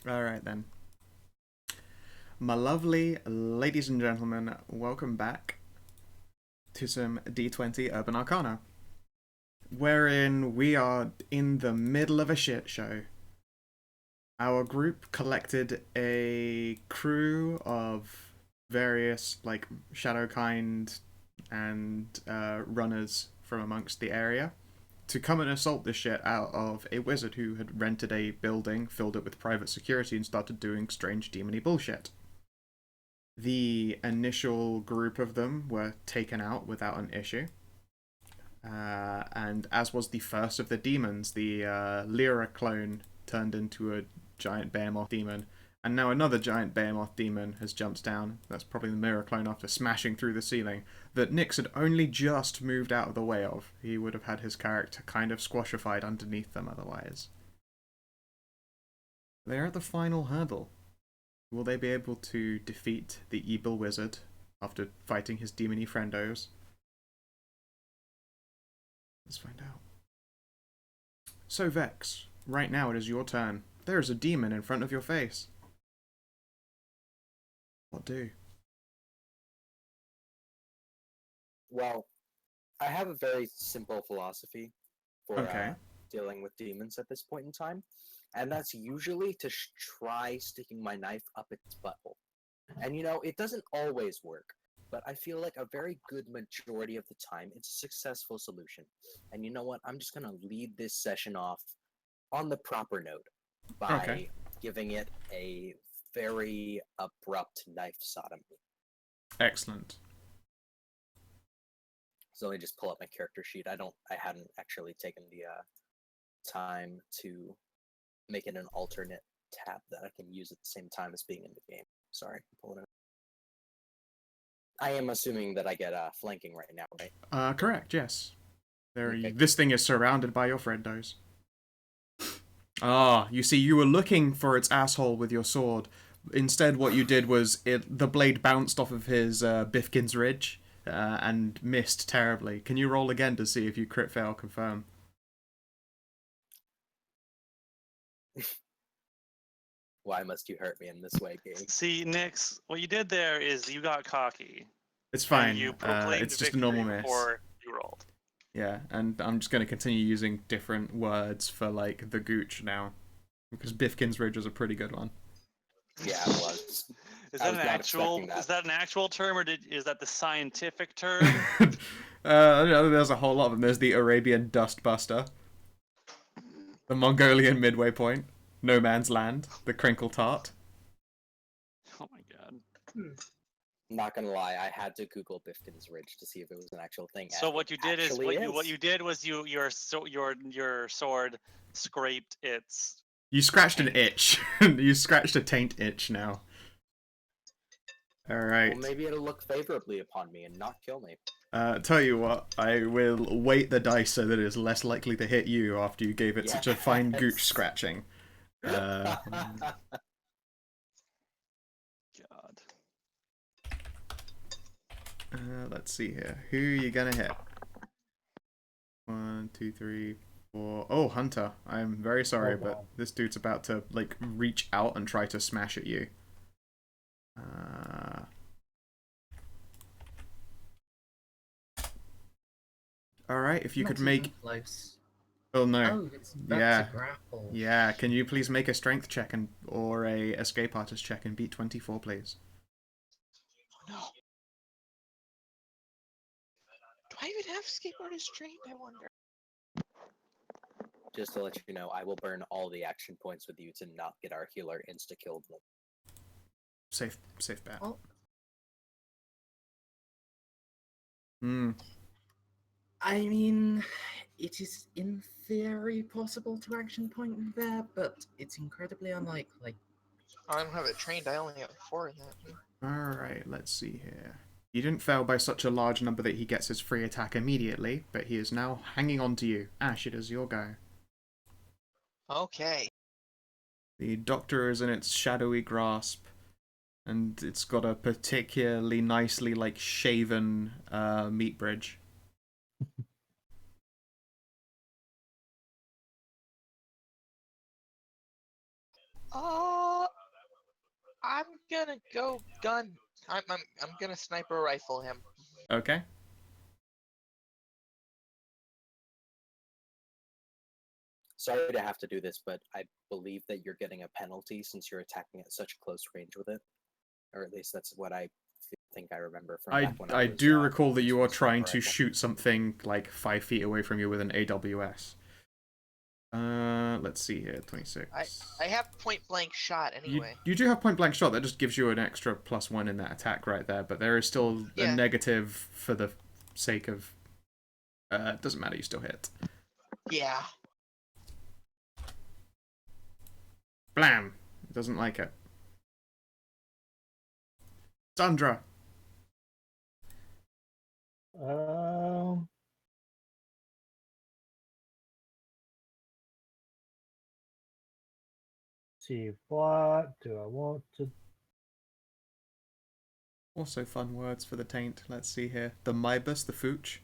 Alright then. My lovely ladies and gentlemen, welcome back to some d20 Urban Arcana, wherein we are in the middle of a shit show. Our group collected a crew of various, like, Shadowkind and runners from amongst the area to come and assault the shit out of a wizard who had rented a building, filled it with private security, and started doing strange demony bullshit. The initial group of them were taken out without an issue. And as was the first of the demons, the Lyra clone turned into a giant behemoth demon. And now another giant behemoth demon has jumped down. That's probably the mirror clone after smashing through the ceiling. That Nyx had only just moved out of the way of. He would have had his character kind of squashified underneath them otherwise. They're at the final hurdle. Will they be able to defeat the evil wizard after fighting his demony friendos? Let's find out. So Vex, right now it is your turn. There is a demon in front of your face. What do? Well, I have a very simple philosophy for Okay. dealing with demons at this point in time, and that's usually to try sticking my knife up its butthole. And it doesn't always work, but I feel like a very good majority of the time it's a successful solution. And you know what? I'm just gonna lead this session off on the proper note Okay. by giving it a very abrupt knife sodomy. Excellent. So let me just pull up my character sheet. I hadn't actually taken the time to make it an alternate tab that I can use at the same time as being in the game. Sorry, pull it up. I am assuming that I get flanking right now, right? Correct, yes. Okay. This thing is surrounded by your friendos. Ah, you see, you were looking for its asshole with your sword. Instead, what you did was the blade bounced off of his Bifkin's ridge and missed terribly. Can you roll again to see if you crit fail confirm? Why must you hurt me in this way, game? See, Nix, what you did there is you got cocky. It's And fine. you proclaimed It's just a normal victory miss. before you rolled. Yeah, and I'm just going to continue using different words for, like, the gooch now. Because Bifkin's ridge was a pretty good one. Yeah, it was. Is I that was an not actual? expecting that. Is that an actual term, or is that the scientific term? There's a whole lot of them. There's the Arabian Dustbuster, the Mongolian Midway Point, No Man's Land, the Crinkle Tart. Oh my god. Not gonna lie, I had to Google Bifkin's Ridge to see if it was an actual thing. So and what it you did is actually what you did was your sword scraped its. You scratched an taint. itch. You scratched a taint itch now. Alright. Well, maybe it'll look favorably upon me and not kill me. Tell you what, I will weight the dice so that it is less likely to hit you after you gave it such a fine gooch scratching. God. Let's see here. Who are you gonna hit? 1, 2, 3, 4. Oh, Hunter. I'm very sorry, but this dude's about to, like, reach out and try to smash at you. Alright, if you could make... Close. Oh, no. Oh, that's Yeah. a grapple. Yeah, can you please make a strength check or a escape artist check and beat 24, please? No. Do I even have escape artist trained? I wonder. Just to let you know, I will burn all the action points with you to not get our healer insta-killed. Safe bet. Oh. I mean, it is in theory possible to action point there, but it's incredibly unlikely. I don't have it trained. I only have 4 in that. Alright, let's see here. You didn't fail by such a large number that he gets his free attack immediately, but he is now hanging on to you. Ash, it is your go. Okay. The doctor is in its shadowy grasp, and it's got a particularly nicely, like, shaven meat bridge. Oh. I'm gonna go gun. I'm gonna sniper rifle him. Okay. Sorry to have to do this, but I believe that you're getting a penalty since you're attacking at such close range with it. Or at least that's what I think I remember from back when I was, do recall that you are using trying sniper to rifle. shoot something like 5 feet away from you with an AWS. Let's see here, 26. I have point blank shot anyway. You do have point blank shot. That just gives you an extra +1 in that attack right there. But there is still a Yeah. negative for the sake of. It doesn't matter. You still hit. Yeah. Blam. It doesn't like it. Sandra. See, what do I want to? Also fun words for the taint. Let's see here. The Mibus, the Fooch.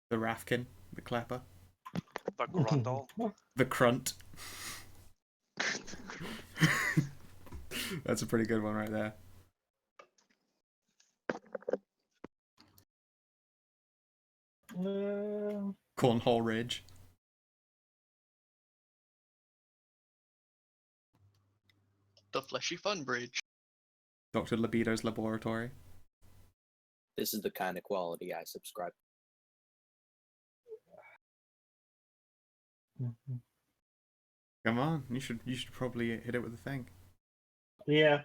The Rafkin, the Clapper. The Grundle. The Crunt. That's a pretty good one right there. Cornhole Ridge. The Fleshy Fun Bridge. Dr. Libido's Laboratory. This is the kind of quality I subscribe. Come on, you should probably hit it with a thing. Yeah,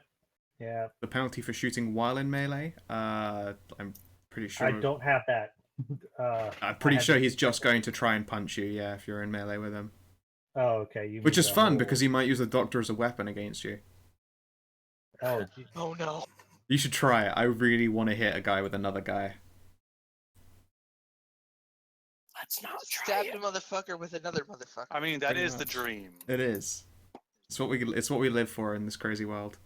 yeah. The penalty for shooting while in melee. I'm pretty sure. I don't have that. I'm pretty sure he's just going to try and punch you. Yeah, if you're in melee with him. Oh, okay. You Which mean is the fun whole- because he might use the doctor as a weapon against you. Oh, gee. Oh no. You should try it. I really want to hit a guy with another guy. Let's not try Stab it. the motherfucker with another motherfucker. I mean, that Pretty is the much. dream. It is. It's what we live for in this crazy world.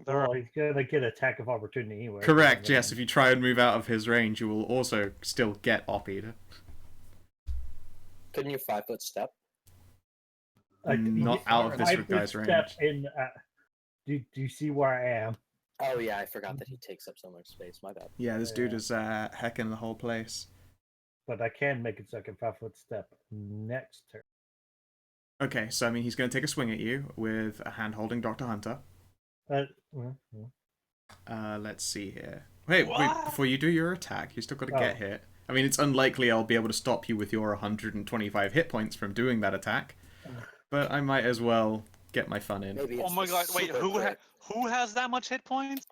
There are- Well, he's gonna get attack of opportunity anyway. Correct. Yes. If you try and move out of his range, you will also still get oppied. Couldn't you 5-foot step? Not out of this guy's range. In, do you see where I am? Oh yeah, I forgot that he takes up so much space. My bad. Yeah, this dude Yeah. is hecking the whole place. But I can make a second 5-foot step next turn. Okay, so I mean, he's going to take a swing at you with a hand holding Dr. Hunter. Mm. Let's see here. Wait, What? before you do your attack, you still got to get Oh. hit. I mean, it's unlikely I'll be able to stop you with your 125 hit points from doing that attack, but I might as well get my fun in. Maybe Oh it's my the god! Wait, super who crit. who has that much hit points?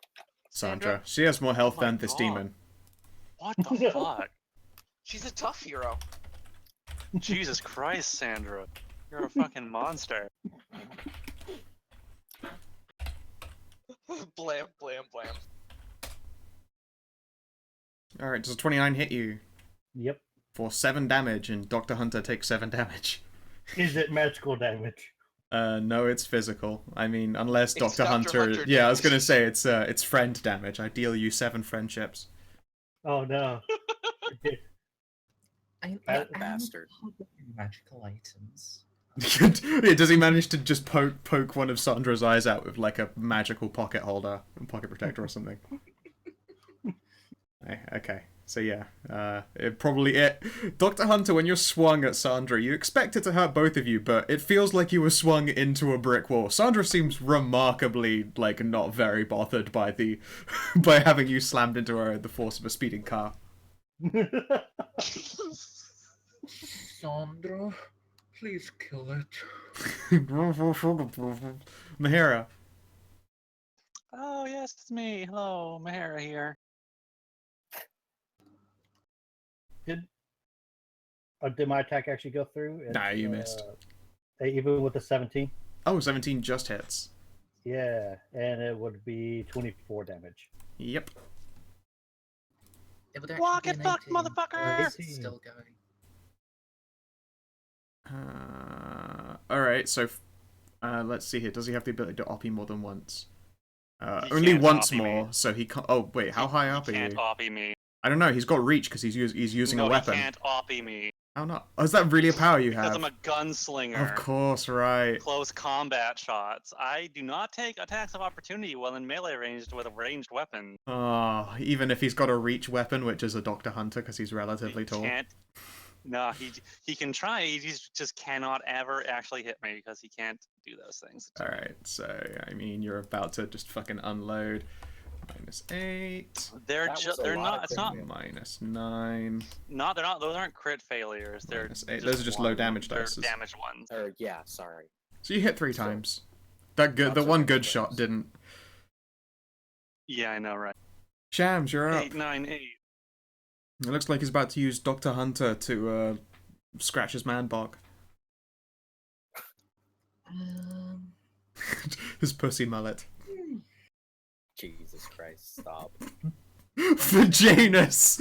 Sandra, she has more health Oh my than this God. demon. What the fuck? She's a tough hero. Jesus Christ, Sandra, you're a fucking monster. Blam, blam, blam. Alright, does a 29 hit you Yep. for 7 damage, and Dr. Hunter takes 7 damage? Is it magical damage? No, it's physical. I mean, unless It's Dr. Dr. Hunter... Hunter Yeah, I was damage. gonna say, it's friend damage. I deal you 7 friendships. Oh no. I That am bastard. harboring magical items. Yeah, does he manage to just poke one of Sandra's eyes out with like a magical pocket holder, pocket protector or something? Okay, so yeah, Dr. Hunter, when you're swung at Sandra, you expect it to hurt both of you, but it feels like you were swung into a brick wall. Sandra seems remarkably like not very bothered by the by having you slammed into her at the force of a speeding car. Sandra, please kill it. Mahira. Oh yes, it's me. Hello, Mahara here. Did my attack actually go through? Nah, you missed. Even with the 17? Oh, 17 just hits. Yeah, and it would be 24 damage. Yep. It would Walk actually it, be an fuck, 18, motherfucker! but it's still going. Alright, so let's see here. Does he have the ability to oppy more than once? He Only can't once oppy more, me. so he can't... Oh, wait, how high up He are can't you? oppy me. I don't know, he's got reach because he's using No, a weapon. he can't oppy me. How not? Oh, is that really a power you Because have? I'm a gunslinger. Of course, right. Close combat shots. I do not take attacks of opportunity while in melee range with a ranged weapon. Oh, even if he's got a reach weapon, which is a Dr. Hunter because he's He relatively tall. can't. No, he can try. He just cannot ever actually hit me because he can't do those things. Alright, so, I mean, you're about to just fucking unload. -8. They're That was just a they're lot not. of It's not. crit -9. Not. They're not. Those aren't crit failures. They're -8. Those are just low damage They're dice. damage ones. Or yeah, sorry. So you hit 3 So- times. That good. The Lots of one nice good dice. shot didn't. Yeah, I know, right? Shams, you're up. 8, 9, 8. It looks like he's about to use Dr. Hunter to scratch his man bog. His pussy mullet. Jesus Christ, stop. Vaginus!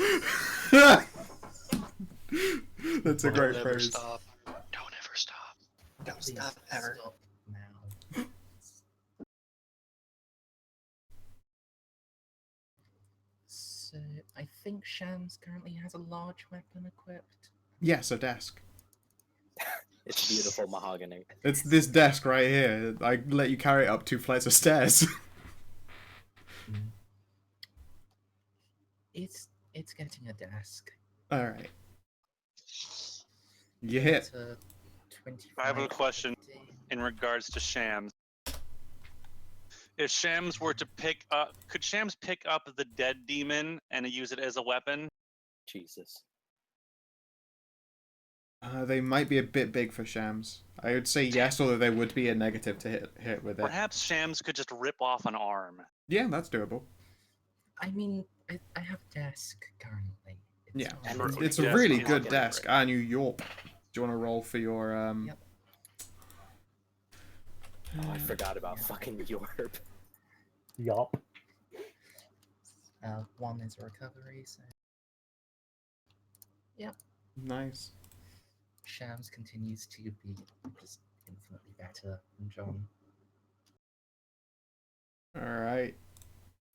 That's a great Don't ever phrase. stop. Don't ever stop. Don't Please stop ever. stop now. So I think Shams currently has a large weapon equipped. Yes, a desk. It's beautiful mahogany. It's this desk right here. I let you carry it up 2 flights of stairs. It's getting a desk. Alright. You hit. It's a 25. I have a question 50. in regards to Shams. If Shams were to pick up, could Shams pick up the dead demon and use it as a weapon? Jesus. They might be a bit big for Shams. I would say yes, although they would be a negative to hit with it. Perhaps Shams could just rip off an arm. Yeah, that's doable. I mean, I have a desk currently. Yeah, fine. And it's a Yes, really yes, good yes. desk. And you yorp. Do you want to roll for your Yep. Oh, I forgot about fucking Yorp. Yup. 1 is a recovery, so Nice. Shams continues to be just infinitely better than John. All right.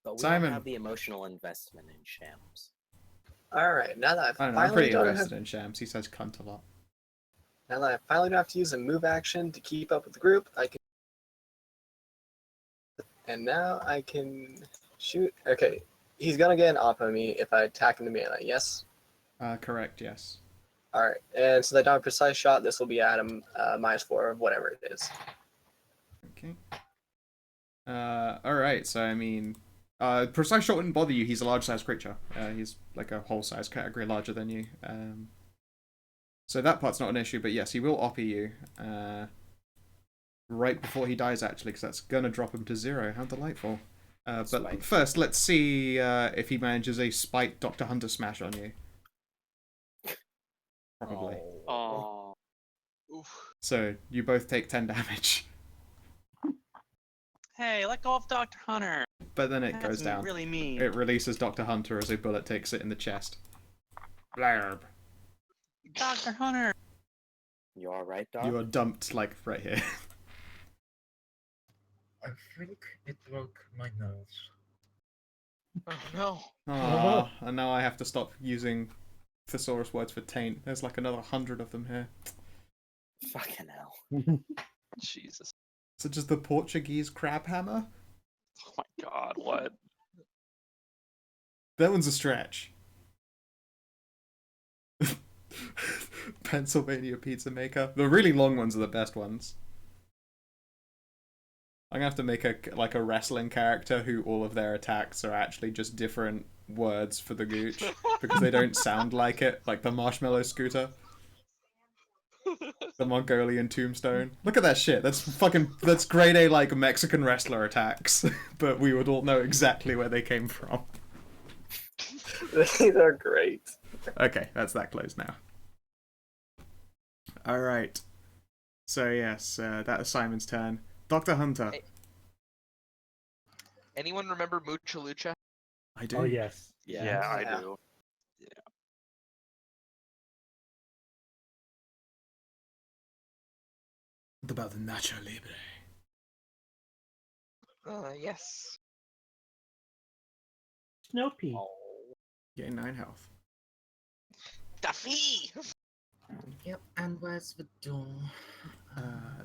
But we Simon. don't have the emotional investment in Shams. Alright, now that I I don't know. I'm finally pretty don't invested have, in Shams. He says cunt a lot. now that I finally don't have to use a move action to keep up with the group, I can. And now I can shoot. Okay, he's gonna get an op on me if I attack him to melee. Yes. Correct. Yes. Alright, and so that I don't have precise shot, this will be at a -4 of whatever it is. Okay. All right. So I mean, precise shot wouldn't bother you. He's a large-sized creature. He's like a whole size category larger than you. So that part's not an issue. But yes, he will op you. Right before he dies, actually, because that's gonna drop him to 0. How delightful. But Spite. first, let's see if he manages a spite Dr. Hunter smash on you. Probably. Oh. Oof. So you both take 10 damage, Hey, let go of Dr. Hunter. but then it That's goes down. really mean. It releases Dr. Hunter as a bullet takes it in the chest. Blarb. Dr. Hunter. You alright, Doc? You are dumped, like, right here. I think it broke my nose. Oh no. Aww, and now I have to stop using thesaurus words for taint. There's like another 100 of them here. Fucking hell. Jesus. Such as the Portuguese crab hammer? Oh my god, what? That one's a stretch. Pennsylvania pizza maker. The really long ones are the best ones. I'm gonna have to make a wrestling character who all of their attacks are actually just different words for the gooch because they don't sound like it, like the marshmallow scooter, the Mongolian tombstone. Look at that shit. That's grade A like Mexican wrestler attacks, but we would all know exactly where they came from. These are great. Okay, that's that close now. All right. So yes, that is Simon's turn. Dr. Hunter. Hey. Anyone remember Mucha Lucha? I do. Oh yes. Yeah, I Yeah. do. What about the Nacho Libre? Yes. Snoopy. Oh. Getting 9 health. Duffy! And where's the door?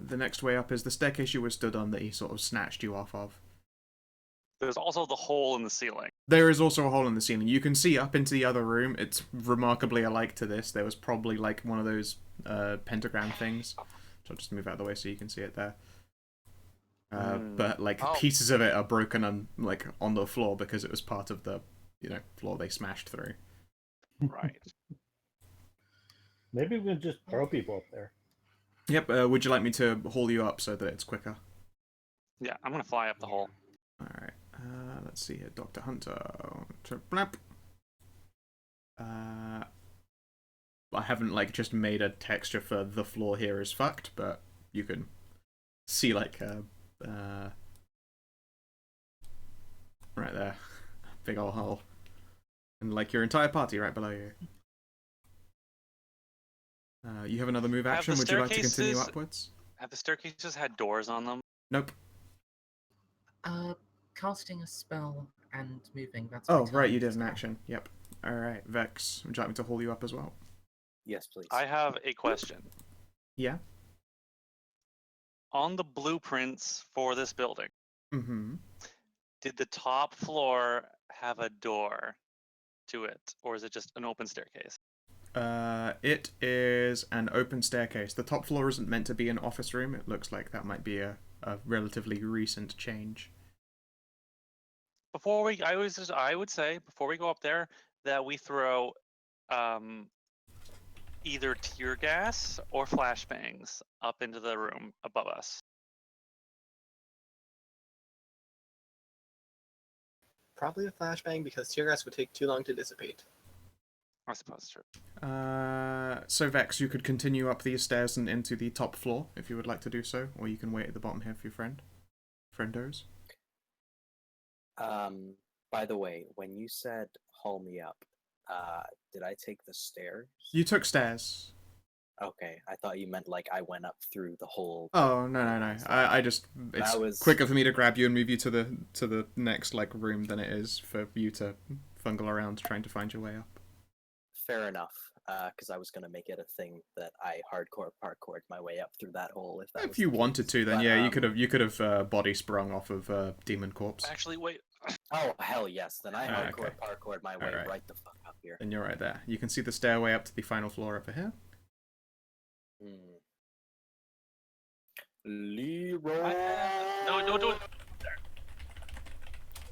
The next way up is the staircase you were stood on that he sort of snatched you off of. There's also the hole in the ceiling. There is also a hole in the ceiling. You can see up into the other room. It's remarkably alike to this. There was probably like one of those pentagram things. So I'll just move out of the way so you can see it there. But like Oh. pieces of it are broken on the floor because it was part of the floor they smashed through. Right. Maybe we can just throw people up there. Yep. Would you like me to haul you up so that it's quicker? Yeah, I'm gonna fly up the hole. All right. Let's see here, Dr. Hunter. Blap. I haven't like just made a texture for the floor here is fucked, but you can see like right there, big old hole, and like your entire party right below you. You have another move action. Would you like to continue upwards? Have the staircases had doors on them? Nope. Casting a spell and moving. That's Oh, my right, turn. you did an action. Yep. All right, Vex. Would you like me to haul you up as well? Yes, please. I have a question. Yeah. On the blueprints for this building, Mm-hmm. did the top floor have a door to it, or is it just an open staircase? It is an open staircase. The top floor isn't meant to be an office room. It looks like that might be a relatively recent change. I would say before we go up there that we throw either tear gas or flashbangs up into the room above us. Probably a flashbang because tear gas would take too long to dissipate. I suppose it's true. So Vex, you could continue up these stairs and into the top floor if you would like to do so, or you can wait at the bottom here for your friendos. By the way, when you said haul me up, did I take the stairs? You took stairs. Okay, I thought you meant like I went up through the whole. Oh no! I just it's quicker for me to grab you and move you to the next like room than it is for you to fungle around trying to find your way up. Fair enough, because I was gonna make it a thing that I hardcore parkoured my way up through that hole. If you wanted to, then but, yeah, you could have body sprung off of Demon Corpse. Actually, wait. Oh hell yes! Then I hardcore okay. parkoured my way Alright. right the fuck up here. And you're right there. You can see the stairway up to the final floor over here. Leroy. No, do it.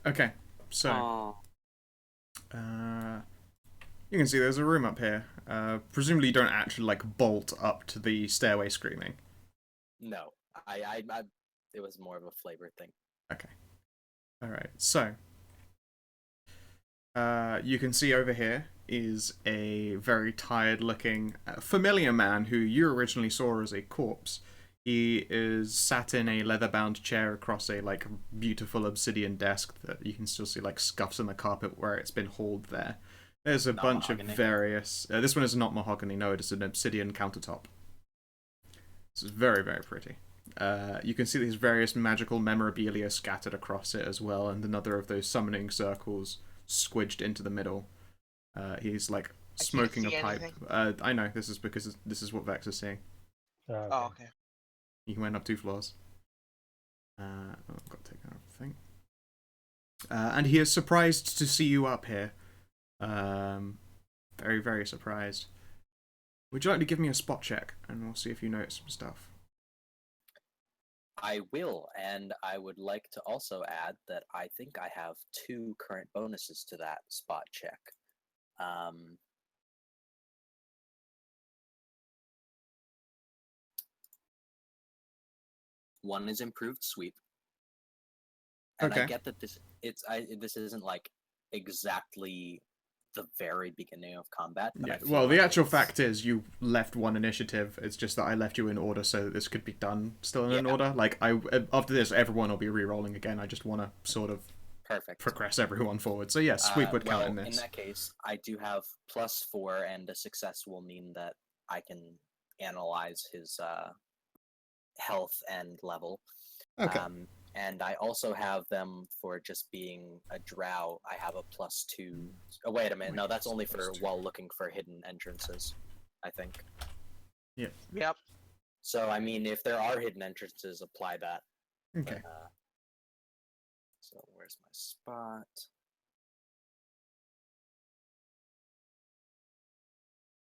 Okay, so you can see there's a room up here. Presumably you don't actually like bolt up to the stairway screaming. No, I it was more of a flavor thing. Okay. Alright, so you can see over here is a very tired looking familiar man who you originally saw as a corpse. He is sat in a leather bound chair across a like beautiful obsidian desk that you can still see like scuffs in the carpet where it's been hauled there. There's a Not bunch mahogany. of various this one is not mahogany, no, it is an obsidian countertop. This is very, very pretty. You can see these various magical memorabilia scattered across it as well, and another of those summoning circles squidged into the middle. He's like smoking a see pipe. anything. I know, this is because this is what Vex is seeing. Okay. Oh, okay. You went up 2 floors. I've got to take out the thing. And he is surprised to see you up here. Very, very surprised. Would you like to give me a spot check, and we'll see if you notice some stuff. I will, and I would like to also add that I think I have 2 current bonuses to that spot check. One is improved sweep, and I Okay. get that this isn't like exactly the very beginning of combat. But Yeah. I feel Well, the like actual it's- fact is you left 1 initiative. It's just that I left you in order so that this could be done still in an Yeah. order. Like after this, everyone will be re-rolling again. I just want to sort of Perfect. progress everyone forward. So yes, sweep would count in well, this. In that case, I do have +4, and a success will mean that I can analyze his health and level. Okay. And I also have them for just being a drow. I have a +2. Oh, wait a minute. No, that's only for +2. while looking for hidden entrances, I think. Yep. So I mean, if there are hidden entrances, apply that. Okay. But, so where's my spot?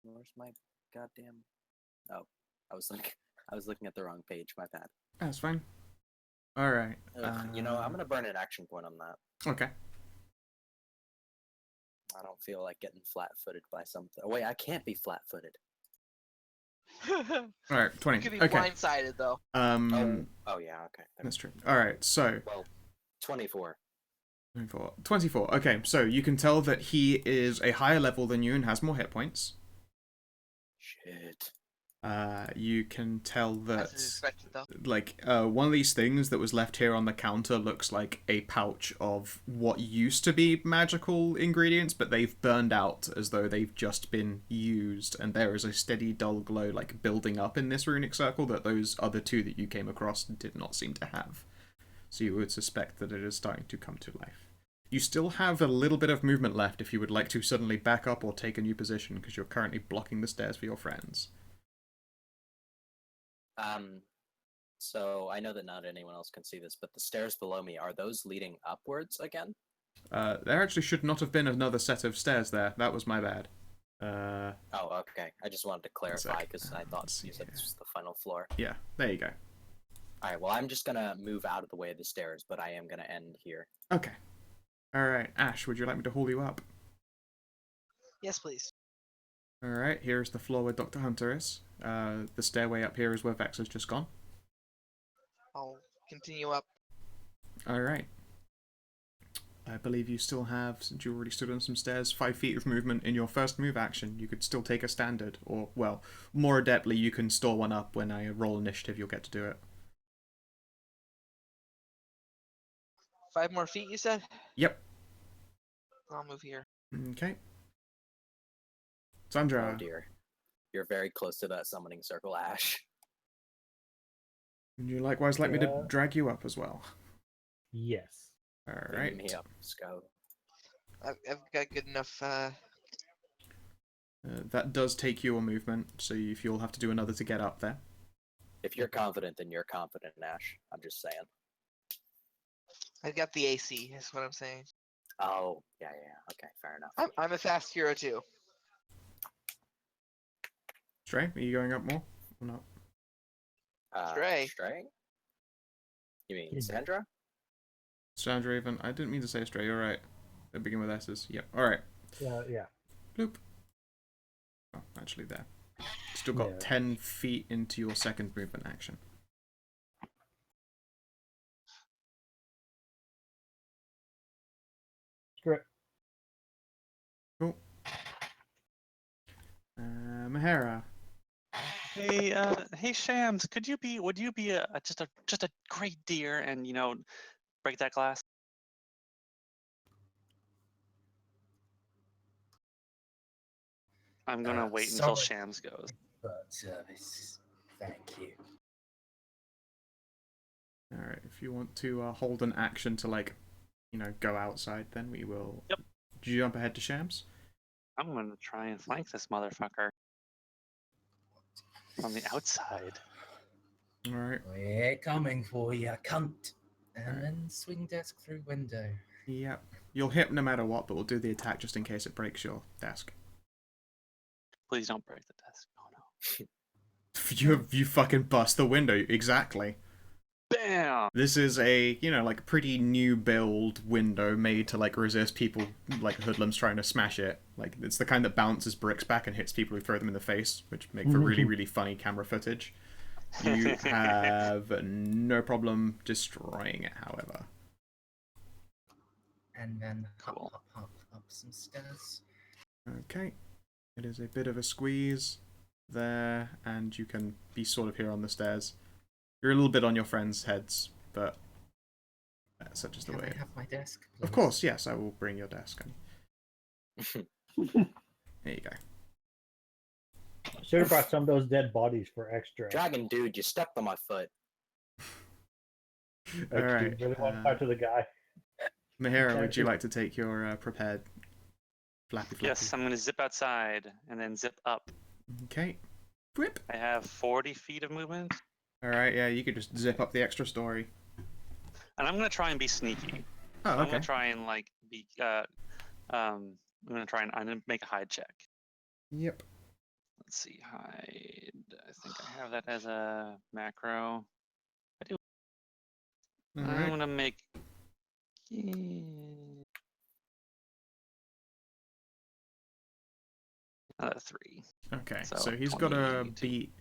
Where's my goddamn? Oh, I was looking at the wrong page. My bad. That's fine. All right. You know, I'm gonna burn an action point on that. Okay. I don't feel like getting flat-footed by something. Oh, wait, I can't be flat-footed. All right. 20. You could be Okay. blindsided though. Oh yeah, okay. That's true. All right. So. Well, 24. 24. 24. Okay, so you can tell that he is a higher level than you and has more hit points. Shit. You can tell As that, expected though. like, one of these things that was left here on the counter looks like a pouch of what used to be magical ingredients, but they've burned out as though they've just been used, and there is a steady dull glow, like, building up in this runic circle that those other two that you came across did not seem to have. So you would suspect that it is starting to come to life. You still have a little bit of movement left if you would like to suddenly back up or take a new position, because you're currently blocking the stairs for your friends. So I know that not anyone else can see this, but the stairs below me, are those leading upwards again? There actually should not have been another set of stairs there. That was my bad. Oh, okay. I just wanted to clarify sec. because I thought Let's see you said here. this was the final floor. Yeah, there you go. Alright, well, I'm just gonna move out of the way of the stairs, but I am gonna end here. Okay. Alright, Ash, would you like me to haul you up? Yes, please. Alright, here's the floor where Dr. Hunter is. The stairway up here is where Vex has just gone. I'll continue up. Alright. I believe you still have, since you already stood on some stairs, 5 feet of movement in your first move action. You could still take a standard, or, well, more adeptly, you can store one up when I roll initiative, you'll get to do it. 5 more feet, you said? Yep. I'll move here. Okay. Oh Sandra. dear. You're very close to that summoning circle, Ash. Would you likewise like me to Yeah. drag you up as well? Yes. Alright. Bring me up, Scout. I've got good enough. That does take your movement, so if you'll have to do another to get up there. If you're confident, then you're confident, Ash. I'm just saying. I've got the AC. Is what I'm saying. Oh, yeah. Okay, fair enough. I'm a fast hero too. Stray, are you going up more? Or not? Stray. Stray? You mean Yeah. Sandra? Sandra even. I didn't mean to say Stray, you're right. They begin with S's. Yep. Alright. Yeah. Bloop. Oh, actually there. Still got Yeah. 10 feet into your second movement action. Great. Cool. Mahara. Hey, Shams, would you be just a great deer and, break that glass? I'm gonna wait until sorry. Shams goes. But thank you. Alright, if you want to hold an action to, go outside, then we will Yep. jump ahead to Shams. I'm gonna try and flank this motherfucker from the outside. Alright. We're coming for you, cunt. And Alright. then swing desk through window. Yep. You'll hit no matter what, but we'll do the attack just in case it breaks your desk. Please don't break the desk. Oh no. You fucking bust the window. Exactly. Bam! This is a, pretty new build window made to, resist people, hoodlums trying to smash it. It's the kind that bounces bricks back and hits people who throw them in the face, which make for really, really funny camera footage. You have no problem destroying it, however. And then Cool. up some stairs. Okay. It is a bit of a squeeze there, and you can be sort of here on the stairs. You're a little bit on your friends' heads, but that's such as the Can way. I have my desk, please? Of course, yes, I will bring your desk. There you go. Should have brought some of those dead bodies for extra. Dragon dude, you stepped on my foot. Like, Alright, you really want to talk to the guy. Mahara, would you like to take your prepared flappy? Yes, I'm gonna zip outside and then zip up. Okay. whip. I have 40 feet of movement, All right, yeah, you could just zip up the extra story. and I'm gonna try and be sneaky. Oh, I'm okay. gonna try and like be. I'm gonna make a hide check. Yep. Let's see, hide. I think I have that as a macro. I do. All I'm right. gonna make. Another 3. Okay, So, so he's got to 22. beat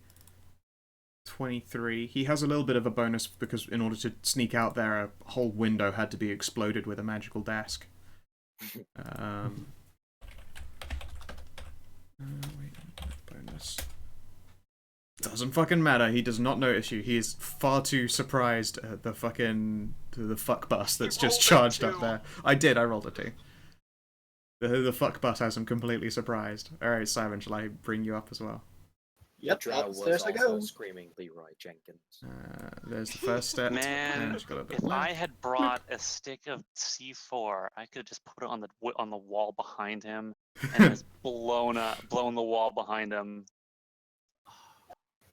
23. He has a little bit of a bonus because in order to sneak out there, a whole window had to be exploded with a magical desk. Wait, bonus. Doesn't fucking matter. He does not notice you. He is far too surprised at the fuck bus that's just charged up there. I did. I rolled a 2. The fuck bus has him completely surprised. All right, Simon, shall I bring you up as well? Yep, Drow was upstairs I also go. screaming Leroy Jenkins. There's the first step. Man, and she's got a bit if left. I had brought a stick of C4, I could just put it on the wall behind him and just blown the wall behind him.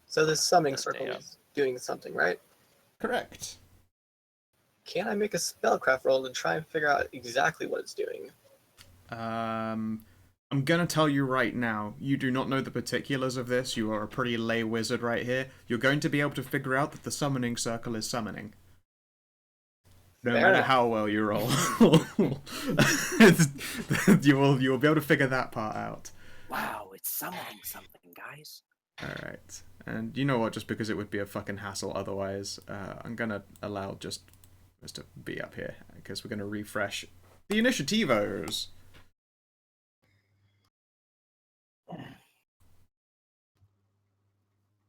So this summoning Let's circle stay up. is doing something, right? Correct. Can I make a spellcraft roll to try and figure out exactly what it's doing? I'm gonna tell you right now, you do not know the particulars of this. You are a pretty lay wizard right here. You're going to be able to figure out that the summoning circle is summoning. No Fair matter enough. how well you roll. you will be able to figure that part out. Wow, it's summoning something, guys. Alright. And you know what, just because it would be a fucking hassle otherwise, I'm gonna allow just us to be up here, because we're gonna refresh the initiativos.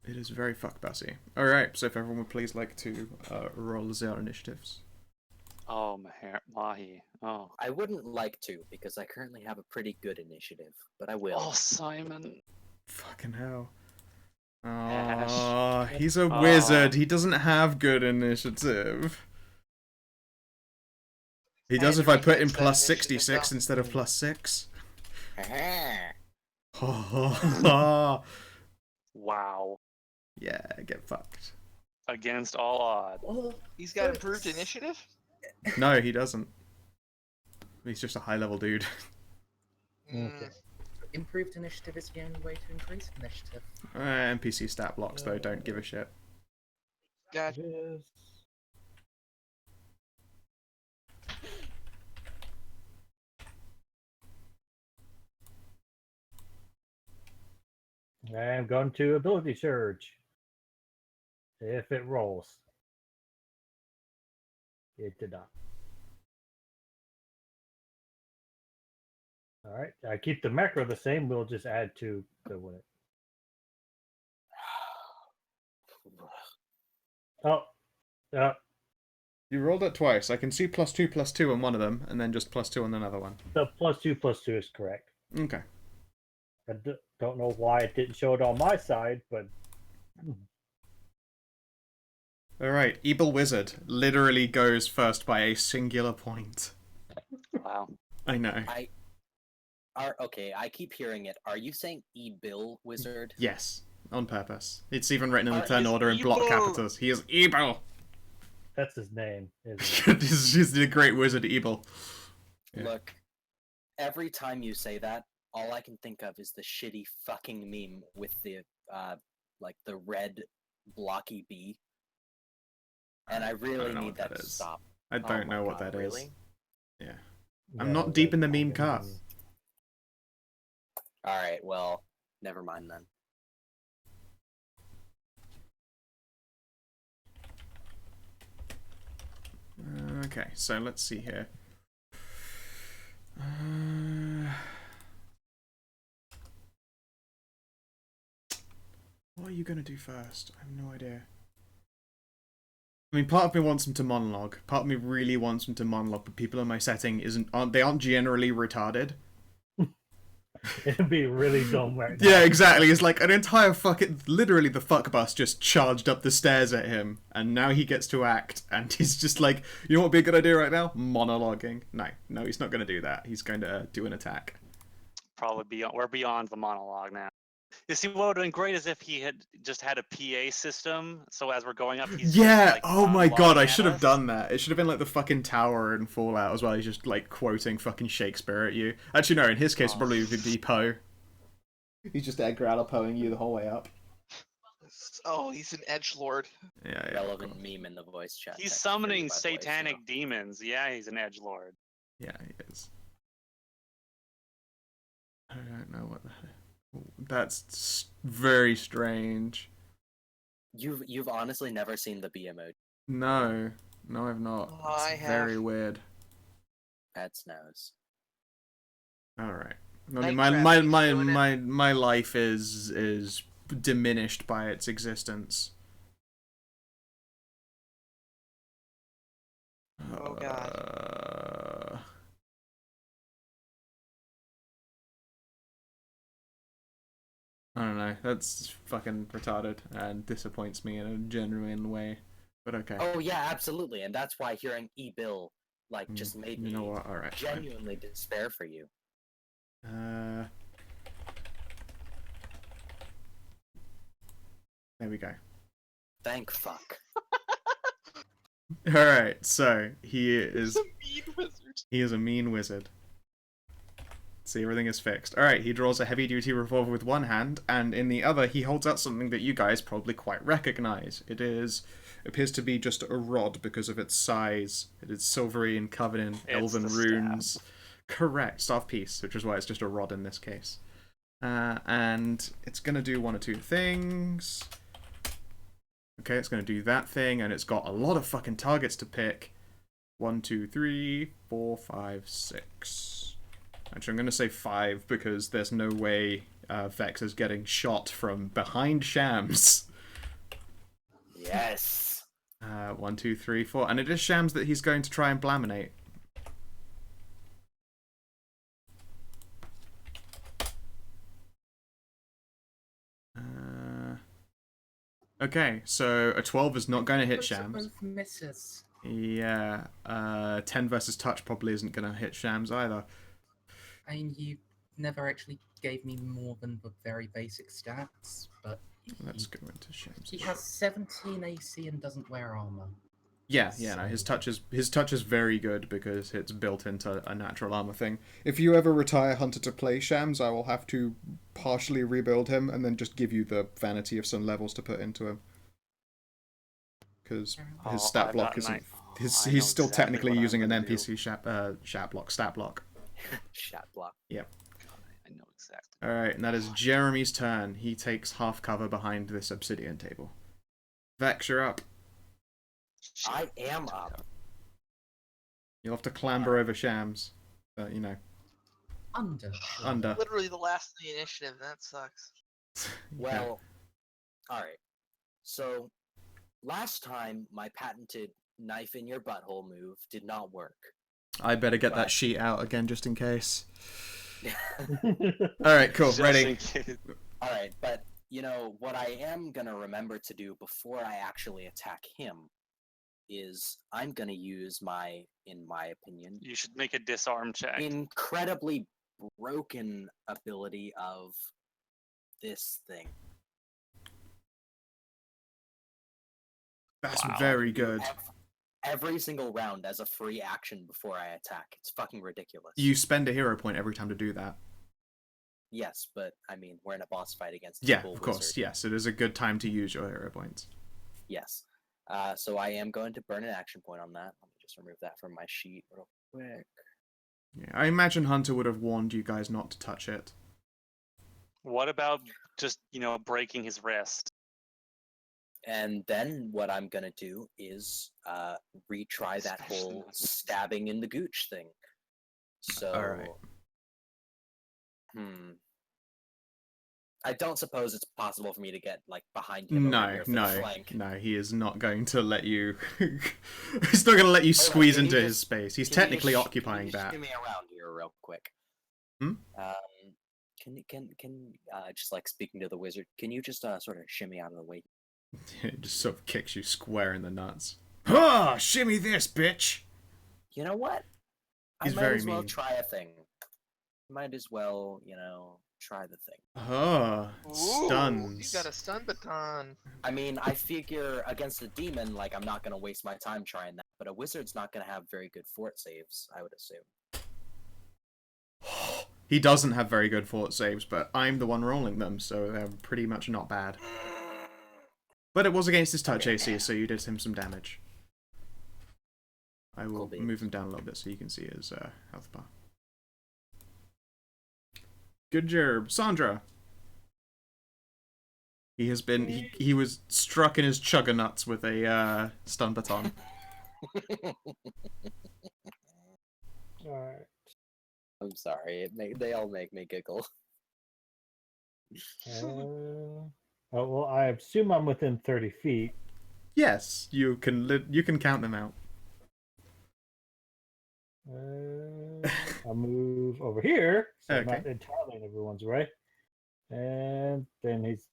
It is very fuck bussy. Alright, so if everyone would please like to roll their initiatives. Oh, Mahi. Oh. I wouldn't like to, because I currently have a pretty good initiative, but I will. Oh, Simon. Fucking hell. Ash. Oh, he's a wizard. He doesn't have good initiative. He does if I put in plus 66 instead of plus 6. Wow. Yeah, get fucked. Against all odds. He's got improved initiative? No, he doesn't. He's just a high level dude. Mm, Improved initiative is the only way to increase initiative. NPC stat blocks, though, don't give a shit. Gotcha. Yes. I'm going to ability surge. If it rolls. It did not. Alright, I keep the macro the same, we'll just add 2 to win it. Oh. You rolled it twice. I can see +2/+2 on one of them, and then just +2 on another one. The +2/+2 is correct. Okay. I don't know why it didn't show it on my side, but Alright, Evil Wizard literally goes first by a singular point. Wow. I know. Okay, I keep hearing it. Are you saying E-Bill Wizard? Yes, on purpose. It's even written in the turn He's order in block evil. capitals. He is evil! that's his name, isn't it? He's the great wizard evil. Yeah. Look, every time you say that, all I can think of is the shitty fucking meme with the, like, the red blocky bee. And I really know need what that that to is. stop. I Oh don't my know what God, that is. really? Yeah. I'm not deep in the meme cut. Alright, well, never mind then. Okay, so let's see here. What are you gonna do first? I have no idea. I mean, part of me wants him to monologue. Part of me really wants him to monologue, but people in my setting aren't generally retarded. It'd be really dumb right now. Yeah, exactly. It's like an entire literally the fuck bus just charged up the stairs at him, and now he gets to act, and he's just like, you know what would be a good idea right now? Monologuing. No, he's not going to do that. He's going to do an attack. Probably we're beyond the monologue now. You see, what would have been great is if he had just had a PA system, so as we're going up, he's Yeah, just, like, oh my god, monologuing I at should have us. done that. It should have been like the fucking tower in Fallout as well. He's just like quoting fucking Shakespeare at you. Actually, no, in his case, Oh. probably would be Poe. He's just Edgar Allan Poeing you the whole way up. Oh, he's an edgelord. Yeah, yeah. of Relevant course. meme in the voice chat. He's text for you, summoning by the way, so- satanic demons. Yeah, he's an edgelord. Yeah, he is. I don't know what the hell. That's very strange. You've honestly never seen the B emoji. No, no, I've not. Oh, It's I have. very weird. Pets knows. All right. I mean, Minecraft keeps doing it. my life is diminished by its existence. Oh, God. I don't know. That's fucking retarded and disappoints me in a genuine way. But okay. Oh yeah, absolutely, and that's why hearing E-Bill like just made You me know what? All right. Fine. genuinely despair for you. There we go. Thank fuck. All right. So he is He's a mean wizard. he is a mean wizard. See, everything is fixed. All right. He draws a heavy-duty revolver with one hand, and in the other, he holds out something that you guys probably quite recognize. It appears to be just a rod because of its size. It is silvery and covered in It's elven the runes. staff. Correct, staff piece, which is why it's just a rod in this case. And it's gonna do one or two things. Okay, it's gonna do that thing, and it's got a lot of fucking targets to pick. 1, 2, 3, 4, 5, 6. Actually, I'm gonna say 5 because there's no way Vex is getting shot from behind Shams. Yes. 1, 2, 3, 4, and it is Shams that he's going to try and blaminate. Okay, so a 12 is not going to hit Those are Shams. both misses. Yeah, 10 versus touch probably isn't going to hit Shams either. I mean, you never actually gave me more than the very basic stats, but Let's go into Shams. he has 17 AC and doesn't wear armor. Yeah, no, his touch is very good because it's built into a natural armor thing. If you ever retire Hunter to play Shams, I will have to partially rebuild him and then just give you the vanity of some levels to put into him. Because his Oh, stat I've block got isn't. I He's know still exactly technically what I'm using an gonna do. NPC stat block. Shat block. God, I know exactly. Alright, and that is Jeremy's turn. He takes half cover behind this obsidian table. Vex, you're up. I am up. You'll have to clamber over Shams. You know, Under. under. Literally the last in the initiative. That sucks. Well, alright. So, last time my patented knife in your butthole move did not work. I better get that But- sheet out again just in case. Alright, cool, Just ready. in case. Alright, but, you know, what I am gonna remember to do before I actually attack him is I'm gonna use in my opinion, You should make a disarm check. incredibly broken ability of this thing. That's Wow. very good. Every single round as a free action before I attack. It's fucking ridiculous. You spend a hero point every time to do that. Yes, but I mean, we're in a boss fight against a Yeah, evil of course, wizard. yes. It is a good time to use your hero points. Yes. So I am going to burn an action point on that. Let me just remove that from my sheet real quick. Yeah, I imagine Hunter would have warned you guys not to touch it. What about just, breaking his wrist? And then what I'm gonna do is retry that whole stabbing in the gooch thing. So, Alright. I don't suppose it's possible for me to get like behind him over No, here for no, the flank. no, he is not going to let you... He's not going to let you Hold on, squeeze can you into just- his space. He's Can you technically just occupying that. Give me around here real quick. Hmm? Can just like speaking to the wizard, can you just sort of shimmy out of the way? It just sort of kicks you square in the nuts. Ah, shimmy this, bitch! You know what? He's I might very as well mean. try a thing. Might as well, try the thing. Oh, Ooh, stuns. you got a stun baton. I mean, I figure against a demon, like, I'm not gonna waste my time trying that. But a wizard's not gonna have very good fort saves, I would assume. He doesn't have very good fort saves, but I'm the one rolling them, so they're pretty much not bad. But it was against his touch AC, so you did him some damage. I will Cool move him down a little bit so you can see his health bar. Good job, Sandra. He has been he was struck in his chuggernuts with a stun baton. Alright. I'm sorry, they all make me giggle. Oh, well, I assume I'm within 30 feet. Yes, you can count them out. I'll move over here, so I'm Okay. not entirely in everyone's way. And then he's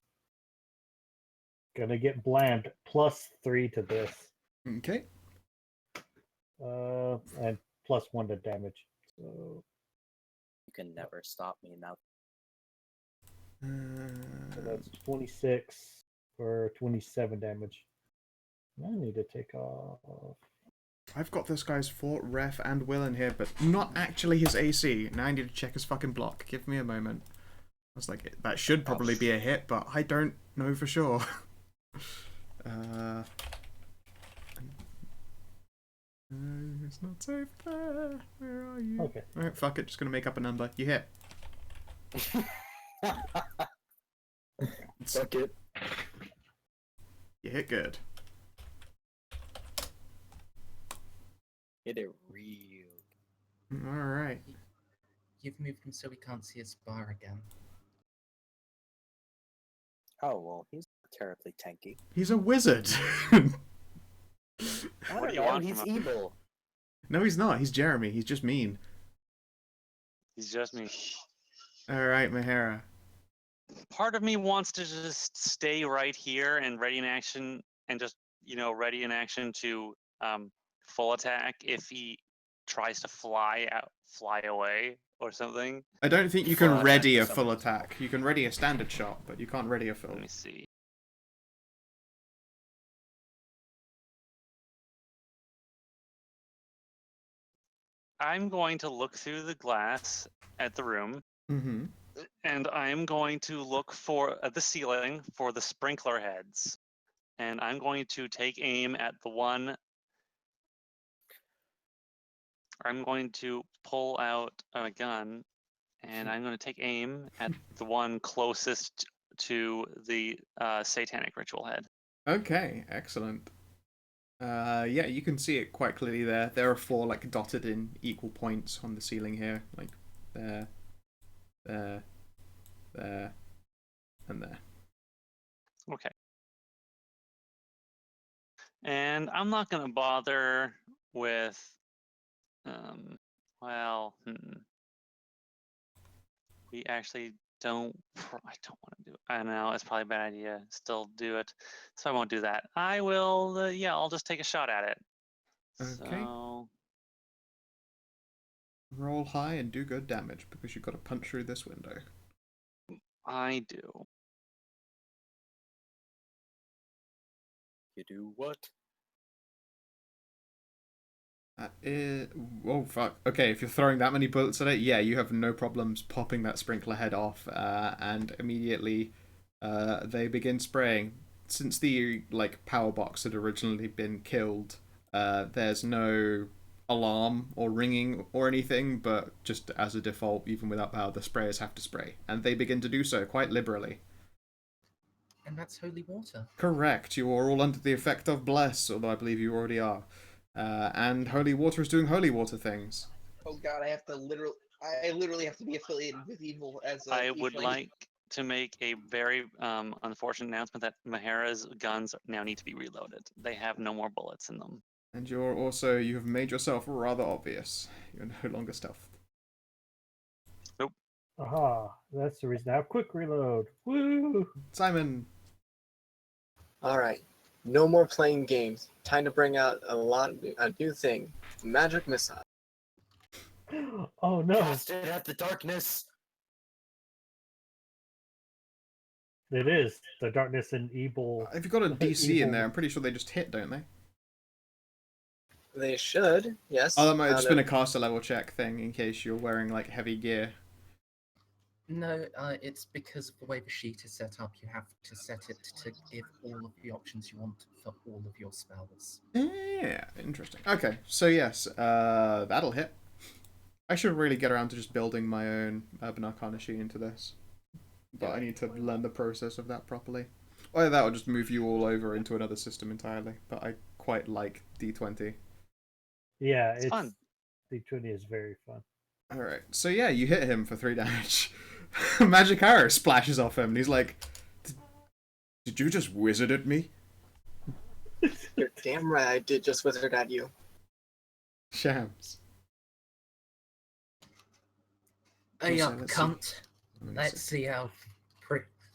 gonna get blammed. +3 to this. Okay. And +1 to damage. So You can never stop me now. that's 26 for 27 damage. I need to take off. I've got this guy's fort, ref, and will in here, but not actually his AC. Now I need to check his fucking block. Give me a moment. I was like, that should probably be a hit, but I don't know for sure. It's not safe there. Where are you? Okay. Alright, fuck it. Just gonna make up a number. You hit. Suck it. You hit good. Hit it real. Alright. You've moved him so we can't see his bar again. Oh, well, he's terribly tanky. He's a wizard. I What don't do you know, want he's from him? evil. No, he's not. He's Jeremy. He's just mean. He's just me. Alright, Mahara. Part of me wants to just stay right here and ready in action, and just ready in action to full attack if he tries to fly away or something. I don't think you Full can attack ready a is full something attack. You can ready a standard shot, but you can't ready a full. Let me see. I'm going to look through the glass at the room, Mm-hmm. and I'm going to look at the ceiling for the sprinkler heads. And I'm going to take aim at the one. I'm going to pull out a gun, and I'm going to take aim at the one closest to the satanic ritual head. Okay, excellent. Yeah, you can see it quite clearly there. There are 4 like dotted in equal points on the ceiling here, like there, there, there, and there. Okay. And I'm not going to bother with, we actually don't, I don't want to do it. I know, it's probably a bad idea. Still do it. So I won't do that. I will, I'll just take a shot at it. Okay. So, Roll high and do good damage because you've got to punch through this window. I do. You do what? Oh fuck. Okay, if you're throwing that many bullets at it, yeah, you have no problems popping that sprinkler head off, and immediately they begin spraying. Since the like power box had originally been killed, there's no alarm or ringing or anything, but just as a default, even without power, the sprayers have to spray, and they begin to do so quite liberally. And that's holy water. Correct. You are all under the effect of bless, although I believe you already are. And holy water is doing holy water things. Oh god, I literally have to be affiliated with evil as a I would tiefling. like to make a very unfortunate announcement that Mahara's guns now need to be reloaded. They have no more bullets in them. And you have made yourself rather obvious. You're no longer stealthed. Aha, that's the reason. Now, quick reload. Woo! Simon. Alright. No more playing games. Time to bring out a new thing. Magic missile. Oh no! Cast it at the darkness. It is the darkness and evil. If you've got a DC in there, Evil. I'm pretty sure they just hit, don't they? They should, yes. Oh, that might have Found just been a it. caster level check thing in case you're wearing like heavy gear. No, it's because of the way the sheet is set up. You have to set it to give all of the options you want for all of your spells. Yeah, interesting. Okay, so yes, that'll hit. I should really get around to just building my own Urban Arcana sheet into this. But I need to learn the process of that properly. Either that or just move you all over into another system entirely. But I quite like D20. Yeah, It's fun. D20 is very fun. Alright, so yeah, you hit him for 3 damage. Magic arrow splashes off him, and he's like, Did you just wizard at me? You're damn right I did just wizard at you. Shams. Hey Also, up, let's cunt. Let me Let's see. see how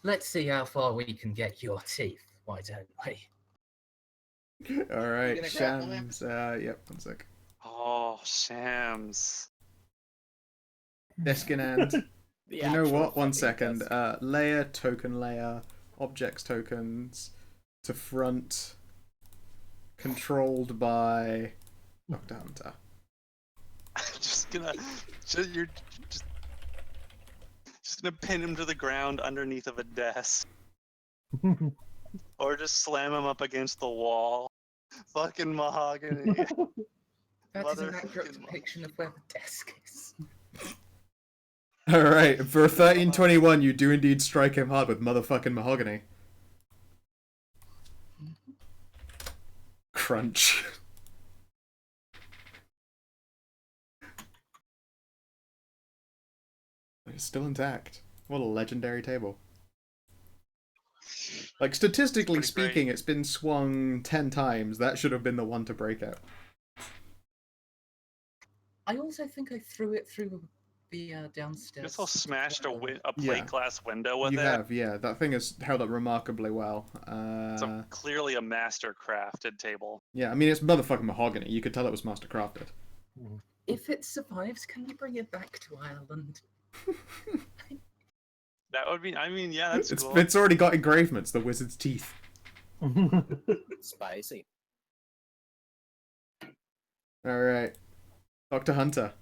let's see how far we can get your teeth. Why don't we? Alright, gonna grapple him? Shams. Yep, 1 sec. Oh, Shams. Desk in hand. The You know actual what? 1 fucking second. desk. Layer, token layer, objects tokens, to front, controlled by Dr. Hunter. I'm just gonna, you're just gonna pin him to the ground underneath of a desk, or just slam him up against the wall. Fucking mahogany. That is an accurate Motherfucking depiction of where the desk is. Alright, for 1321, you do indeed strike him hard with motherfucking mahogany. Crunch. It's still intact. What a legendary table. Like, statistically Pretty great. speaking, it's been swung 10 times. That should have been the one to break out. I also think I threw it through the downstairs. Just all smashed a plate Yeah. glass window with You it. have, yeah. That thing has held up remarkably well. It's clearly a master crafted table. Yeah, I mean, it's motherfucking mahogany. You could tell it was master crafted. If it survives, can you bring it back to Ireland? That would be. I mean, yeah, that's It's, cool. it's already got engravements, the wizard's teeth. Spicy. Alright. Dr. Hunter.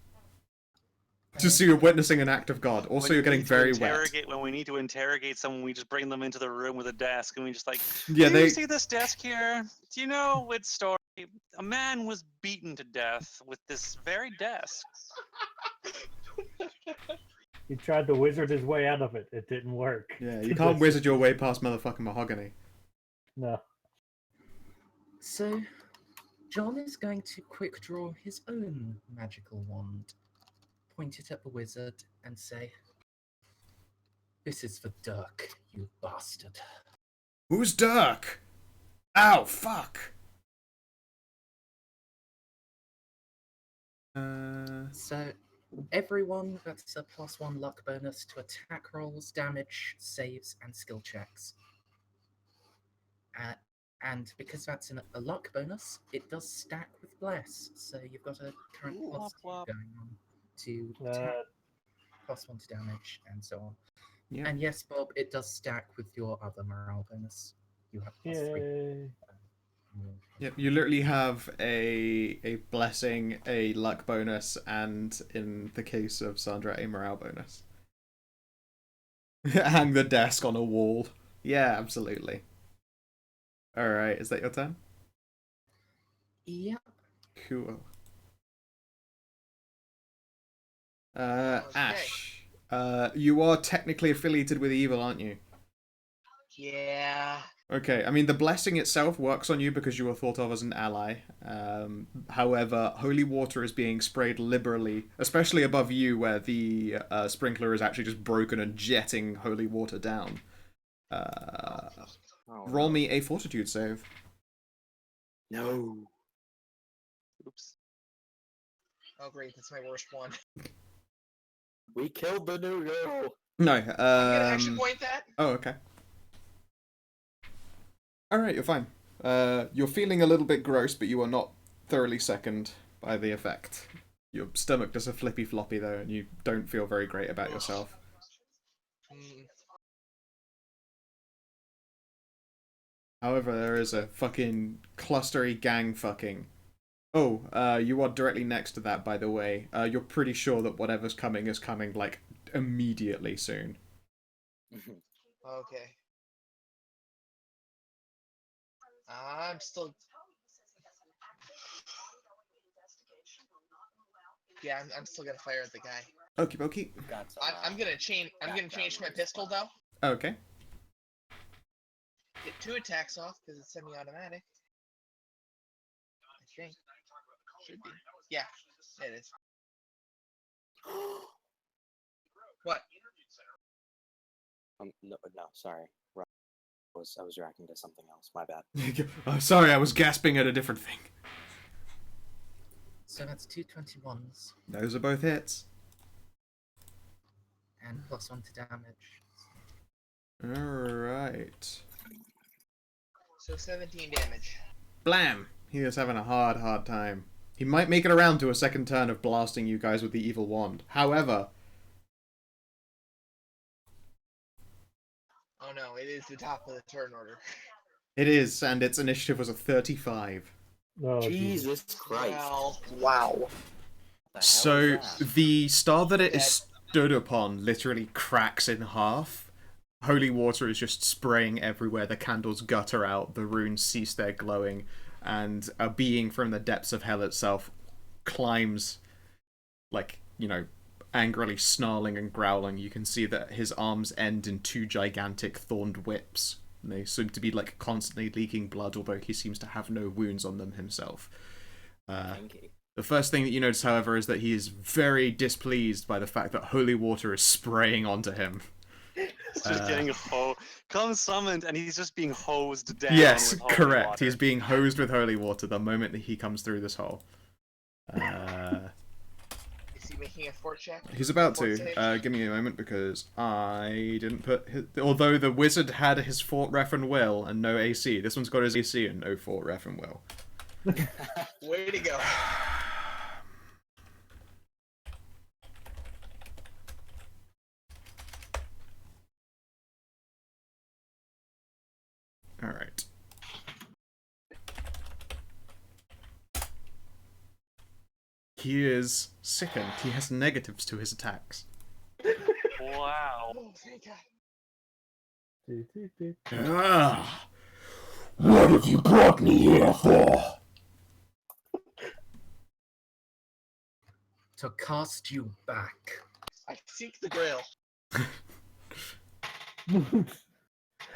Just so you're witnessing an act of God. Also, When you're we getting need to very wet. interrogate- When we need to interrogate someone, we just bring them into the room with a desk, and we just like, Yeah, do you they. see this desk here? Do you know its story? A man was beaten to death with this very desk. He tried to wizard his way out of it. It didn't work. Yeah, you can't wizard your way past motherfucking mahogany. No. So, John is going to quick draw his own magical wand, point it at the wizard, and say, "This is for Dirk, you bastard." Who's Dirk? Ow, fuck! So, everyone gets a +1 luck bonus to attack rolls, damage, saves, and skill checks. And because that's a luck bonus, it does stack with bless. So you've got a current Ooh, +2 wop, wop. going on to attack, +1 to damage, and so on. Yeah. And yes, Bob, it does stack with your other morale bonus. You have +3. Yay. Yep, you literally have a blessing, a luck bonus, and in the case of Sandra, a morale bonus. Hang the desk on a wall. Yeah, absolutely. Alright, is that your turn? Yep. Cool. Okay. Ash. You are technically affiliated with evil, aren't you? Yeah. Okay, I mean, the blessing itself works on you because you are thought of as an ally. However, holy water is being sprayed liberally, especially above you where the sprinkler is actually just broken and jetting holy water down. Roll me a fortitude save. No. Oops. Oh great, that's my worst one. We killed the new you. No, I'm gonna action point that. Oh, okay. Alright, you're fine. You're feeling a little bit gross, but you are not thoroughly seconded by the effect. Your stomach does a flippy floppy though, and you don't feel very great about yourself. Mm. However, there is a fucking clustery gang fucking. Oh, you are directly next to that, by the way. You're pretty sure that whatever's coming is coming, like, immediately soon. Okay. I'm still. Yeah, I'm still gonna fire at the guy. Okie dokie. Got some, I'm gonna change. I'm gonna change my pistol though. Okay. Get 2 attacks off because it's semi-automatic. I think. Should be. Yeah, it is. What? No, sorry. I was reacting to something else. My bad. Oh, sorry, I was gasping at a different thing. So that's 2 21s Those are both hits. and +1 to damage. Alright. So 17 damage. Blam! He is having a hard time. He might make it around to a second turn of blasting you guys with the evil wand. However... Oh no, it is the top of the turn order. It is, and its initiative was a 35. Oh, Jesus Christ. Well, Wow. What the hell So, is that? the star that it is Dead. stood upon literally cracks in half. Holy water is just spraying everywhere. The candles gutter out. The runes cease their glowing. And a being from the depths of hell itself climbs, like, you know, angrily snarling and growling. You can see that his arms end in 2 gigantic thorned whips. And they seem to be, like, constantly leaking blood, although he seems to have no wounds on them himself. Kinky. The first thing that you notice, however, is that he is very displeased by the fact that holy water is spraying onto him. He's just getting come summoned, and he's just being hosed down. Yes, with holy correct. water. He's being hosed with holy water the moment that he comes through this hole. is he making a fort check? He's about Fort to. save? Give me a moment because I didn't put his... Although the wizard had his fort ref and will and no AC, this one's got his AC and no fort ref and will. Way to go. Alright. He is sickened. He has negatives to his attacks. Wow. Oh, thank God. Ah! What have you brought me here for? To cast you back. I seek the grail.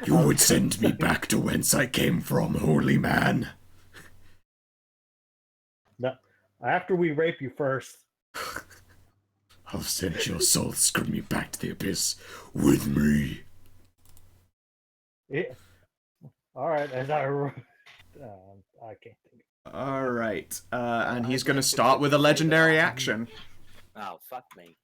You would send me back to whence I came from, holy man. No, after we rape you first. I'll send your soul screaming back to the abyss with me. Yeah. All right, as I can't think. Alright, and he's gonna start with a legendary action. Oh, fuck me.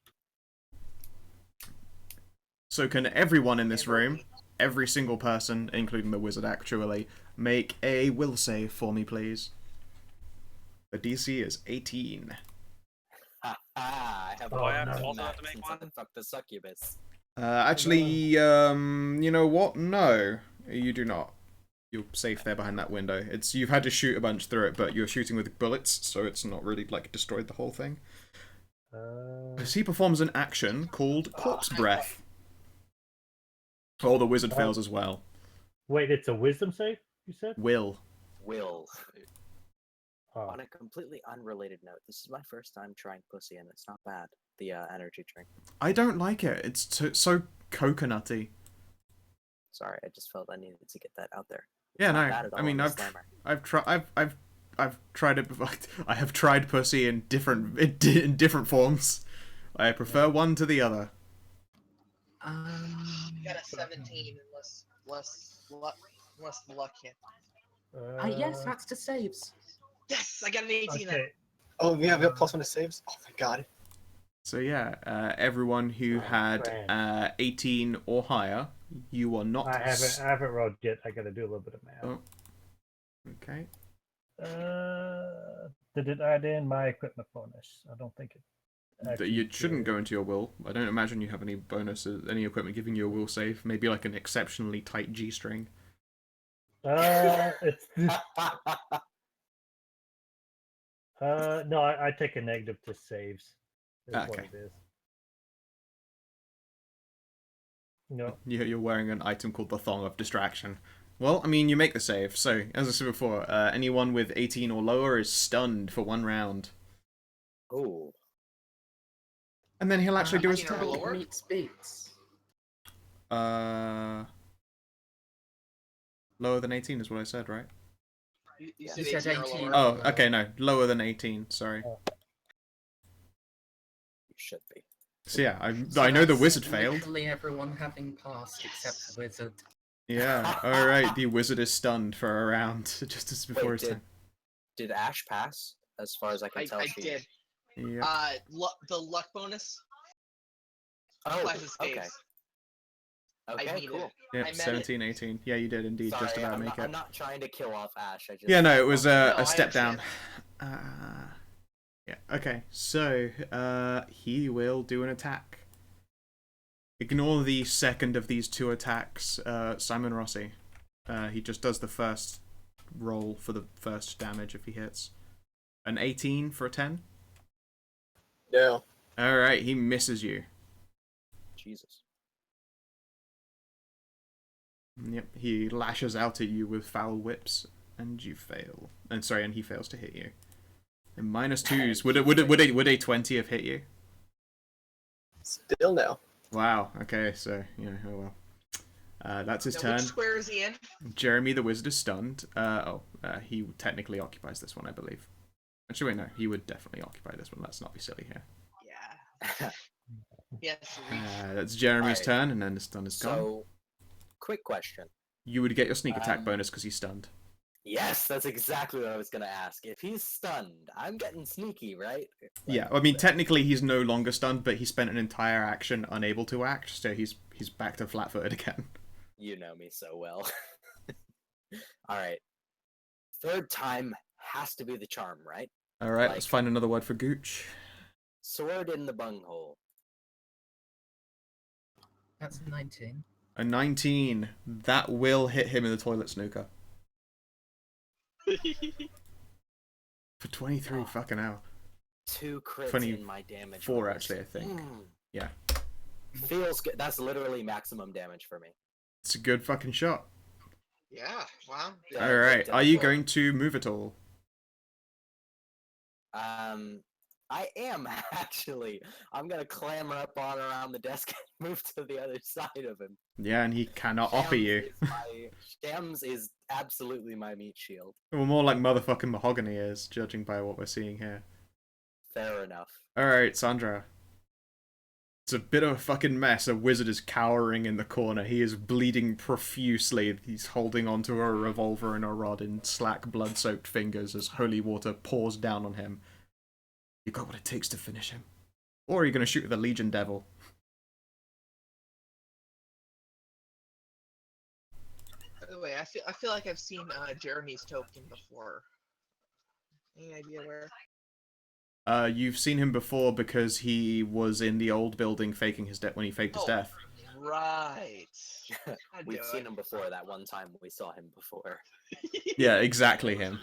So can everyone in this room, every single person, including the wizard actually, make a will save for me, please? The DC is 18. Ha ha! I have Oh, one I have to from also that have to make since one? I fucked the succubus. Actually, you know what? No, you do not. You're safe there behind that window. You've had to shoot a bunch through it, but you're shooting with bullets, so it's not really, like, destroyed the whole thing. Because he performs an action called Corpse Breath. Oh, the wizard fails as well. Wait, it's a wisdom save, you said? Will. Will. Oh. On a completely unrelated note, this is my first time trying pussy, and it's not bad. The energy drink. I don't like it. It's so coconutty. Sorry, I just felt I needed to get that out there. Yeah, Not no. bad at I all mean, in a I've slammer. tried it. I have tried pussy in different forms. I prefer one to the other. Got a 17 unless the luck hit. Yes, that's to saves. Yes, I got an 18 then. Okay. Oh, we have +1 to saves? Oh my god. So yeah, everyone who had man. 18 or higher, you are not. I haven't rolled yet. I gotta do a little bit of math. Oh. Okay. Did it add in my equipment bonus? I don't think it. That you shouldn't go into your will. I don't imagine you have any bonuses, any equipment giving you a will save. Maybe like an exceptionally tight G string. It's no, I take a negative to saves. That's what Okay. it is. No. You're wearing an item called the Thong of Distraction. Well, I mean, you make the save. So, as I said before, anyone with 18 or lower is stunned for 1 round. Oh, And then he'll actually do his 18 or attack. lower? Meets beats. Lower than 18 is what I said, right? You Yeah. said You said 18 or 18. lower? Oh, okay, no. Lower than 18, sorry. you should be. So yeah, So I know the that's wizard failed. Literally everyone having passed except the wizard. Yeah, alright, the wizard is stunned for a round, just as before Wait, his time. did Ash pass? As far as I can tell, I she did. Yeah. The luck bonus Oh, applies to okay. saves. I Okay, needed cool. it. I Yep, meant 17, 18. Yeah, you did indeed, Sorry, just about I'm make not, I'm it. not trying to kill off Ash. I just Yeah, no, it was No, a I step down. understand. Yeah, okay, so, he will do an attack. Ignore the second of these 2 attacks, Simon Rossi. He just does the first roll for the first damage if he hits. An 18 for a 10? No. Alright, he misses you. Jesus. Yep, he lashes out at you with foul whips, and you fail. And sorry, and he fails to hit you. And -2s. Would a 20 have hit you? Still no. Wow. Okay, so yeah. Oh well. That's his Now, turn. which square is he in? Jeremy the wizard is stunned. He technically occupies this one, I believe. Actually, wait, no. He would definitely occupy this one. Let's not be silly here. Yeah. Yes. That's Jeremy's Alright. turn, and then the stun is gone. So, quick question. You would get your sneak attack Um, bonus because he's stunned. Yes, that's exactly what I was gonna ask. If he's stunned, I'm getting sneaky, right? Yeah, I mean, technically he's no longer stunned, but he spent an entire action unable to act, so he's back to flat-footed again. You know me so well. Alright. Third time has to be the charm, right? Alright, let's Like- find another word for gooch. Sword in the bunghole. That's 19. A 19. That will hit him in the toilet snooker. For 23, fucking hell. 2 crits 24, in my damage. actually, I think. Yeah. Feels good. That's literally maximum damage for me. It's a good fucking shot. Yeah. Wow. Yeah, Alright, are you definitely. going to move at all? I am actually. I'm gonna clamber up on around the desk and move to the other side of him. Yeah, and he cannot offer you. Shams is absolutely my meat shield. Well, more like motherfucking mahogany is, judging by what we're seeing here. Fair enough. Alright, Sandra. It's a bit of a fucking mess. A wizard is cowering in the corner. He is bleeding profusely. He's holding onto a revolver and a rod in slack, blood-soaked fingers as holy water pours down on him. You got what it takes to finish him. Or are you going to shoot at the Legion Devil? By the way, I feel like I've seen Jeremy's token before. Any idea where? You've seen him before because he was in the old building faking his death when he faked his Oh. death. Right. We've seen him before. That one time we saw him before. Yeah, exactly him.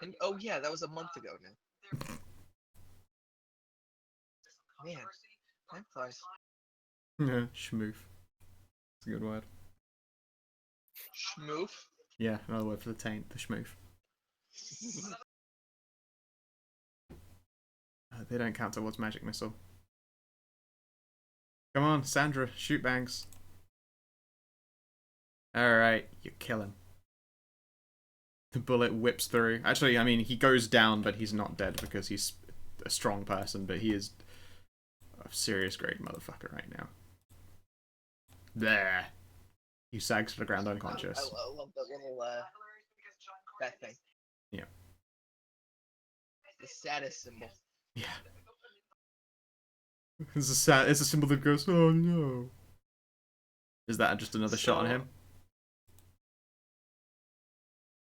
And oh yeah, that was a month ago now. Man, time flies. Yeah, schmoof. It's a good word. Schmoof. Yeah, another word for the taint, the schmoof. They don't count towards magic missile. Come on, Sandra, shoot bangs. Alright, you kill him. The bullet whips through. Actually, I mean, he goes down, but he's not dead because he's a strong person, but he is a serious grade motherfucker right now. There. He sags to the ground unconscious. I love that little that thing. Yeah. The saddest symbol. Yeah. It's a symbol that goes, oh no. Is that just another shot on him?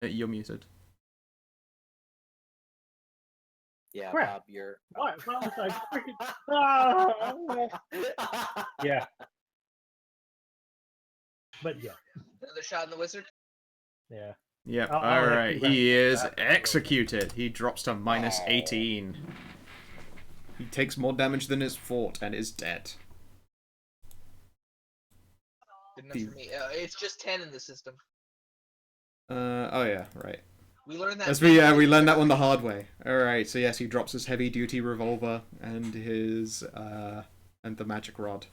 You're muted. Yeah, Crap. Bob, you're. Why was I freaking... Ah! Yeah. But yeah, Another shot in the wizard. yeah. Yep. I'll have Alright, to he wrap is that up. executed. He drops to minus Oh. 18. He takes more damage than his fort and is dead. Good enough for me. It's just 10 in the system. Oh yeah, right. We learned that. That's we learned that one the hard way. Alright, so yes, he drops his heavy duty revolver and his and the magic rod.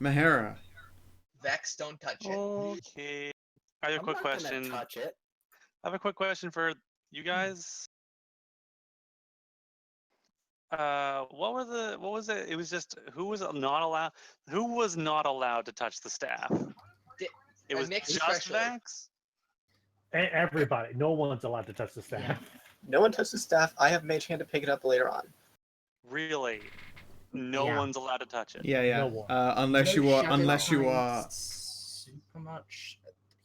Mahara. Vex, don't touch it. Okay. I have a I'm quick not gonna question. touch it. I have a quick question for you guys. What was it? It was just who was not allowed to touch the staff? It was Nick just especially. Vex? Everybody. No one's allowed to touch the staff. Yeah. No one touches staff. I have mage hand to pick it up later on. Really? No Yeah. one's allowed to touch it. Yeah, yeah. No one. Unless No you are shadow unless you behind are super much.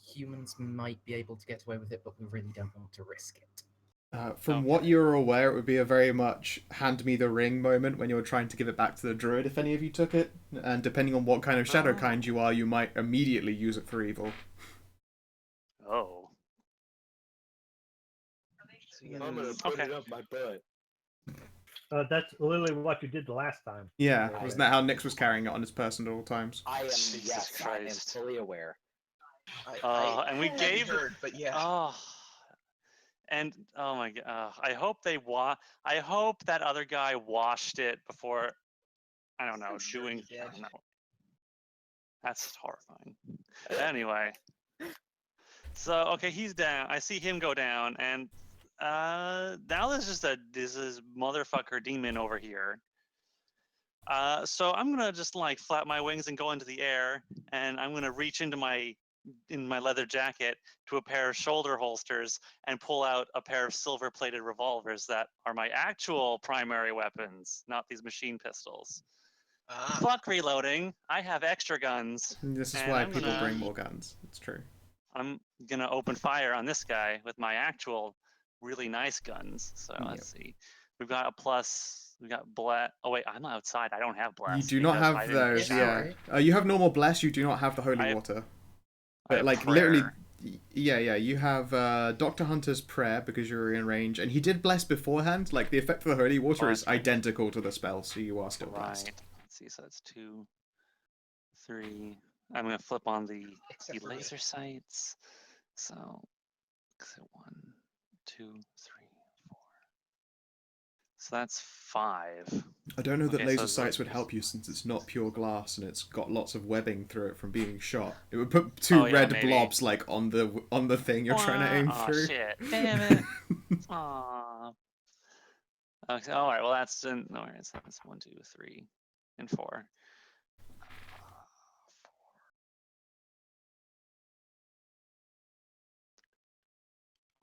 Humans might be able to get away with it, but we really don't want to risk it. from what you're aware, it would be a very much hand me the ring moment when you're trying to give it back to the druid if any of you took it. And depending on what kind of shadow kind you are, you might immediately use it for evil. Oh. So you I'm gotta- gonna put Okay. it up my butt. That's literally what you did the last time. Yeah, Yeah. wasn't that how Nyx was carrying it on his person at all times? I am, Jesus yes, I am Christ. fully aware. And we hadn't gave- heard, but yeah. Oh. And oh my god, I hope I hope that other guy washed it before. I don't know, I'm sure doing. he I did. don't know. That's horrifying. Anyway, so okay, he's down. I see him go down, and now there's just this motherfucker demon over here. So I'm gonna just like flap my wings and go into the air, and I'm gonna reach into my leather jacket to a pair of shoulder holsters and pull out a pair of silver-plated revolvers that are my actual primary weapons, not these machine pistols. Ah, Fuck reloading. I have extra guns. This is And why I'm people gonna- bring more guns. It's true. I'm gonna open fire on this guy with my actual really nice guns. So Yep. let's see. We've got a plus. We got bless. Oh wait, I'm outside. I don't have bless. You do not because I have didn't those, shower. yeah. You have normal bless, you do not have the holy I have- water. I But have like literally prayer. yeah, you have Dr. Hunter's prayer because you're in range, and he did bless beforehand. Like the effect of the holy water is Okay. identical to the spell, so you are still blessed. Right. Let's see. So that's 2, 3. I'm gonna flip on the except for me. laser sights. So 1, 2, 3, 4. So that's 5. I don't know that Okay, laser so sights would lasers. help you since it's not pure glass and it's got lots of webbing through it from being shot. It would put two Oh, yeah, red maybe. blobs like on the thing you're trying to aim Aw, through. shit. Damn it. Aww. Okay, all right. Well, that's no worries. That's 1, 2, 3, and 4.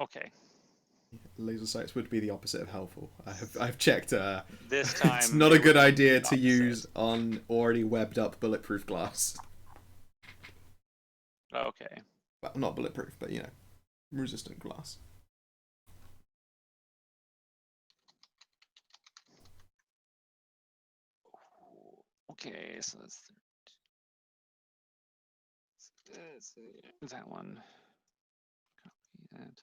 Okay. Laser sights would be the opposite of helpful. I've checked. This time it's not it a good would be idea the to opposite. use on already webbed up bulletproof glass. Okay. Well, not bulletproof, but resistant glass. Okay. So that's that one. Copy that.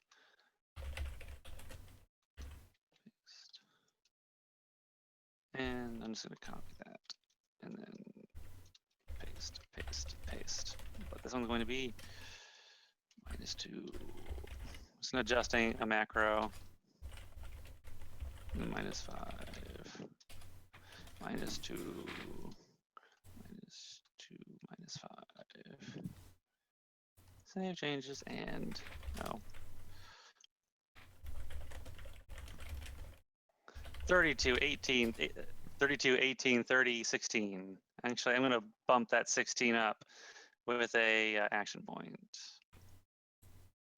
Paste. And I'm just gonna copy that, and then paste, paste, paste. But this one's going to be -2. Just adjusting a macro. And -5. -2. -2. -5. Save changes and no. 32, 18, 32, 18, 30, 16. Actually, I'm going to bump that 16 up with a action point.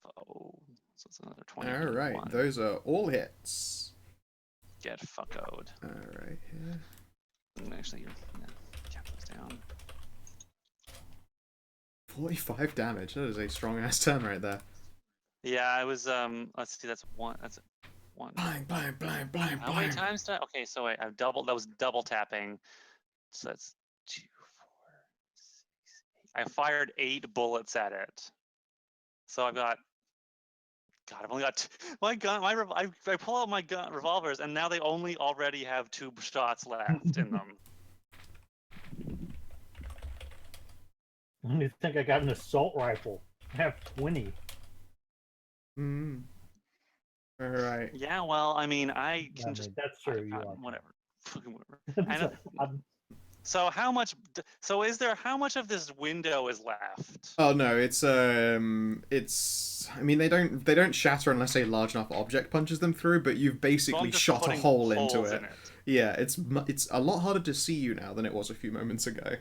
Oh, so it's another 20. All right, those are all hits. Get fuckoed. All right, here. Actually, cap those down. 45 damage. That is a strong ass turn right there. Yeah, I was. Let's see. That's one. That's one. Bang, bang, bang, bang, How many bang. times did I? Okay, so wait, I've doubled. That was double tapping So that's 2, 4, 6, 8. I fired 8 bullets at it. So I've got. God, I've only got my gun. I pull out my gun revolvers, and now they only already have 2 shots left in them. Let me think. I got an assault rifle. I have 20. Hmm. All right. Yeah, well, I mean, I can I just mean, that's true. You are. whatever, fucking whatever. I know. I'm- So how much? So is there? How much of this window is left? Oh no, it's. I mean, they don't shatter unless a large enough object punches them through. But you've So I'm basically just shot a putting hole into holes it. in it. Yeah, it's a lot harder to see you now than it was a few moments ago.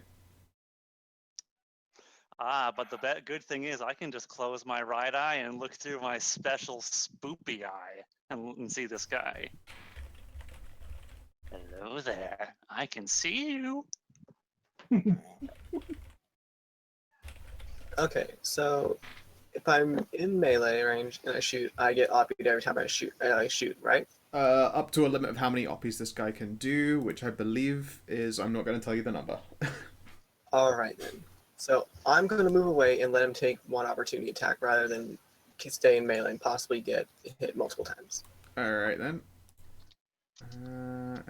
Ah, but the good thing is I can just close my right eye and look through my special spoopy eye and see this guy. Hello there. I can see you. Okay, so if I'm in melee range and I shoot, I get oppied every time I shoot, right? Up to a limit of how many oppies this guy can do, which I believe is, I'm not going to tell you the number. All right then. So I'm going to move away and let him take one opportunity attack rather than stay in melee and possibly get hit multiple times. All right then.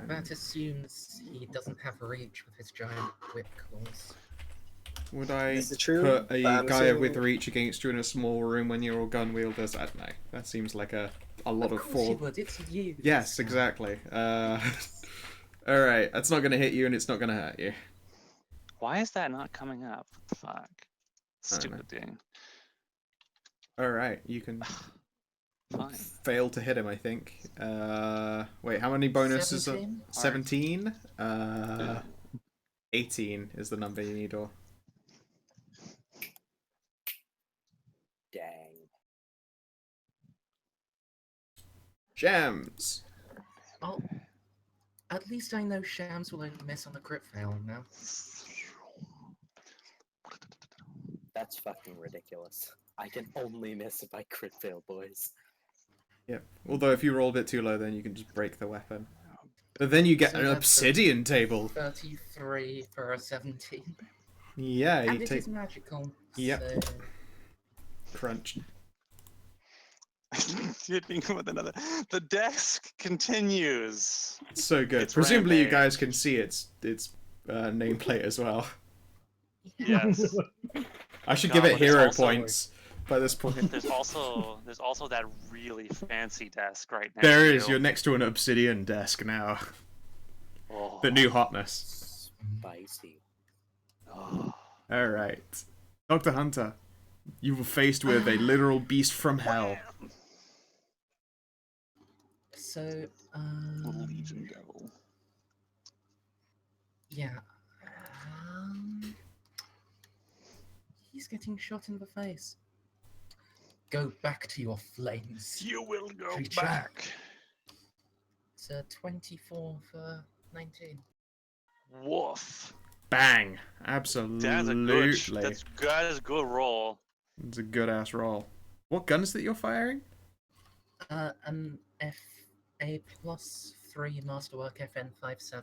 That assumes he doesn't have reach with his giant whip claws. Would I This is true, put but a I'm guy with assuming- reach against you in a small room when you're all gun wielders? I don't know. That seems like a lot of Of course you fall. would. It's you. Yes, exactly. All right, that's not going to hit you and it's not going to hurt you. Why is that not coming up? What the fuck? I don't know. Stupid thing. All right, you can Fine. fail to hit him, I think. Wait, how many bonuses? 17? 17? 18 is the number you need, or Dang. Shams. Oh, at least I know Shams will only miss on a crit fail now. That's fucking ridiculous. I can only miss if I crit fail, boys. Yep. Although if you roll a bit too low, then you can just break the weapon. But then you get So an that's a obsidian table. 33 for a 17. Yeah, you And it take is magical. Yep. So crunch. Hitting with another. The desk continues. It's so good. It's Presumably you guys rampage. can see its nameplate as well. Yes. I should God, give it but there's hero also- points by this point. There's also that really fancy desk right now. There is. You're next to an obsidian desk now. Oh. The new hotness. Spicy. Oh. All right, Dr. Hunter, you were faced with a literal beast from hell. So, Legion Devil. yeah. He's getting shot in the face. Go back to your flames. You will go Creature. back. It's a 24 for 19. Woof. Bang! Absolutely. That is a good roll. It's a good ass roll. What gun is that you're firing? An FA plus 3 Masterwork FN57.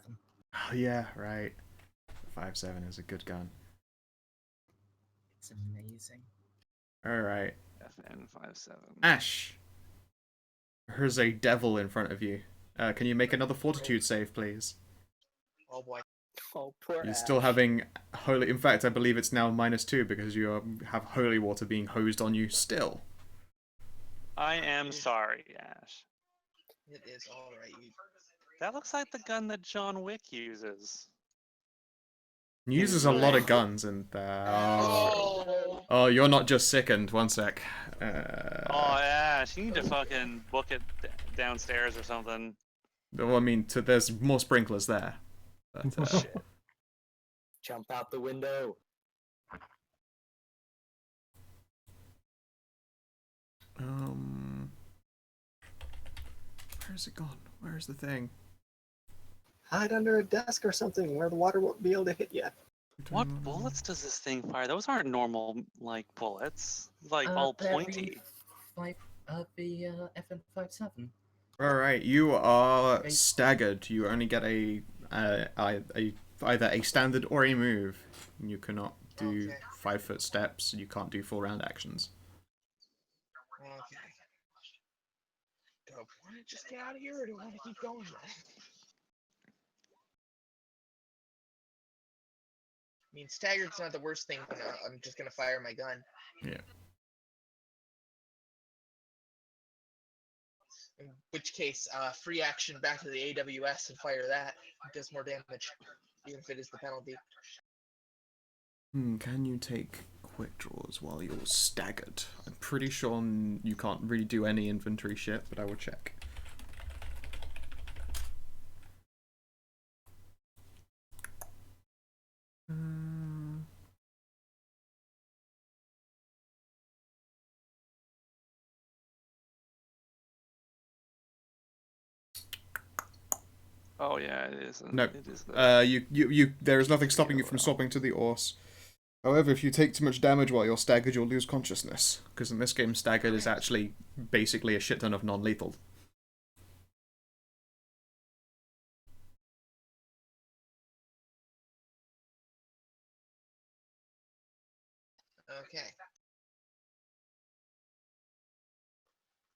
Oh yeah, right. 5.7 is a good gun. It's amazing. All right, FN57. Ash. There's a devil in front of you. Can you make another fortitude save, please? Oh boy. Oh, poor You're Ash. still having holy. In fact, I believe it's now -2 because you have holy water being hosed on you still. I am sorry, Ash. It is alright. That looks like the gun that John Wick uses. He uses a lot of guns, and oh, you're not just sickened. One sec. Oh, Ash, you need to fucking book it downstairs or something. Well, I mean, there's more sprinklers there. But, Shit. Jump out the window. Where's it gone? Where's the thing? Hide under a desk or something where the water won't be able to hit you. What bullets does this thing fire? Those aren't normal, like, bullets. Like, Uh, all they're pointy. The FN57. All right, you are staggered. You only get a either a standard or a move. You cannot do Okay. 5-foot steps. You can't do full round actions. Okay. Do I want to just get out of here, or do I want to keep going? I mean, staggered's not the worst thing. I'm just gonna fire my gun. Yeah. In which case, free action back to the AWS and fire that. It does more damage, even if it is the penalty. Can you take quick draws while you're staggered? I'm pretty sure you can't really do any inventory shit, but I will check. Oh yeah, it is. No. It is the... There is nothing stopping you from swapping to the Orse. However, if you take too much damage while you're staggered, you'll lose consciousness. Because in this game, staggered is actually basically a shit ton of non-lethal. Okay.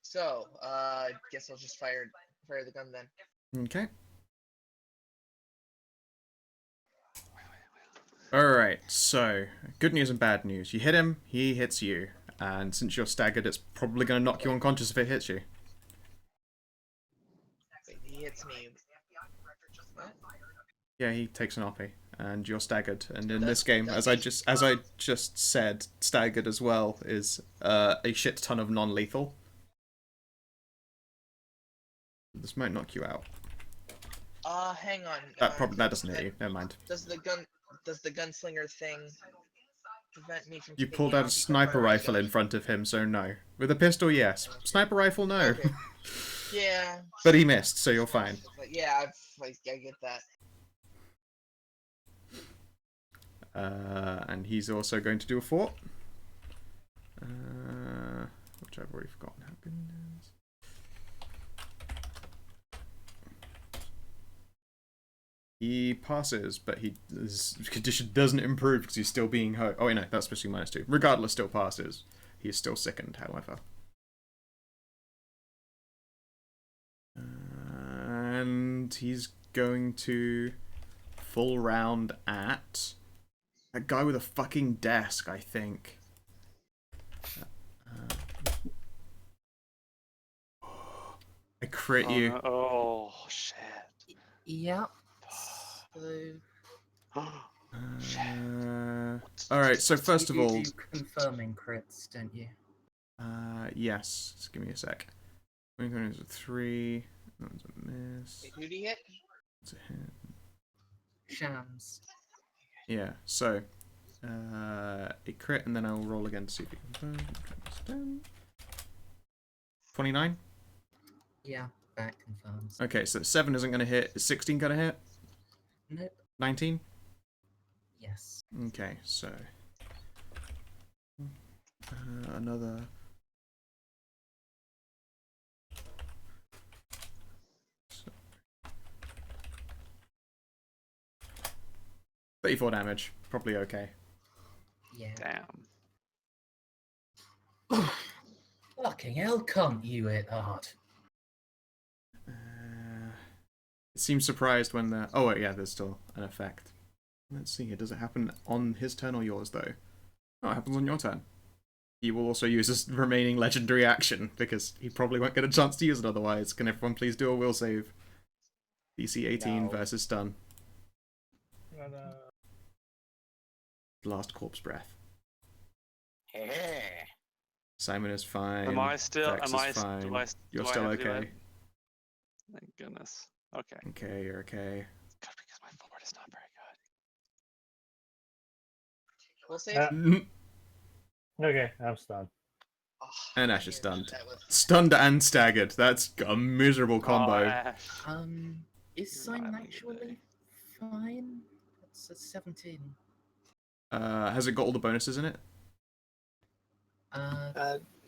So, guess I'll just fire the gun then. Okay. Alright, so, good news and bad news. You hit him, he hits you. And since you're staggered, it's probably going to knock you unconscious if it hits you. Wait, he hits me. What? Yeah, he takes an OP, and you're staggered. And in Does- this game, does as I just said, staggered as well is a shit ton of non-lethal. This might knock you out. Hang on. That doesn't hit you. Never mind. Does the gunslinger thing prevent me from? You taking pulled it out a off because sniper I already rifle got in it? front of him, so no. With a pistol, yes. Sniper rifle, no. Okay. Yeah. But he missed, so you're fine. But yeah, I get that. And he's also going to do a fort. Which I've already forgotten how good it is. He passes, but his condition doesn't improve because he's still being hurt. Oh wait, no, that's supposed to be -2. Regardless, still passes. He is still sickened, however. And he's going to full round at that guy with a fucking desk, I think. I crit you. no. Oh shit. Yep. So Alright, so first of you all... do confirming crits, don't you? Yes. Just give me a sec. 23 is a 3. That one's a miss. Wait, who do you hit? It's a hit. Shams. Yeah, so... a crit, and then I'll roll again to see if he confirms. 29? Yeah, that confirms. Okay, so 7 isn't going to hit. Is 16 going to hit? Nope. 19? Yes. Okay, so... another... So... 34 damage. Probably okay. Yeah. Damn. Fucking hell, can't you hit hard? It seems surprised when the... Oh, wait, yeah, there's still an effect. Let's see here. Does it happen on his turn or yours, though? Oh, it happens on your turn. He will also use his remaining legendary action, because he probably won't get a chance to use it otherwise. Can everyone please do a will save? DC 18 No. versus stun. Last corpse breath. Simon is fine. Am I still? Vex Am I? is fine. Do I? You're do I still have to do okay. it? Thank goodness. Okay. Okay, you're okay. Good, because my forward is not very good. We'll save. Okay, I'm stunned. Oh, And Ash is yeah, stunned. that was- Stunned and staggered. That's a miserable combo. Oh, Ash. Is You're not Simon having a good actually day. fine? That's a 17. Has it got all the bonuses in it?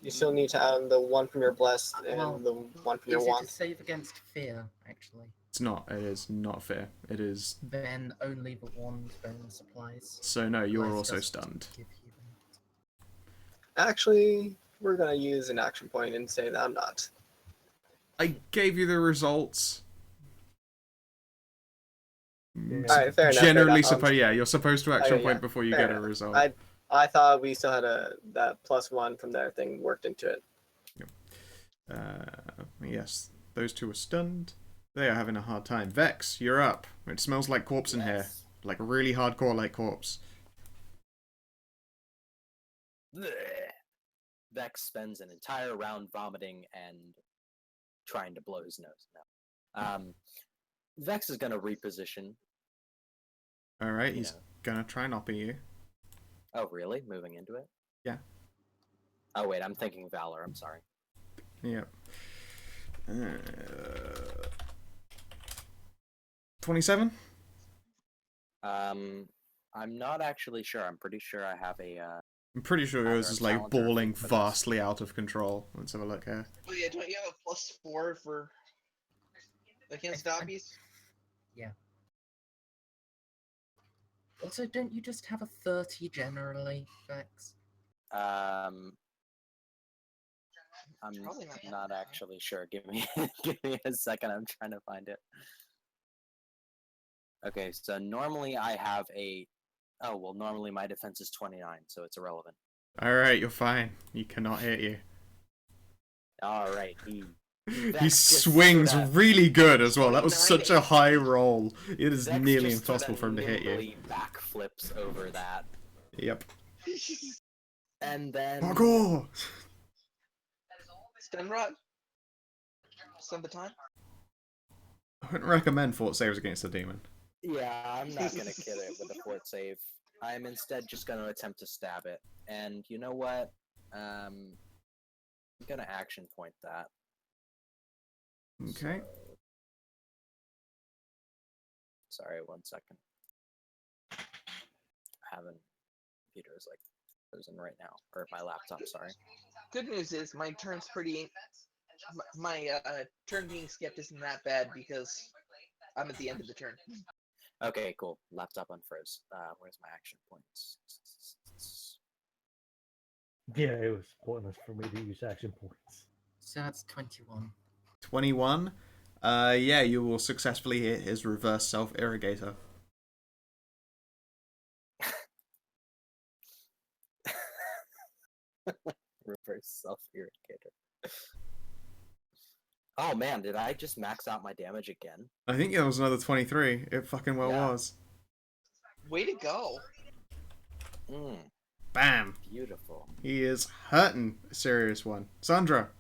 You still need to add the one from your bless and Well, the one from your Is it a wand. save against fear, actually? It's not. It is not fair. It is. Then only the wand bonus applies. So no, you're Bless also doesn't stunned. give you that. Actually, we're gonna use an action point and say that I'm not. I gave you the results. Alright, fair enough. Generally, fair enough. yeah, you're supposed to action Okay, yeah, point before you fair get a enough. result. I thought we still had that +1 from their thing worked into it. Yes, those two are stunned. They are having a hard time. Vex, you're up. It smells like corpse in here. Yes. Like really hardcore like corpse. Blech. Vex spends an entire round vomiting and trying to blow his nose now. Vex is gonna reposition. Alright, You he's know. gonna try not be you. Oh, really? Moving into it? Yeah. Oh, wait, I'm thinking Valor. I'm sorry. Yep. 27? I'm not actually sure. I'm pretty sure I have a. I'm pretty sure yours Either is a like talent or a balling feat for this. vastly out of control. Let's have a look here. Oh yeah, don't you have a +4 for against zombies? Yeah. Also, don't you just have a 30 generally, Vex? I'm Probably not that not bad. actually sure. Give me give me a second. I'm trying to find it. Okay, so normally I have a. Oh well, normally my defense is 29, so it's irrelevant. Alright, you're fine. He cannot hit you. All right, he He Vex just swings sorta- really good as well. That was 29 such a high roll. It is Vex nearly just sorta impossible for him to hit you. nimbly backflips over that, Yep. and then Parkour! Stun rod. Some of the time. I wouldn't recommend fort saves against a demon. yeah, I'm not gonna kill it with a fort save. I'm instead just gonna attempt to stab it, and you know what? I'm gonna action point that. Okay. Sorry, 1 second. Computer is like frozen right now, or my laptop. Sorry. Good news is my turn's pretty. My turn being skipped isn't that bad because I'm at the end of the turn. Okay, cool. Laptop unfroze. Where's my action points? Yeah, it was pointless for me to use action points. So that's 21. 21. Yeah, you will successfully hit his reverse self-irrigator. Reverse self-irrigator. Oh man, did I just max out my damage again? I think it was another 23. It fucking well Yeah. was. Way to go! Bam! Beautiful. He is hurting a serious one. Sandra!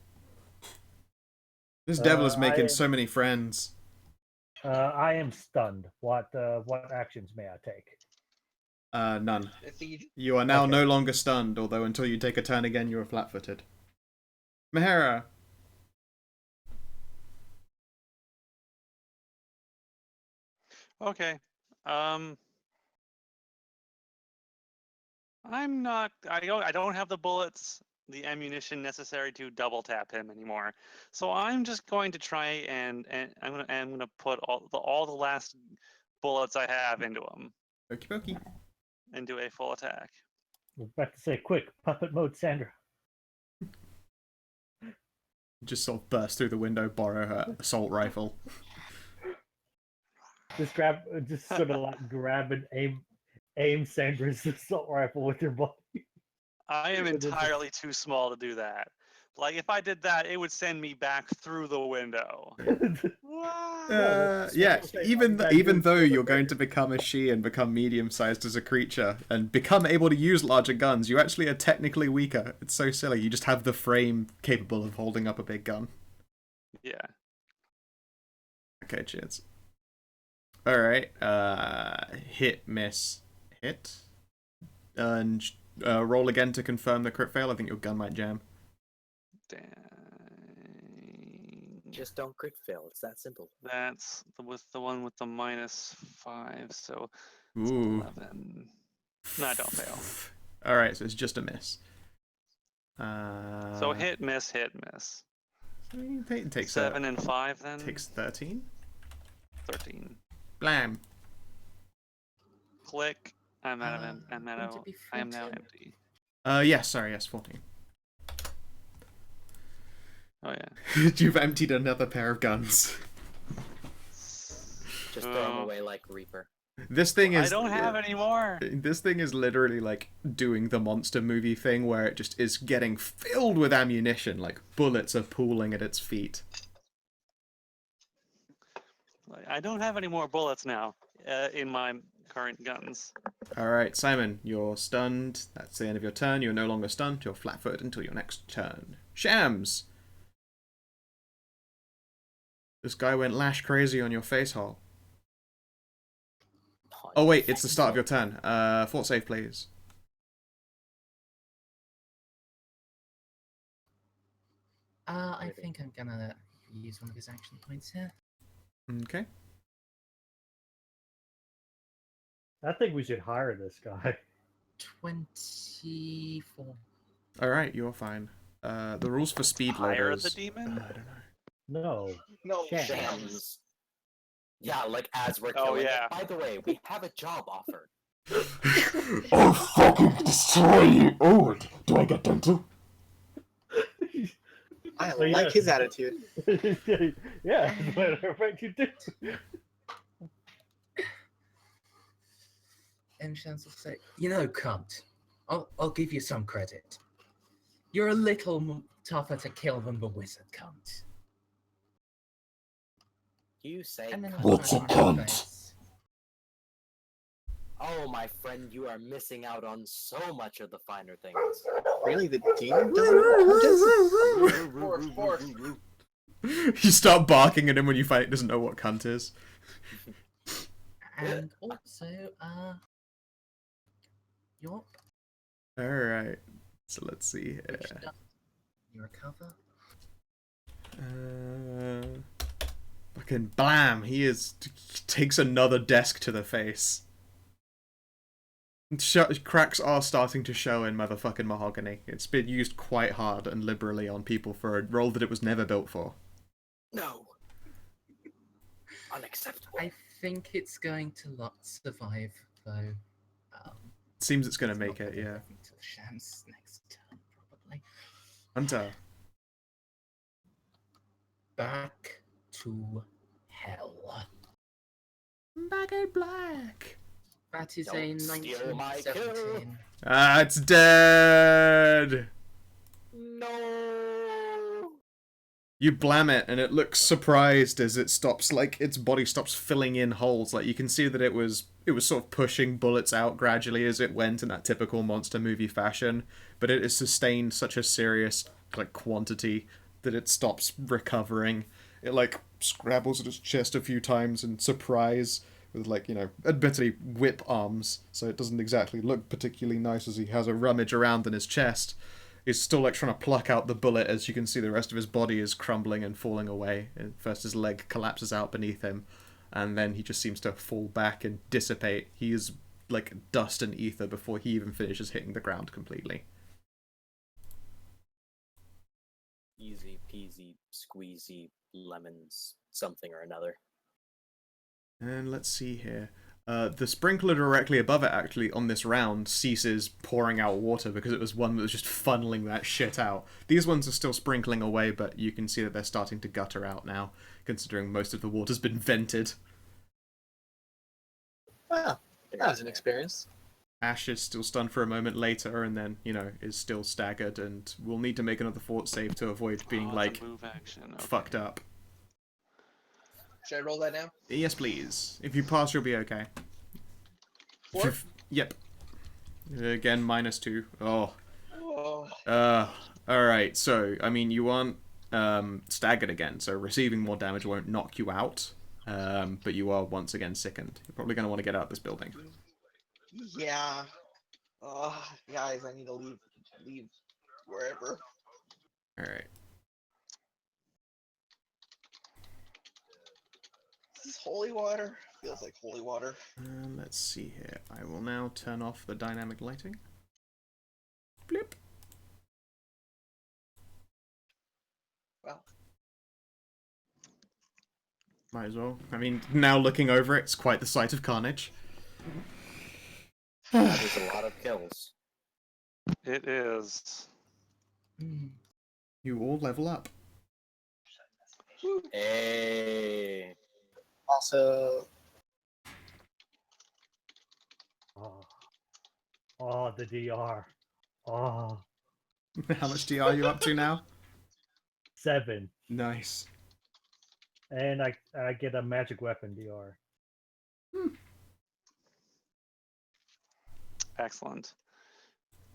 This devil is making so many friends. I am stunned. What actions may I take? None. I think You are now Okay. no longer stunned, although until you take a turn again, you are flat-footed. Mahara! Okay. I'm not. I don't have the bullets, the ammunition necessary to double tap him anymore. So I'm just going to try and I'm gonna put all the last bullets I have into him Okie dokie. and do a full attack. I was about to say, quick, puppet mode, Sandra. Just sort of burst through the window, borrow her assault rifle. Just sort of like grab and aim Sandra's assault rifle with your body. I am And then just- entirely too small to do that. Like if I did that, it would send me back through the window. Yeah, even that even dude- though you're going to become a she and become medium-sized as a creature and become able to use larger guns, you actually are technically weaker. It's so silly. You just have the frame capable of holding up a big gun. Yeah. Okay, cheers. All right. Hit, miss, hit, and roll again to confirm the crit fail. I think your gun might jam. Dang. Just don't crit fail. It's that simple. That's with the one with the -5, so it's Ooh. 11. No, I don't fail. All right, so it's just a miss. So hit, miss, hit, miss. It takes 7 and 5 then? takes 13. 13. Blam. Click. I'm out of Wouldn't it be I am now 14? empty. Yes, sorry, yes, 14. Oh yeah. You've emptied another pair of guns. Just throw them away like Reaper. This thing is. I don't have any more. This thing is literally like doing the monster movie thing where it just is getting filled with ammunition, like bullets are pooling at its feet. I don't have any more bullets now in my current guns. Alright, Simon, you're stunned. That's the end of your turn. You're no longer stunned. You're flat-footed until your next turn. Shams! This guy went lash crazy on your face hole. Oh wait, it's the start of your turn. Fort save, please. I think I'm gonna use one of his action points here. Okay. I think we should hire this guy. 24. Alright, you're fine. The rules for speed Hire loaders. the demon? I don't know. No. No, Shams. Shams. Yeah, like as we're Oh, killing yeah. it. By the way, we have a job offer. I'll fucking destroy you! Oh, do I get dental? I So, like yeah. his attitude. Yeah, as a matter of fact, you do. And Shams will say, "You know, cunt, I'll give you some credit. You're a little tougher to kill than the wizard, cunt." You say, And then cunt. What's a I'll punch him in the cunt? face. Oh, my friend, you are missing out on so much of the finer things. Really, the demon doesn't know what cunt is? Force. You start barking at him when you find it doesn't know what cunt is. And also, yup, Alright. So let's see here. which does you recover. Fucking blam! He takes another desk to the face. Cracks are starting to show in motherfucking mahogany. It's been used quite hard and liberally on people for a role that it was never built for. No. Unacceptable. I think it's going to survive, though. Seems it's gonna It's make not it, gonna yeah. live until Shams' next turn, probably. Hunter. Back to hell. Back in black. That is Don't a steal my kill. 1917. Ah, it's dead! No. You blam it, and it looks surprised as it stops, like, its body stops filling in holes. Like, you can see that it was sort of pushing bullets out gradually as it went in that typical monster movie fashion, but it has sustained such a serious, like, quantity that it stops recovering. It, like, scrabbles at its chest a few times in surprise, with, like, you know, admittedly whip arms, so it doesn't exactly look particularly nice as he has a rummage around in his chest. He's still, like, trying to pluck out the bullet as you can see the rest of his body is crumbling and falling away. First his leg collapses out beneath him, and then he just seems to fall back and dissipate. He is like dust and ether before he even finishes hitting the ground completely. Easy peasy, squeezy, lemons, something or another. And let's see here. The sprinkler directly above it, actually, on this round, ceases pouring out water because it was one that was just funneling that shit out. These ones are still sprinkling away, but you can see that they're starting to gutter out now, considering most of the water's been vented. Wow, that was an experience. Ash is still stunned for a moment later, and then, you know, is still staggered, and will need to make another fort save to avoid being, it's a like, move action. Okay. fucked up. Should I roll that now? Yes, please. If you pass, you'll be okay. Four? Yep. Again, -2. Oh. Oh. Alright, so, I mean, you aren't staggered again, so receiving more damage won't knock you out, but you are once again sickened. You're probably going to want to get out of this building. Yeah. Guys, I need to leave wherever. Alright. This is holy water. Feels like holy water. Let's see here. I will now turn off the dynamic lighting. Blip. Might as well. I mean, now looking over it, it's quite the sight of carnage. That is a lot of kills. It is. You all level up. Hey. Also, Oh, the DR. Oh, How much DR are you up to now? 7. Nice. And I get a magic weapon DR. Excellent.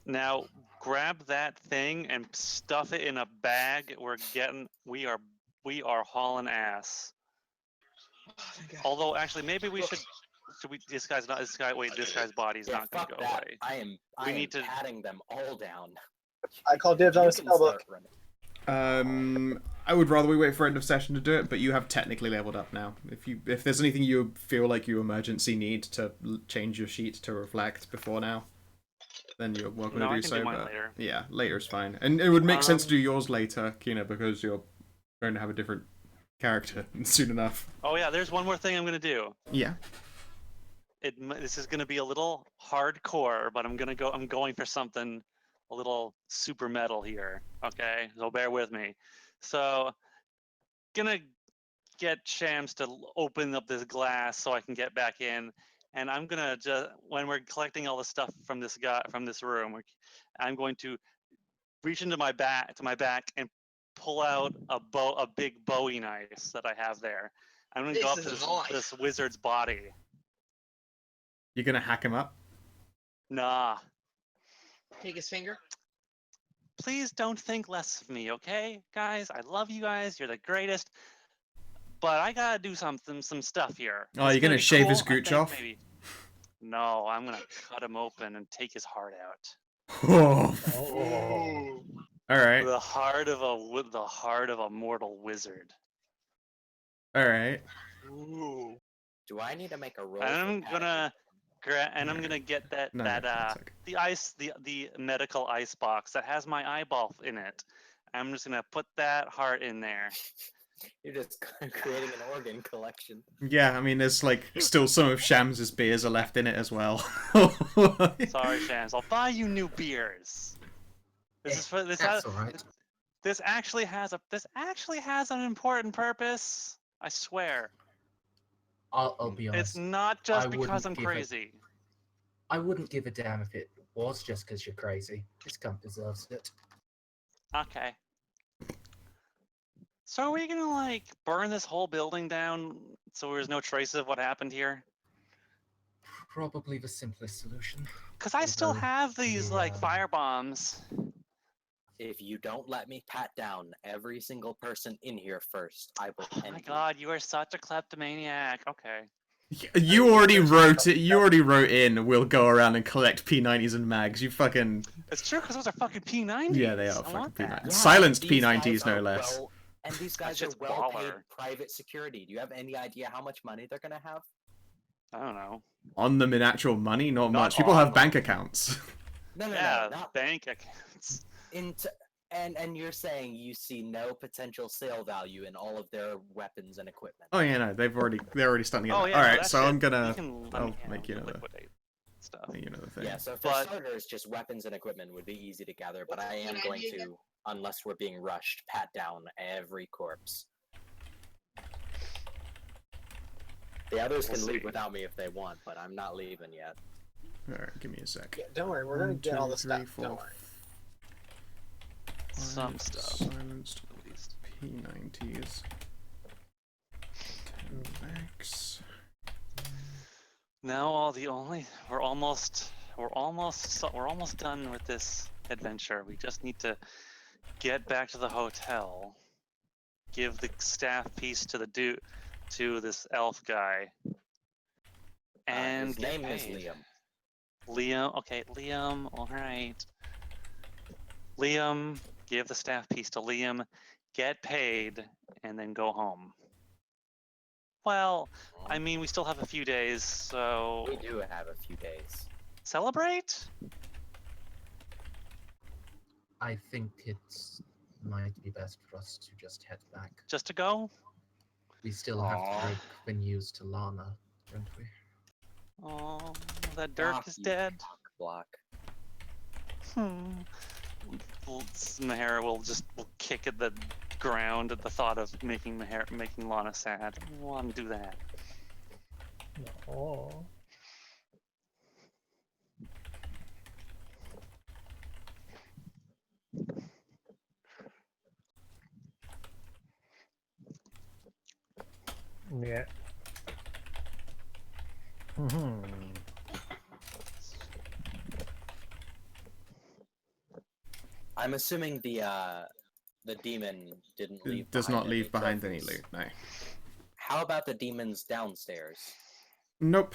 Now grab that thing and stuff it in a bag. We are hauling ass. Oh, thank God. Although actually maybe we should we this guy's body's Yeah, not gonna fuck go that. away. I am need to- patting them all down. I call dibs on You the can spellbook. start running. I would rather we wait for end of session to do it, but you have technically leveled up now. If there's anything you feel like you emergency need to change your sheet to reflect before now, then you're welcome No, to I do can so. do mine But later. yeah, later is fine, and it would make sense to do yours later, Kina, because you're going to have a different character soon enough. Oh yeah, there's one more thing I'm gonna do. Yeah. This is gonna be a little hardcore, but I'm going for something a little super metal here. Okay, so bear with me. So, gonna get Shams to open up this glass so I can get back in, and I'm gonna just when we're collecting all the stuff from this room, I'm going to reach into my back and pull out a big Bowie knife that I have there. I'm gonna go up This to is a knife. this wizard's body. You're gonna hack him up. Nah, Take his finger. please don't think less of me, okay, guys? I love you guys. You're the greatest. But I gotta do some stuff here. Oh, It's you're gonna be shave his I gooch think, off? Maybe. No, I'm gonna cut him open and take his heart out. Oh. Oh. All right. The heart of a mortal wizard. All right. Ooh. Do I need to make a roll? And for I'm patting? gonna get that No, that it's okay. the medical ice box that has my eyeball in it. I'm just gonna put that heart in there. You're just creating an organ collection. Yeah, I mean, there's like still some of Shams's beers are left in it as well. Sorry, Shams. I'll buy you new beers. This is for this. That's all right. This actually has an important purpose. I swear. I'll be honest. It's not just I because I'm wouldn't give a- crazy. I wouldn't give a damn if it was just because you're crazy. This cunt deserves it. Okay. So are we gonna like burn this whole building down so there's no trace of what happened here? Probably the simplest solution. Cause I still Although, have these like yeah. fire bombs. If you don't let me pat down every single person in here first, I will Oh end my you. god, you are such a kleptomaniac. Okay. You already wrote it. You already wrote in. We'll go around and collect P90s and mags. You fucking It's true because those are fucking P90s. yeah, they are I fucking want that. P90s. Silenced these P90s, guys no are less. and these guys That's are just well-paid baller. private security. Do you have any idea how much money they're gonna have? I don't know. On them in actual money, not Not much. People on have them. bank accounts. No, Yeah, not bank accounts. and you're saying you see no potential sale value in all of their weapons and equipment. Oh yeah, no, they're already starting to get Oh that. yeah. All no, right, that so shit, I'm gonna you can, I'll make you another liquidate stuff. make you another thing. Yeah, so for But- starters, just weapons and equipment would be easy to gather, but I am Good going idea. to, unless we're being rushed, pat down every corpse. The others We'll can leave see. without me if they want, but I'm not leaving yet. All right, give me a sec. Yeah, don't worry, we're gonna 1, get all 2, the 3, stuff. 4, Don't worry. Some 5 stuff. Silenced At least. P90s. 10 max. Now we're almost done with this adventure. We just need to get back to the hotel, give the staff piece to this elf guy, and His get name is paid. Liam. Liam, okay, Liam, all right. Liam, give the staff piece to Liam, get paid, and then go home. Well, I mean, we still have a few days, so We do have a few days. celebrate? I think it might be best for us to just head back. Just to go? We still have Aw. to break the news to Lana, don't we? Oh, that Dirk is dead. Block. Mahara will kick at the ground at the thought of making Lana sad. I don't want to do that. Oh. Yeah. I'm assuming the demon didn't leave. It does not behind leave behind any trophies. loot, no. How about the demons downstairs? Nope.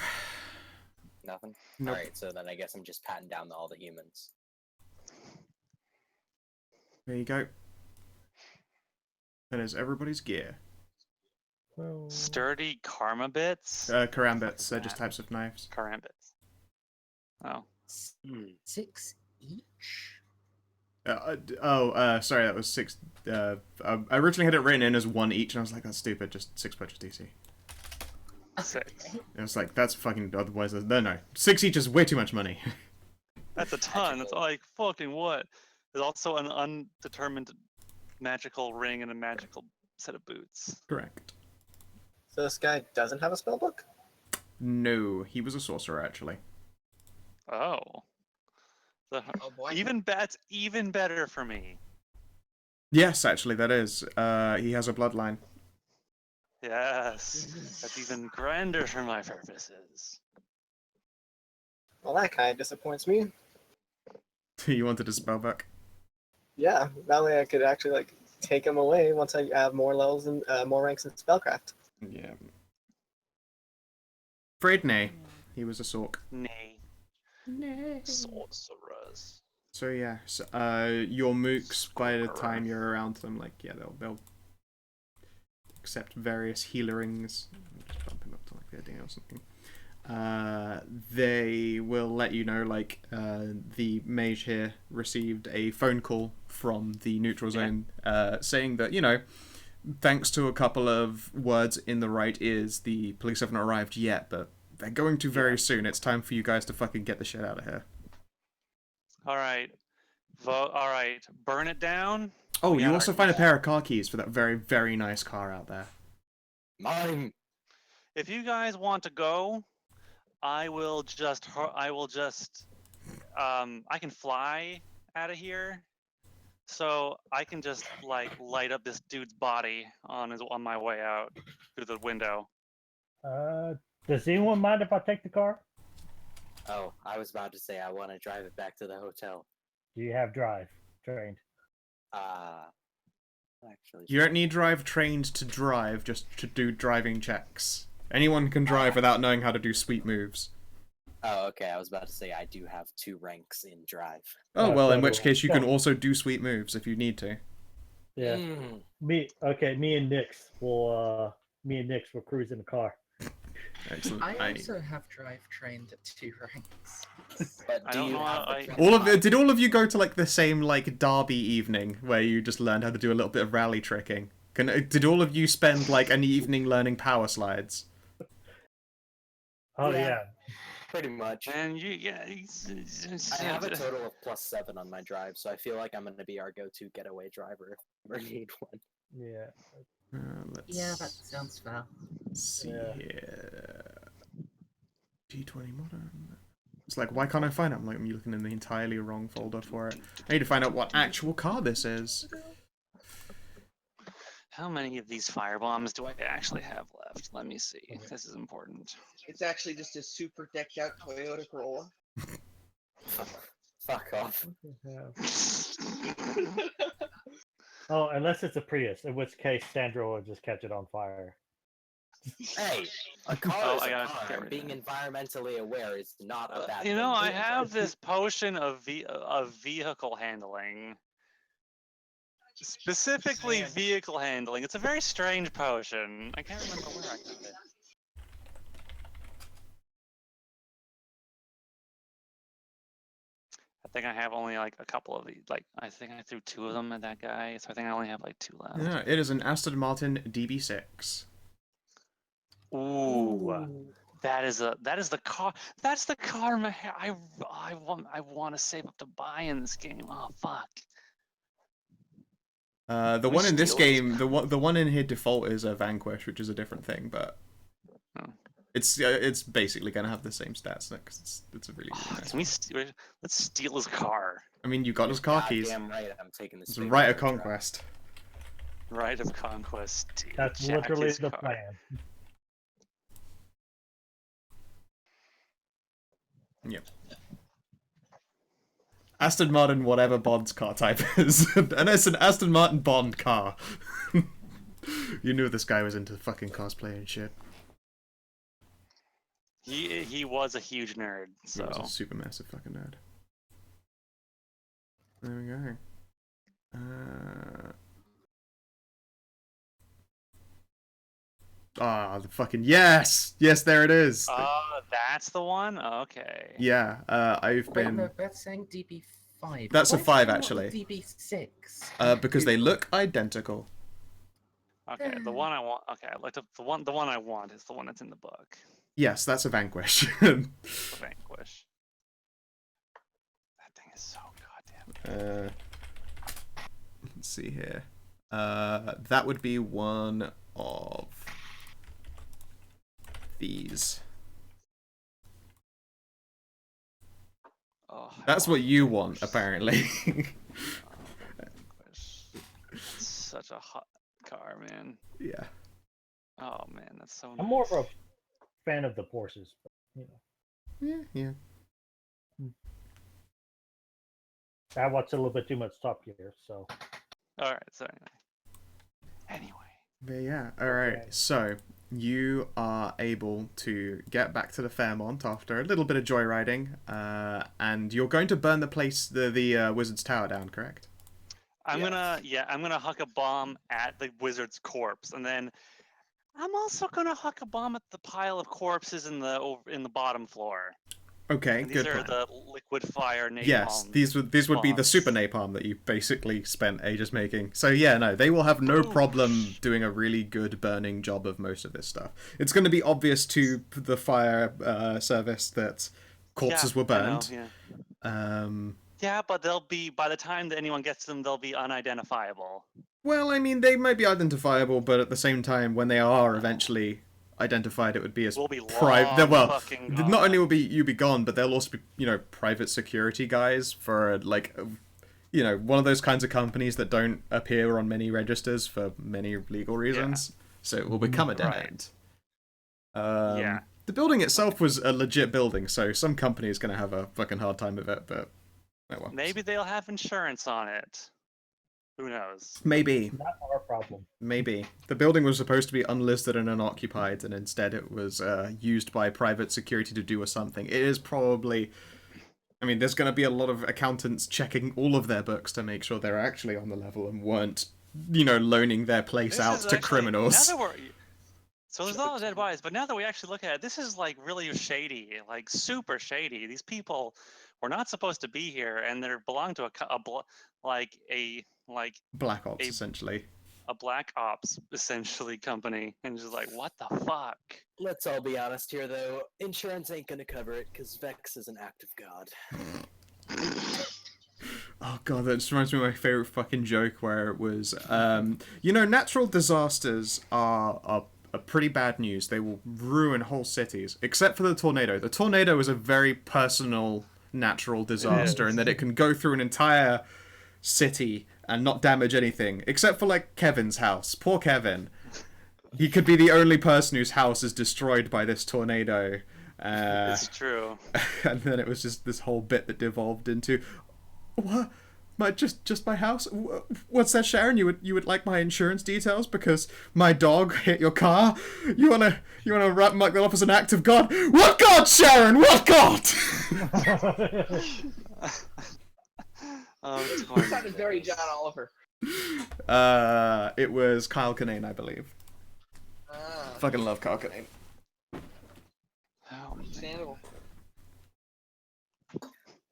Nothing. Nope. All right, so then I guess I'm just patting down all the humans. There you go. That is everybody's gear. Well, Sturdy karma bits? Karambits, they're just types of knives. Karambits. Oh. 6 each? Sorry, that was 6. I originally had it written in as 1 each, and I was like, that's stupid, just 6 purchase DC. 6. It was like, that's fucking, otherwise, no. 6 each is way too much money. That's a ton. That's like, fucking what? There's also an undetermined magical ring and a magical set of boots. Correct. So this guy doesn't have a spell book? No, he was a sorcerer, actually. Oh. Oh boy. That's even better for me. Yes, actually, that is. He has a bloodline. Yes. That's even grander for my purposes. Well, that kind of disappoints me. You wanted a spell book? Yeah, that way I could actually like take him away once I have more levels and more ranks in spellcraft. Yeah. Afraid nay. He was a sork. Nay. Sorcerers. So yeah, your mooks, by the time you're around them, like, yeah, they'll accept various healerings. Just bump him up to like 13 or something. They will let you know, like, the mage here received a phone call from the neutral zone, saying that, you know, thanks to a couple of words in the right ears, the police haven't arrived yet, but they're going to very soon. It's time for you guys to fucking get the shit out of here. Alright. Alright. Burn it down. Oh, We you got also our- find a pair of car keys for that very, very nice car out there. Mine. If you guys want to go, I can fly out of here, so I can just like light up this dude's body on my way out through the window. does anyone mind if I take the car? Oh, I was about to say I want to drive it back to the hotel. Do you have drive trained? Actually, You don't need drive trained to drive, just to do driving checks. Anyone can drive without knowing how to do sweet moves. Oh, okay. I was about to say I do have 2 ranks in drive. Oh, well, in which so- case you can also do sweet moves if you need to. Yeah. Mm. Me and Nix will cruise in the car. Excellent. I also have drive trained at 2 ranks. But I do don't you know have how Did all of you go to like the same like derby evening where you just learned how to do a little bit of rally tricking? Did all of you spend like an evening learning power slides? Oh Yeah. yeah. pretty much? And you, I have a total of +7 on my drive, so I feel like I'm going to be our go-to getaway driver if we ever need one. Yeah. Let's Yeah, that sounds fair. see Yeah. here. D20 modern. It's like, why can't I find it? I'm looking in the entirely wrong folder for it. I need to find out what actual car this is. How many of these firebombs do I actually have left? Let me see. This is important. It's actually just a super decked out Toyota Corolla. Fuck off. Yeah. Oh, unless it's a Prius, in which case Sandra will just catch it on fire. Hey, a car Oh, is I a gotta car, get and rid being of environmentally aware is not a bad You thing. know, I have this potion of vehicle handling. Specifically Man. vehicle handling. It's a very strange potion. I can't remember where I got it. I think I have only like a couple of these. Like, I think I threw 2 of them at that guy, so I think I only have like 2 left. Yeah, it is an Aston Martin DB6. Ooh. That is the car. That's the car I want to save up to buy in this game. Oh fuck. The Can we one in this steal his game, the one in here default is a Vanquish, which is a different thing, but Oh. it's basically gonna have the same stats because it's a really, really nice. Can we let's steal his car. I mean, you got his car keys. Damn right, I'm taking this. It's big right of contract. conquest. Right of conquest. Dude. That's Jack literally his the car. plan. Yep. Aston Martin, whatever Bond's car type is, and it's an Aston Martin Bond car. You knew this guy was into fucking cosplay and shit. He was a huge nerd. He was So a super massive fucking nerd. There we go. The fucking yes, there it is. that's the one. Okay. Yeah, I've Wait, been no, that's saying DB5. That's a Why is 5 it not actually. DB6. Because they look identical. Okay, the one I want. Okay, I looked up the one. The one I want is the one that's in the book. Yes, that's a Vanquish. The Vanquish. That thing is so goddamn. Let's see here. That would be one of these. Oh, That's what you want, apparently. Vanquish. Such a hot car, man. Yeah. Oh man, that's so. I'm more of a fan of the Porsches, but, you know. Yeah. I watch a little bit too much Top Gear, so. All right. So anyway. But yeah. All right. Okay. So you are able to get back to the Fairmont after a little bit of joyriding, and you're going to burn the place, the Wizard's Tower down, correct? I'm gonna huck a bomb at the wizard's corpse, and then I'm also gonna huck a bomb at the pile of corpses in the bottom floor. Okay, And good these are plan. the liquid fire napalm. Yes, these would be the bombs. super napalm that you basically spent ages making. So yeah, no, they will have no problem doing a really good burning job of most of this stuff. It's going to be obvious to the fire service that corpses were I know, burned. yeah. Yeah, but they'll be, by the time that anyone gets to them, they'll be unidentifiable. Well, I mean, they might be identifiable, but at the same time, when they are eventually identified, it would be as We'll be private. long Well, fucking not gone. only will you be gone, but they'll also be, private security guys for like, one of those kinds of companies that don't appear on many registers for many legal reasons. So it will become a dead Right. end. Yeah. The building itself was a legit building, so some company is going to have a fucking hard time with it, but oh well. Maybe they'll have insurance on it. Who knows? Maybe. Not our problem. Maybe. The building was supposed to be unlisted and unoccupied, and instead it was used by private security to do or something. It is probably... I mean, there's going to be a lot of accountants checking all of their books to make sure they're actually on the level and weren't, loaning their place This out is to actually- criminals. Now that so there's a lot of dead bodies, but now that we actually look at it, this is like really shady, like super shady. These people were not supposed to be here, and they belong to Black Ops, a- essentially. a black ops essentially company, and just like, what the fuck? Let's all be honest here, though. Insurance ain't gonna cover it because Vex is an act of God. Oh god, that just reminds me of my favorite fucking joke where it was, natural disasters are pretty bad news. They will ruin whole cities, except for the tornado. The tornado is a very personal natural disaster in that it can go through an entire city and not damage anything, except for like Kevin's house. Poor Kevin. He could be the only person whose house is destroyed by this tornado. It's true. And then it was just this whole bit that devolved into, what? Just my house? What's that, Sharon? You would like my insurance details because my dog hit your car? You wanna muck that up as an act of God? What God, Sharon? What God? It sounded very John Oliver. It was Kyle Kinane, I believe. Fucking love Kyle Kinane. Understandable.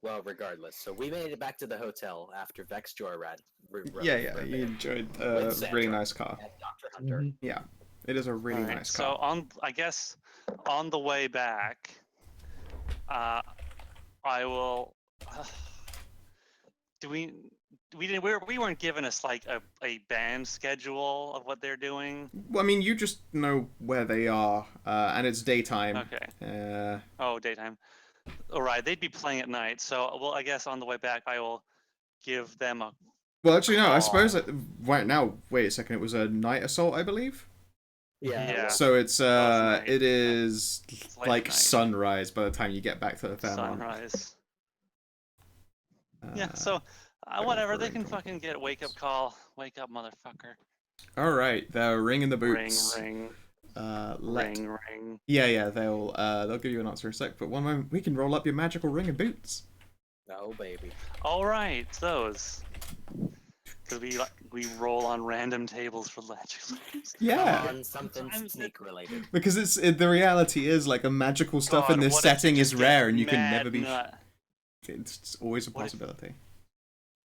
Well, regardless, so we made it back to the hotel after Vex Joyride. Yeah, you enjoyed a really nice car. And Dr. Hunter. Yeah. It is a really Alright, nice so car. I guess on the way back, I will. Do we weren't given us like a band schedule of what they're doing. Well, I mean, you just know where they are, and it's daytime. Okay. Oh, daytime. All right, they'd be playing at night, so well, I guess on the way back I will give them a. Well, actually, no. I call. suppose right now. Wait a second. It was a night assault, I believe. Yeah. So it's night. it is It's late like night. sunrise by the time you get back to the Fairmont. Sunrise. Yeah. So whatever. They can fucking get wake up call. Wake up, motherfucker. All right, they're ringing the boots. Ring. Ring. Yeah. They'll give you an answer in a sec. But one moment, we can roll up your magical ring and boots. Oh baby. All right, those. Because we roll on random tables for legend. Yeah. On something snake related. Because the reality is like the magical stuff in God, this what if you setting is just rare, get and you can mad never be. nut- It's always a What if- possibility.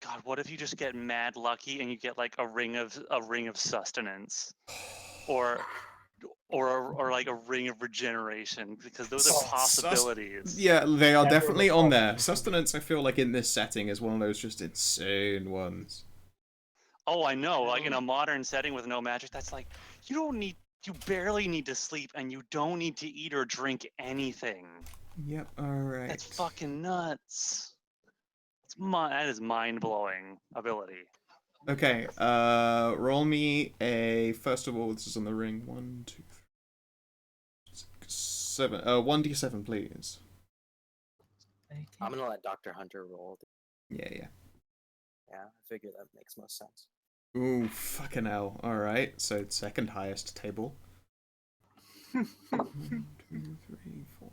God, what if you just get mad lucky and you get like a ring of sustenance, or like a ring of regeneration? Because those are possibilities. Yeah, they are Never definitely on recall. there. Sustenance, I feel like in this setting is one of those just insane ones. Oh, I know. Like in a modern setting with no magic, that's like you barely need to sleep, and you don't need to eat or drink anything. Yep. All right. That's fucking nuts. That is mind-blowing ability. Okay. Roll me a. First of all, this is on the ring. 1, 2, 3, 6, 7. 1d7, please. Okay. I'm gonna let Dr. Hunter roll. Yeah. Yeah, I figure that makes most sense. Ooh, fucking hell. All right. So second highest table. 1, 2, 3, 4.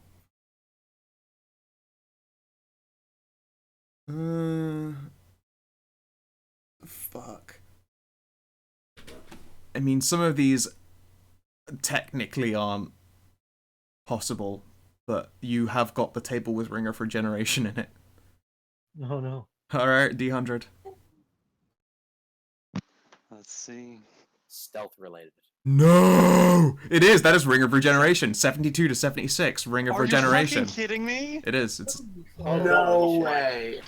Fuck. I mean, some of these technically aren't possible, but you have got the table with Ring of Regeneration in it. Oh no. Alright, D100. Let's see. Stealth related. No! It is! That is Ring of Regeneration. 72 to 76, Ring of Are Regeneration. you fucking kidding me? It is. It's. No way.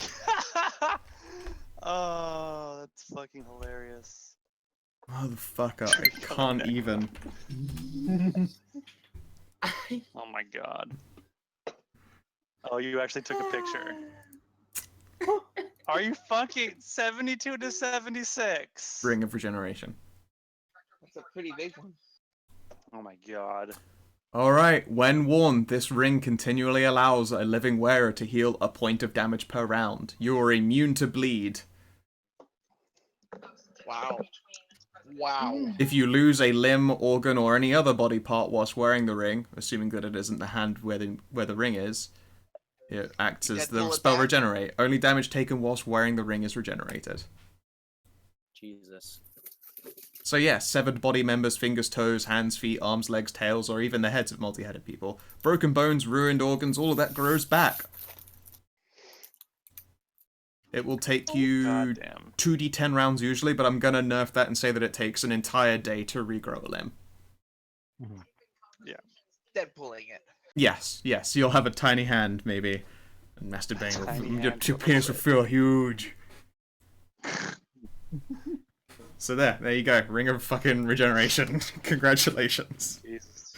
Oh, that's fucking hilarious. Motherfucker, I can't even. Oh my god. Oh, you actually took a picture. Are you fucking 72 to 76? Ring of Regeneration. That's a pretty big one. Oh my god. Alright, when worn, this ring continually allows a living wearer to heal a point of damage per round. You are immune to bleed. Wow. Wow. If you lose a limb, organ, or any other body part whilst wearing the ring, assuming that it isn't the hand where the ring is, it acts as Get the bullet spell back. regenerate. Only damage taken whilst wearing the ring is regenerated. Jesus. So yeah, severed body members, fingers, toes, hands, feet, arms, legs, tails, or even the heads of multi-headed people. Broken bones, ruined organs, all of that grows back. It will take you Goddamn. 2d10 rounds usually, but I'm gonna nerf that and say that it takes an entire day to regrow a limb. Deadpooling it. Yes, you'll have a tiny hand, maybe. And Tiny masturbating, your hand two will penis will do it. feel huge. So there you go. Ring of fucking regeneration. Congratulations. Jesus.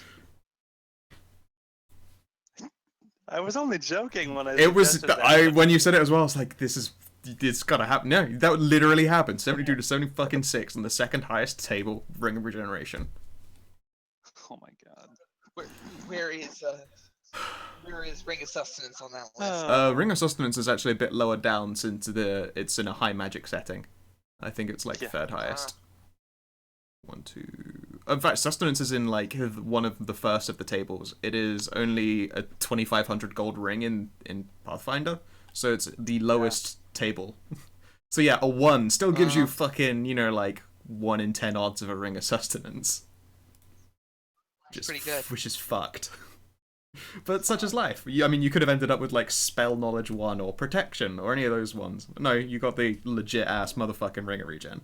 I was only joking when I It was, suggested that. when you said it as well, I was like, it's gotta happen. No, that would literally happen. 72 to 76 on the second highest table, Ring of Regeneration. Oh my god. Where is Ring of Sustenance on that list? Ring of Sustenance is actually a bit lower down since it's in a high magic setting. I think it's like Yeah. third highest. 1, 2. In fact, Sustenance is in like one of the first of the tables. It is only a 2,500 gold ring in Pathfinder, so it's the lowest table. So yeah, a 1 still gives you fucking, like 1 in 10 odds of a Ring of Sustenance. That's pretty good. Which is fucked. But such is life. I mean, you could have ended up with like Spell Knowledge 1 or Protection or any of those ones. No, you got the legit ass motherfucking Ring of Regen.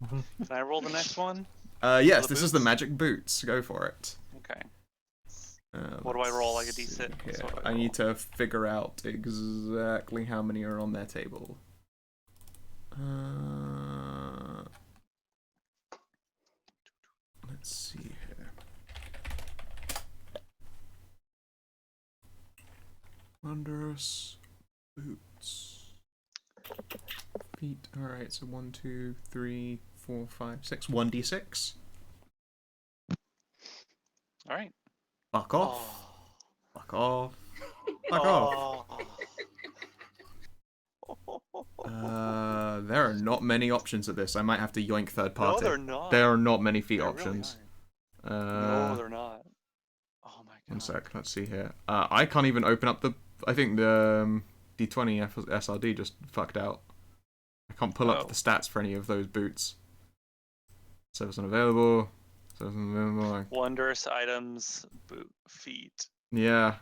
Can I roll the next one? Yes, the this is the boots? magic boots. Go for it. Okay. What do I roll, like a let's D6? see here. What do I I need roll? to figure out exactly how many are on their table. Let's see here. Wondrous boots. Feet. Alright, so 1, 2, 3, 4, 5, 6. 1d6. All right. Fuck off. Oh. Fuck off. Fuck off. There are not many options at this. I might have to yoink third party. No, they're not. There are not many feet They options. Really no, they're not. Oh my god. One sec, let's see here. I can't even open up the... I think the d20 SRD just fucked out. I can't pull up the stats for any of those boots. Service unavailable. Service unavailable. Wondrous items, feet. Yeah.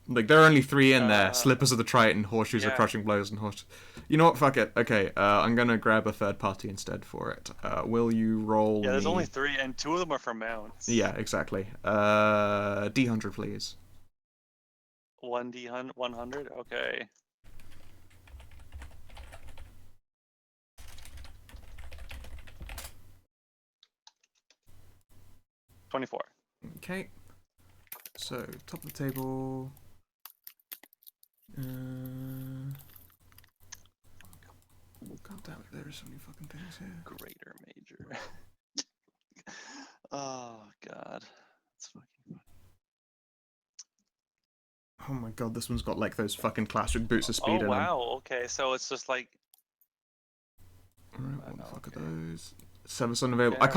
Like, there are only 3 in there. Slippers of the Triton, Horseshoes of yeah. Crushing Blows, and Horse... You know what, fuck it. Okay, I'm gonna grab a third party instead for it. Will you roll Yeah, there's me... only 3, and 2 of them are for mounts. Yeah, exactly. D100, please. 100? Okay. $24. Okay. So, top of the table... God damn it, there are so many fucking things here. Greater major. Oh god. That's fucking funny. Oh my god, this one's got like those fucking classic boots of speed in them. Wow, okay, so it's just like... Alright, what the fuck are those? Service unavailable. Yeah, I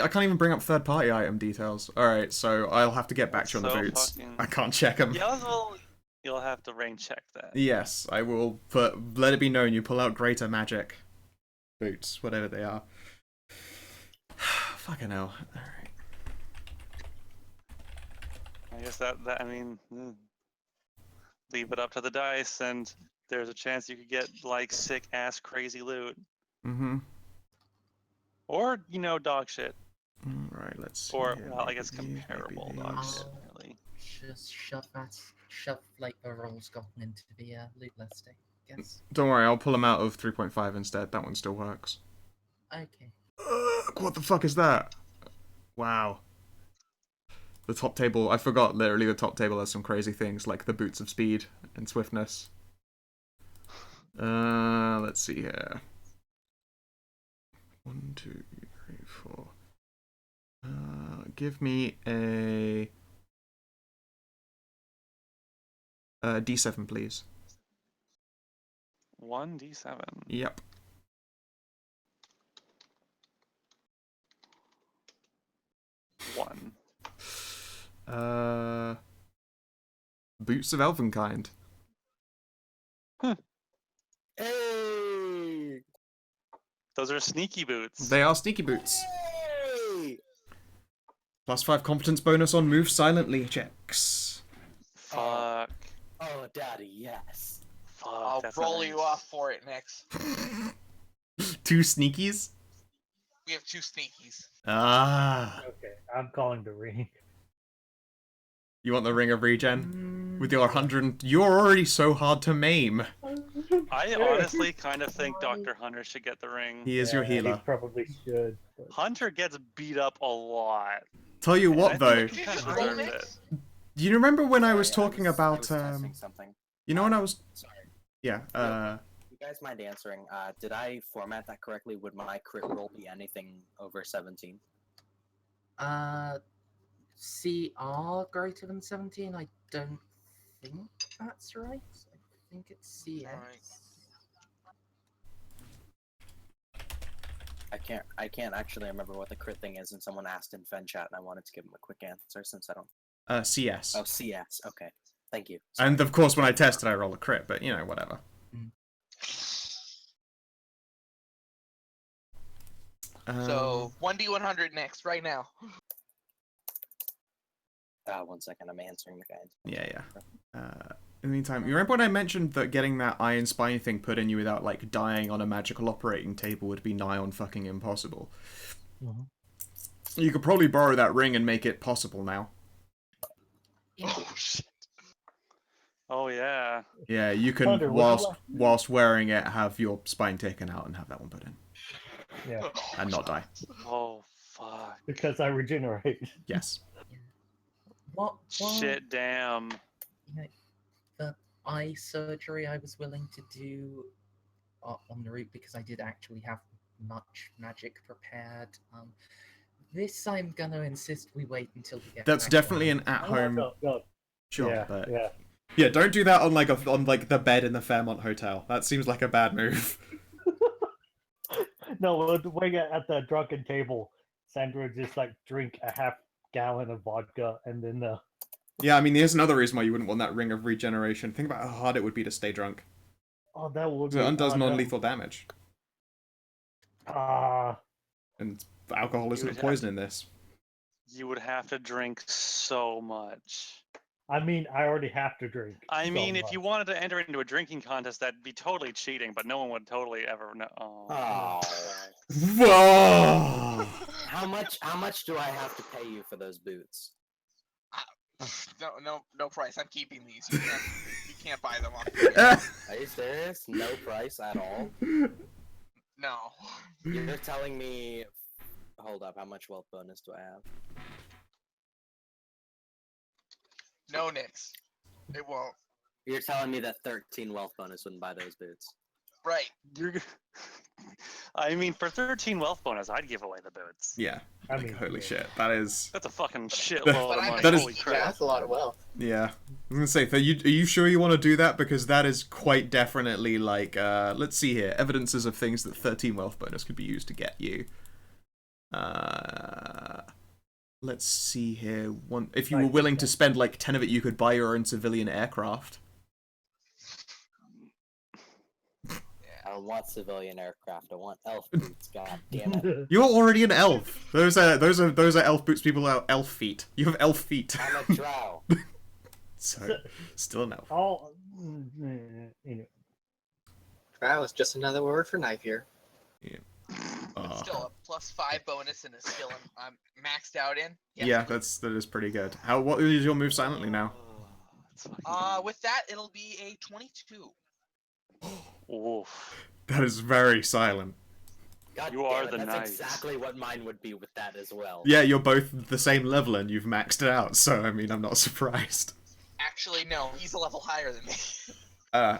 can't even bring up third party item details. Alright, so I'll have to get back to you on the boots. I can't check them. Yeah, well, you'll have to rain check that. Yes, I will let it be known you pull out greater magic boots, whatever they are. Fucking hell. Alright. I guess I mean, leave it up to the dice, and there's a chance you could get, like, sick-ass crazy loot. Mm-hmm. Or, dog shit. Alright, let's see. Or, here. well, I guess Maybe these, comparable maybe dog these. shit, really. Just shove like the rolls gotten into the loot list, I guess. Don't worry, I'll pull them out of 3.5 instead. That one still works. Okay. What the fuck is that? Wow. The top table, I forgot, literally the top table has some crazy things, like the boots of speed and swiftness. Let's see here. 1, 2, 3, 4. Give me a D7, please. 1d7. Yep. One. Boots of Elvenkind. Hey! Those are sneaky boots. They are sneaky boots. Hey! +5 competence bonus on move silently checks. Fuck. Oh, daddy, yes. Fuck. I'll that's roll nice. you off for it next. 2 sneakies? We have 2 sneakies. Ah. Okay, I'm calling the ring. You want the Ring of Regen? With your 100... You're already so hard to maim. I honestly kind of think Dr. Hunter should get the ring. He is your He healer. probably should. But... Hunter gets beat up a lot. Tell you And I what, think though. he kind of Roll deserves next? it. Do you remember when I was Sorry, talking I about... was testing something. You know when I was... Sorry. Yeah, You guys mind answering? Did I format that correctly? Would my crit roll be anything over 17? CR greater than 17? I don't think that's right. I think it's CS. I can't actually remember what the crit thing is, and someone asked in Fen chat, and I wanted to give them a quick answer since I don't. CS. Oh, CS. Okay, thank you. And of course, when I tested, I roll a crit, but you know, whatever. So 1d100 next, right now. 1 second, I'm answering the guide. Yeah. In the meantime, you remember when I mentioned that getting that Iron Spine thing put in you without, like, dying on a magical operating table would be nigh on fucking impossible? You could probably borrow that ring and make it possible now. Oh shit. Oh yeah. Yeah, you can, Thunder, would you whilst wearing it, have your spine taken out and have that one put in. Yeah, Oh, And not die. Oh fuck. because I regenerate. Yes. What? Shit, damn. You know, the eye surgery I was willing to do on the route because I did actually have much magic prepared. This I'm gonna insist we wait until we get. That's back definitely on. an at-home No. shot, Yeah, but yeah. yeah, don't do that on like the bed in the Fairmont Hotel. That seems like a bad move. No, when you're at the drunken table, Sandra would just like drink a half gallon of vodka and then Yeah, I mean, here's another reason why you wouldn't want that ring of regeneration. Think about how hard it would be to stay drunk. oh, that would So it undoes non-lethal damage, Ah, and alcohol isn't a would have poison in this. You would have to drink so much. I mean, I already have to drink. I so mean, if much. you wanted to enter into a drinking contest, that'd be totally cheating, but no one would totally ever know. Oh. Oh. Whoa! How much do I have to pay you for those boots? No price. I'm keeping these. You can't buy them off. Are you serious? No price at all? No. You're telling me. Hold up. How much wealth bonus do I have? No, Nix. It won't. You're telling me that 13 wealth bonus wouldn't buy those boots. Right. I mean, for 13 wealth bonus, I'd give away the boots. Yeah, I like, mean, holy yeah. shit, that is. That's a fucking shitload of But I money. That is- Holy Yeah, crap. that's a lot of wealth. Yeah, I was gonna say, are you sure you want to do that? Because that is quite definitely like, let's see here, evidences of things that 13 wealth bonus could be used to get you. Let's see here. If you were willing to spend like 10 of it, you could buy your own civilian aircraft. I don't want civilian aircraft. I want elf boots. God damn it. You're already an elf. Those are elf boots. People are elf feet. You have elf feet. I'm a drow. So, still an elf. All anyway. Wow, it's just another word for knife here. Uh-huh. Still a +5 bonus and a skill I'm maxed out in. Yeah, that is pretty good. What is your move silently now? With that, it'll be a 22. Oof. That is very silent. God You damn are it, the that's knight. exactly what mine would be with that as well. Yeah, you're both the same level and you've maxed it out, so I mean, I'm not surprised. Actually, no, he's a level higher than me.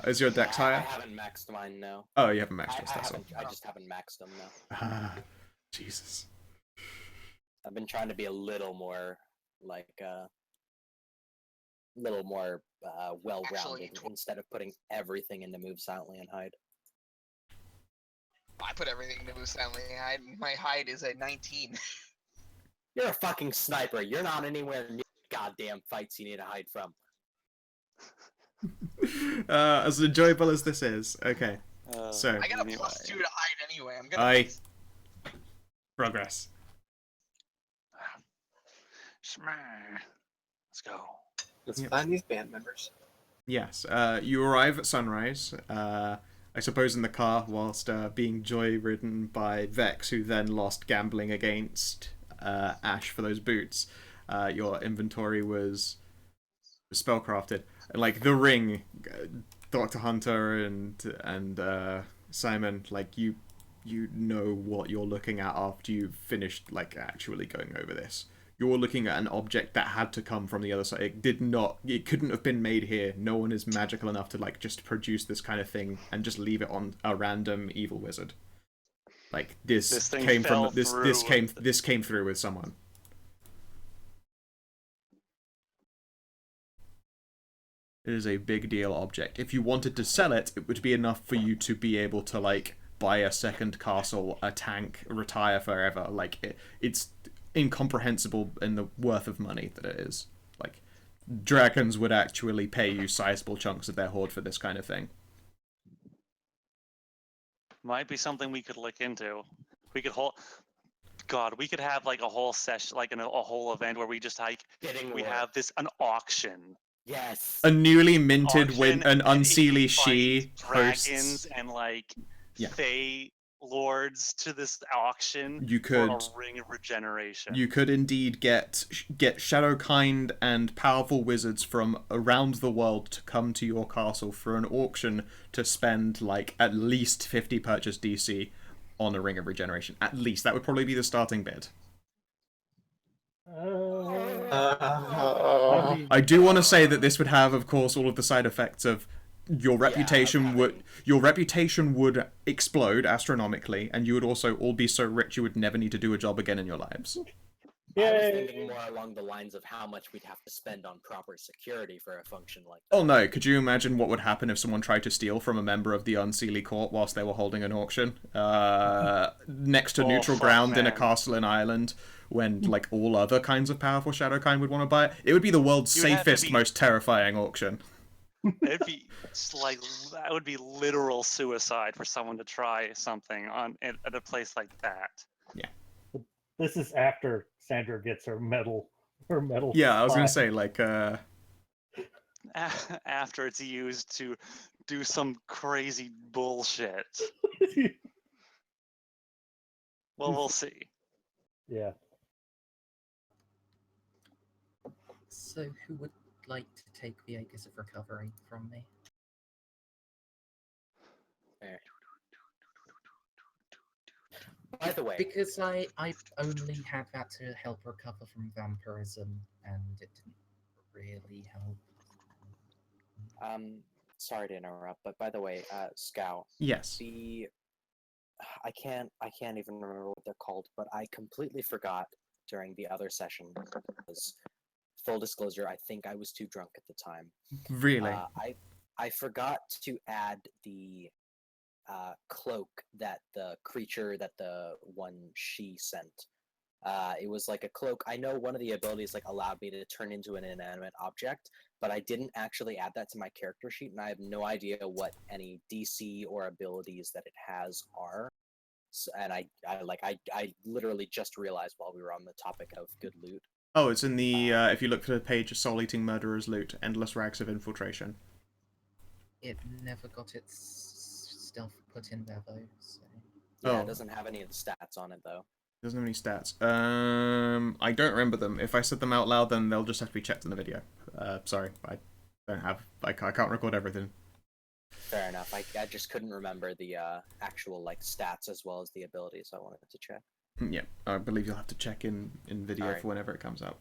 Is your dex I higher? haven't maxed mine, no. Oh, you haven't maxed yours, I that's all. just haven't maxed them, no. Ah, Jesus. I've been trying to be a little more, like, well-rounded Actually, instead of putting everything into move silently and hide. I put everything into move silently and hide. My hide is at 19. You're a fucking sniper. You're not anywhere near goddamn fights you need to hide from. As enjoyable as this is, okay. So, I got a Anyway. +2 to hide anyway. I'm gonna. I progress. Let's go. Let's Yep. find these band members. Yes, you arrive at sunrise, I suppose in the car, whilst being joy-ridden by Vex, who then lost gambling against Ash for those boots. Your inventory was spellcrafted. Like, the ring, Dr. Hunter and Simon, like, you know what you're looking at after you've finished, like, actually going over this. You're looking at an object that had to come from the other side. It couldn't have been made here. No one is magical enough to, like, just produce this kind of thing and just leave it on a random evil wizard. Like, this thing came fell from this through. came through with someone. It is a big deal object. If you wanted to sell it, it would be enough for you to be able to, like, buy a second castle, a tank, retire forever. Like, it's incomprehensible in the worth of money that it is. Like, dragons would actually pay you sizable chunks of their hoard for this kind of thing. Might be something we could look into. We could we could have like a whole session, like a whole event where we just like we have an auction. Yes. A newly minted Auction an and unseelie it she fights dragons hosts. and like Yeah. fae lords to this auction You for could. a ring of regeneration. You could indeed get Shadowkind and powerful wizards from around the world to come to your castle for an auction to spend like at least 50 purchase DC on a ring of regeneration. At least that would probably be the starting bid. I do want to say that this would have, of course, all of the side effects of your reputation would explode astronomically, and you would also all be so rich you would never need to do a job again in your lives. I was thinking more along the lines of how much we'd have to spend on proper security for a function like that. Oh no, could you imagine what would happen if someone tried to steal from a member of the Unseelie Court whilst they were holding an auction? Next to neutral ground in a castle in Ireland, when like all other kinds of powerful Shadowkind would want to buy it? It would be the world's safest, most terrifying auction. It'd be like that would be literal suicide for someone to try something at a place like that. Yeah. This is after Sandra gets her medal. Yeah, I was gonna say like after it's used to do some crazy bullshit. Well, we'll see. Yeah. So, who would like to take the Acres of Recovery from me? By the way, because I only had that to help recover from vampirism, and it didn't really help. Sorry to interrupt, but by the way, Scout. Yes. I can't even remember what they're called, but I completely forgot during the other session because, full disclosure, I think I was too drunk at the time. Really? I forgot to add the cloak that the creature that the one she sent. It was like a cloak. I know one of the abilities like allowed me to turn into an inanimate object, but I didn't actually add that to my character sheet, and I have no idea what any DC or abilities that it has are. So, and I literally just realized while we were on the topic of good loot. Oh, it's in the if you look for the page Soul Eating Murderer's Loot, Endless Rags of Infiltration. It never got its stuff put in there though. So. Yeah, It doesn't have any of the stats on it though. Doesn't have any stats. I don't remember them. If I said them out loud, then they'll just have to be checked in the video. Sorry, I don't have. I can't record everything. Fair enough. I just couldn't remember the actual like stats as well as the abilities. So I wanted to check. Yeah, I believe you'll have to check in video Alright. for whenever it comes out.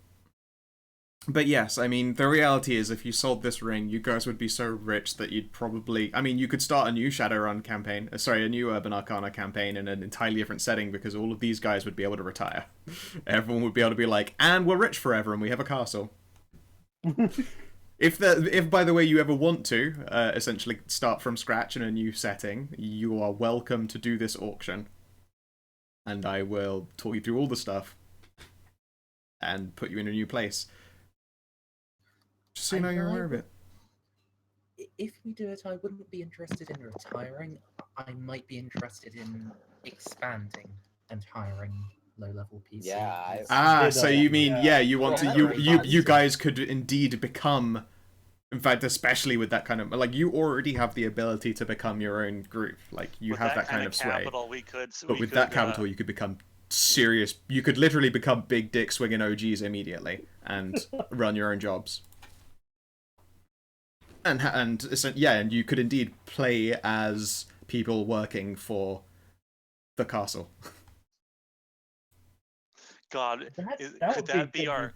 But yes, I mean, the reality is if you sold this ring, you guys would be so rich that you'd probably... I mean, you could start a new Shadowrun campaign, a new Urban Arcana campaign in an entirely different setting because all of these guys would be able to retire. Everyone would be able to be like, and we're rich forever and we have a castle. If, by the way, you ever want to essentially start from scratch in a new setting, you are welcome to do this auction. And I will talk you through all the stuff and put you in a new place. Just so you know you're aware of it. If we do it, I wouldn't be interested in retiring. I might be interested in expanding and hiring low-level PCs. Yeah. So you mean you want to you guys could indeed become. In fact, especially with that kind of like you already have the ability to become your own group. Like you with have that kind of sway. Capital, But with that capital, you could become serious. You could literally become big dick swinging OGs immediately and run your own jobs. And you could indeed play as people working for the castle. God, could that be our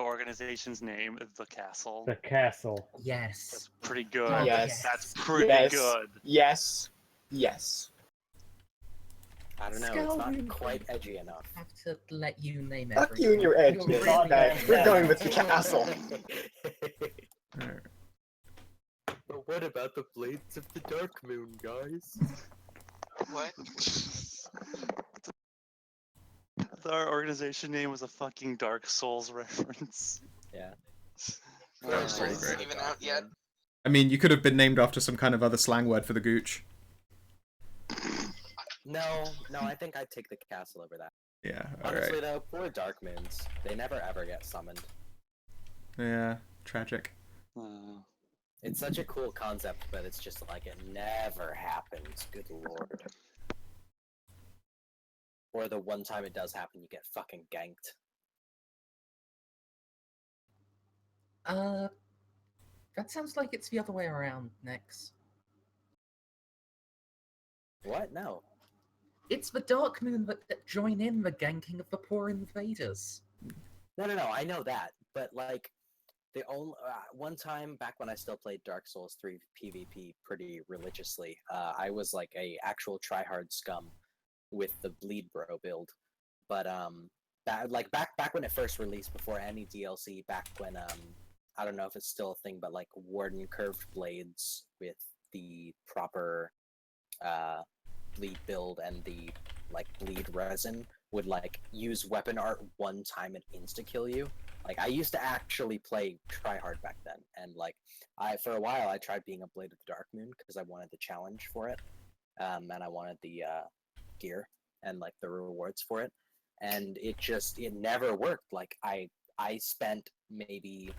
organization's name? The Castle. The Castle. Yes. That's pretty good. Yes. That's pretty good. Yes. Yes. I don't know. It's not quite edgy enough. I have to let you name it. Fuck you and your edginess. We're going with the castle. But what about the Blades of the Dark Moon, guys? What? Our organization name was a fucking Dark Souls reference. Yeah. Dark Souls isn't even out yet. I mean, you could have been named after some kind of other slang word for the gooch. No, I think I'd take the castle over that. Yeah, Honestly, though, poor Dark Moons. They never ever get summoned. Yeah, tragic. It's such a cool concept, but it's just like it never happens. Good lord. Or the one time it does happen, you get fucking ganked. That sounds like it's the other way around, Nex. What? No. It's the Dark Moon that join in the ganking of the poor invaders. No, I know that. But, like, the only one time back when I still played Dark Souls 3 PvP pretty religiously, I was, like, a actual tryhard scum with the Bleed Bro build. But, back when it first released, before any DLC, back when, I don't know if it's still a thing, but, like, Warden curved blades with the proper, bleed build and the like bleed resin would like use weapon art one time and insta kill you. Like I used to actually play tryhard back then, and like for a while I tried being a Blade of the Dark Moon because I wanted the challenge for it, and I wanted the gear and like the rewards for it, and it never worked. Like I spent maybe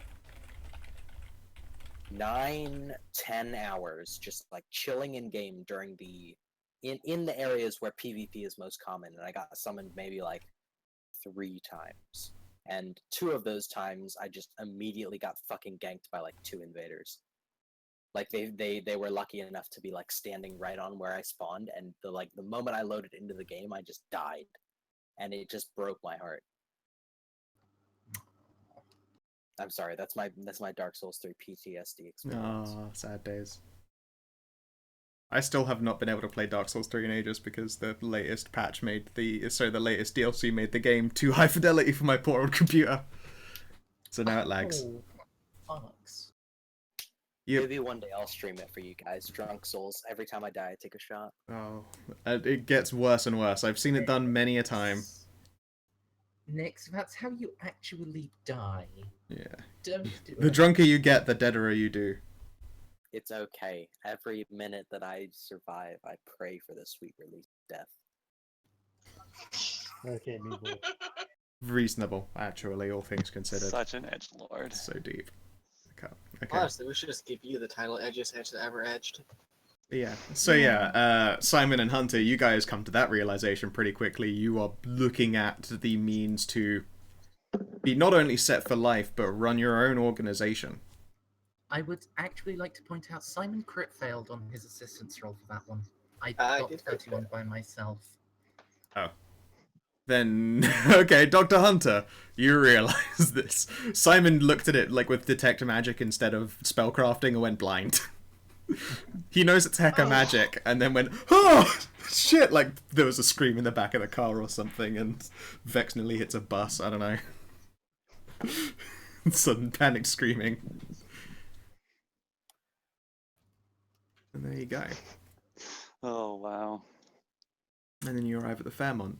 9-10 hours just like chilling in game during the in the areas where PvP is most common, and I got summoned maybe like 3 times. And 2 of those times I just immediately got fucking ganked by like 2 invaders. Like they were lucky enough to be like standing right on where I spawned, and the moment I loaded into the game I just died. And it just broke my heart. I'm sorry, that's my Dark Souls 3 PTSD experience. Oh, sad days. I still have not been able to play Dark Souls 3 in ages because the latest patch made the latest DLC made the game too high fidelity for my poor old computer. So now it lags. Oh, fucks. Yep. Maybe one day I'll stream it for you guys. Drunk Souls. Every time I die, I take a shot. Oh, it gets worse and worse. I've seen it done many a time. Nix, that's how you actually die. Yeah. Don't do The it. drunker you get, the deader you do. It's okay. Every minute that I survive, I pray for the sweet release of death. Okay, Meeble. Reasonable, actually, all things considered. Such an edgelord. So deep. Okay. Honestly, we should just give you the title Edgiest Edge That Ever Edged. Yeah. So yeah, Simon and Hunter, you guys come to that realization pretty quickly. You are looking at the means to be not only set for life, but run your own organization. I would actually like to point out Simon crit failed on his assistance roll for that one. I I got did 31 by myself. Oh. Then, okay, Dr. Hunter, you realize this. Simon looked at it like with detect magic instead of spellcrafting and went blind. He knows it's Heka magic, and then went, oh, shit, like there was a scream in the back of the car or something, and Vex nearly hits a bus, I don't know. Sudden panicked screaming. And there you go. Oh, wow. And then you arrive at the Fairmont.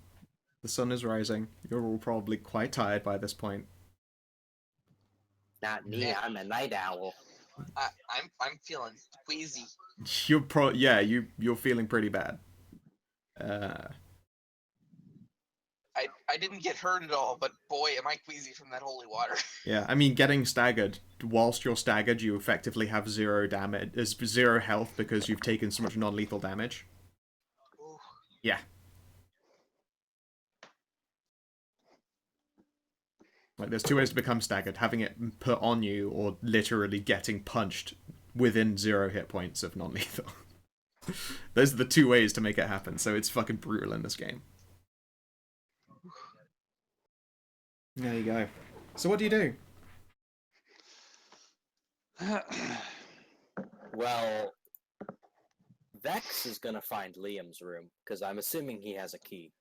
The sun is rising. You're all probably quite tired by this point. Not me. Yeah. I'm a night owl. I'm feeling queasy. You're feeling pretty bad. I didn't get hurt at all, but boy, am I queasy from that holy water. Yeah, I mean, getting staggered. Whilst you're staggered, you effectively have 0 health because you've taken so much non-lethal damage. Ooh. Yeah. Like, there's 2 ways to become staggered. Having it put on you, or literally getting punched within 0 hit points of non-lethal. Those are the 2 ways to make it happen, so it's fucking brutal in this game. There you go. So what do you do? Well, Vex is gonna find Liam's room, because I'm assuming he has a key.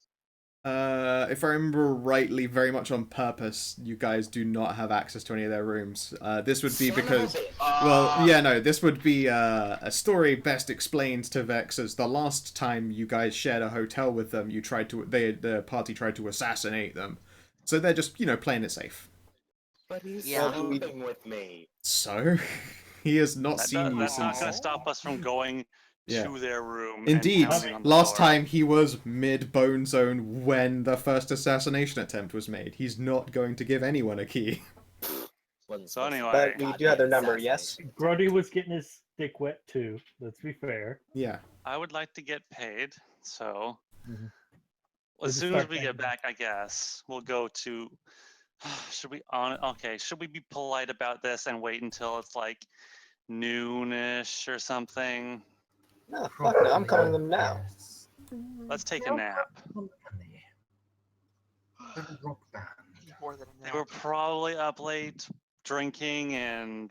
If I remember rightly, very much on purpose, you guys do not have access to any of their rooms. This would be Son of a because... bitch. Well, yeah, no, this would be a story best explained to Vex as the last time you guys shared a hotel with them, the party tried to assassinate them. So they're just, playing it safe. But he's Yeah. sleeping with me. So? He has not seen you That's not since... going to stop us from going Yeah. to their room. Indeed, and pounding on the last door. time he was mid-bone zone when the first assassination attempt was made. He's not going to give anyone a key. So anyway, But we do have their number, yes? Grody was getting his stick wet too, let's be fair. Yeah. I would like to get paid, so... as just soon as start we get thinking. back, I guess we'll go to. Should we on? Okay, should we be polite about this and wait until it's like noonish or something? No, fuck no, I'm calling them now. Yes. Let's take a Now, nap. company. The rock band. More than They were probably up late drinking and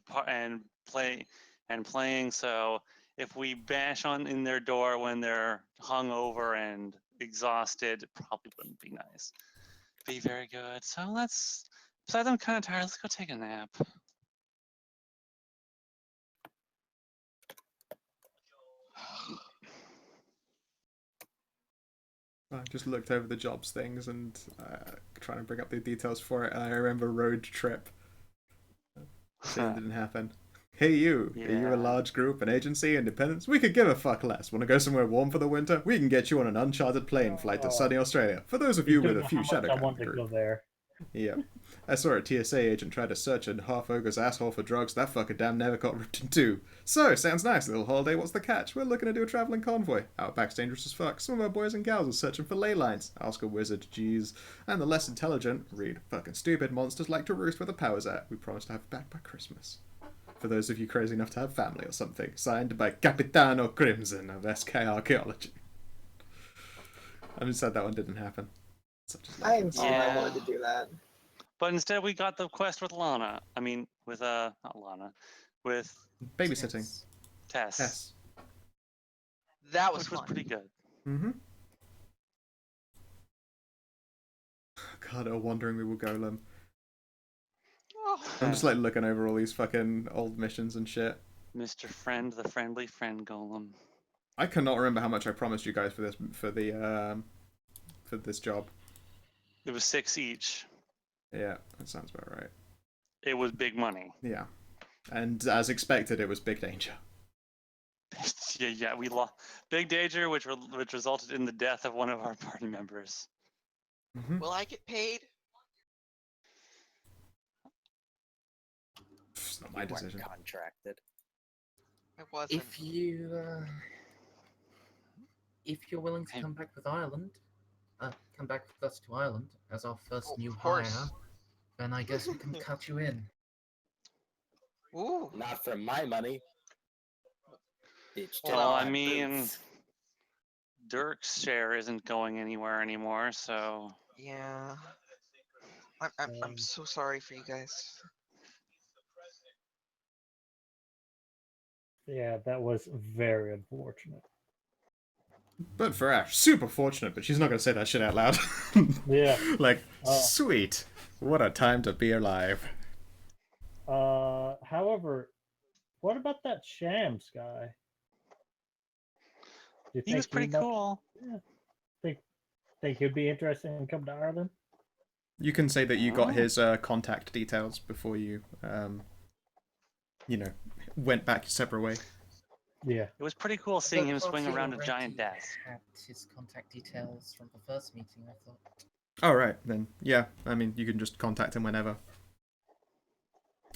playing. So if we bash on in their door when they're hungover and exhausted, it probably wouldn't be nice. Be very good. So let's. Besides, I'm kind of tired. Let's go take a nap. I just looked over the jobs things and trying to bring up the details for it. And I remember road trip. It didn't happen. Hey you, are you a Yeah. large group, an agency, independents? We could give a fuck less. Want to go somewhere warm for the winter? We can get you on an uncharted plane flight to sunny Australia. For those of you You with don't a know few how much shadow I cast want in the to go group. there. Yeah. I saw a TSA agent try to search a half ogre's asshole for drugs. That fucker damn never got ripped in two. So, sounds nice, little holiday. What's the catch? We're looking to do a traveling convoy. Outback's dangerous as fuck. Some of our boys and gals are searching for ley lines. Ask a wizard, jeez. And the less intelligent, read fucking stupid monsters like to roost where the power's at. We promise to have it back by Christmas. For those of you crazy enough to have family or something. Signed by Capitano Crimson of SK Archaeology. I'm just sad that one didn't happen. Such a I am saying I Yeah. wanted to do that. But instead, we got the quest with Lana. I mean, with not Lana, with babysitting. Tess, Yes. That was which was fun. pretty good. Mm-hmm. God, a wandering we will golem. Oh, I'm just like looking over all these fucking old missions and shit. Mr. Friend, the friendly friend golem. I cannot remember how much I promised you guys for this job. It was 6 each. Yeah, that sounds about right. It was big money. Yeah, and as expected, it was big danger. yeah, we lost big danger, which resulted in the death of one of our party members. Mm-hmm. will I get paid? It's not You my weren't decision. contracted. I wasn't. If you're willing to Hey. come back with Ireland, come back with us to Ireland as our first Oh, new of course. hire, then I guess we can cut you in. Ooh. Not for my money. Bitch, Well, I my mean, boots. Dirk's share isn't going anywhere anymore, so Yeah. I'm so sorry for you guys. Yeah, that was very unfortunate. But for Ash, super fortunate. But she's not gonna say that shit out loud. Yeah. Like, Oh. sweet. What a time to be alive. However, what about that Shams guy? Do you he was pretty might- cool. think he'd be interested in coming to Ireland? You can say that you got Oh. his contact details before you, went back your separate way. Yeah. It was pretty cool seeing The him swing party around a already giant desk. Had his contact details from the first meeting, I thought. Oh, right. Then, yeah. I mean, you can just contact him whenever.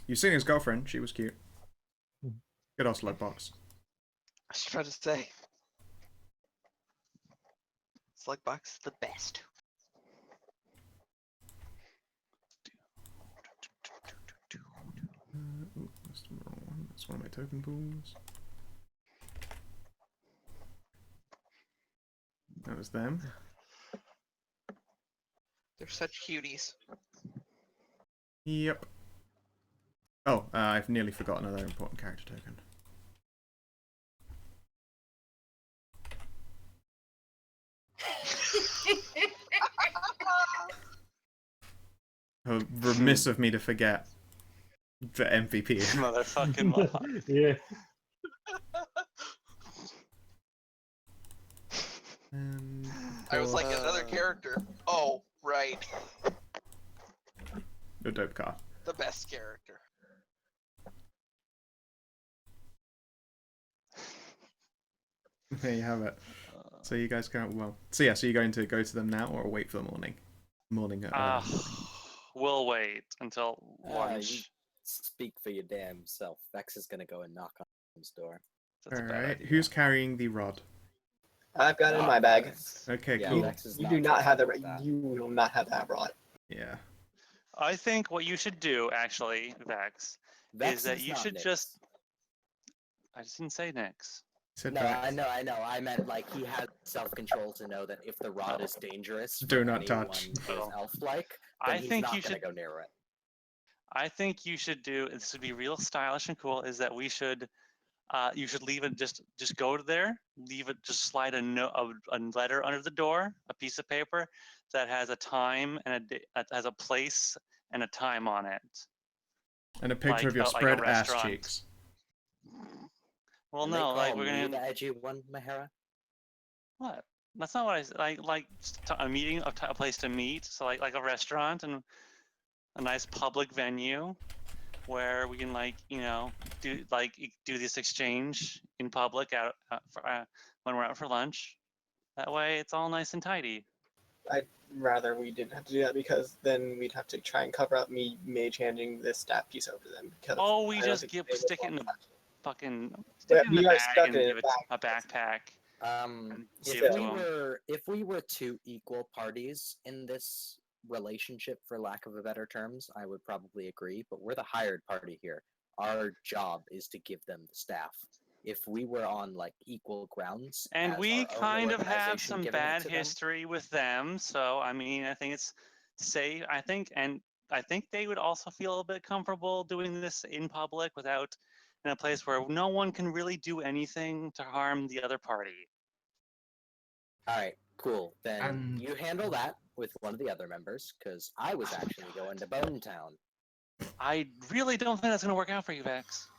You've seen his girlfriend. She was cute. Good old slug box. I was trying to say. Slugbox is the best. Ooh, that's the wrong one. That's one of my token pools. That was them. They're such cuties. Yep. Oh, I've nearly forgotten another important character token. Oh, remiss of me to forget the MVP. Motherfucking mod. Yeah. And I was like Uh, another character. Oh, right. your dope car. The best character. There you have it. So you guys go well. So yeah, so you're going to go to them now or wait for the morning? Morning. We'll wait until lunch. You speak for your damn self. Vex is gonna go and knock on his door. That's All a bad right. idea. Who's carrying the rod? I've got it in my bag. Okay, Yeah, cool. Vex is You do not trusting have the with that. you will not have that brought. Yeah. I think what you should do, actually, Vex, Vex is that you not should Nyx. just. I just didn't say Nyx. Said No, Vex. I know. I meant like he has self-control to know that if the rod is dangerous Do for not anyone touch. who is Oh. elf-like, then I he's think not you gonna should. go near it. I think you should do. This would be real stylish and cool. Is that we should. You should leave it. Just go to there. Leave it. Just slide a letter under the door, a piece of paper that has a time and has a place and a time on it. And a picture Like of your like a spread ass restaurant. cheeks. Well, And they no, like call we're me gonna. the edgy one, Mahara. What? That's not what I said. Like a meeting, a place to meet. So like a restaurant and a nice public venue where we can do this exchange in public when we're out for lunch. That way, it's all nice and tidy. I'd rather we didn't have to do that because then we'd have to try and cover up me mage handing this stat piece over to them. Because Oh, we I don't just think they would stick it in want the that. fucking Yeah, stick it in you the guys bag stuck and it in give a it a backpack. If Give it to we 'em. were two equal parties in this relationship, for lack of a better terms, I would probably agree. But we're the hired party here. Our job is to give them the staff. If we were on like equal grounds, And as we our own kind of have organization some giving it bad to them, history with them, so I mean, I think it's safe. I think they would also feel a bit comfortable doing this in public without in a place where no one can really do anything to harm the other party. all right, cool. Then And- you handle that with one of the other members, because I was Oh my actually God. going to Bone Town. I really don't think that's going to work out for you, Vex.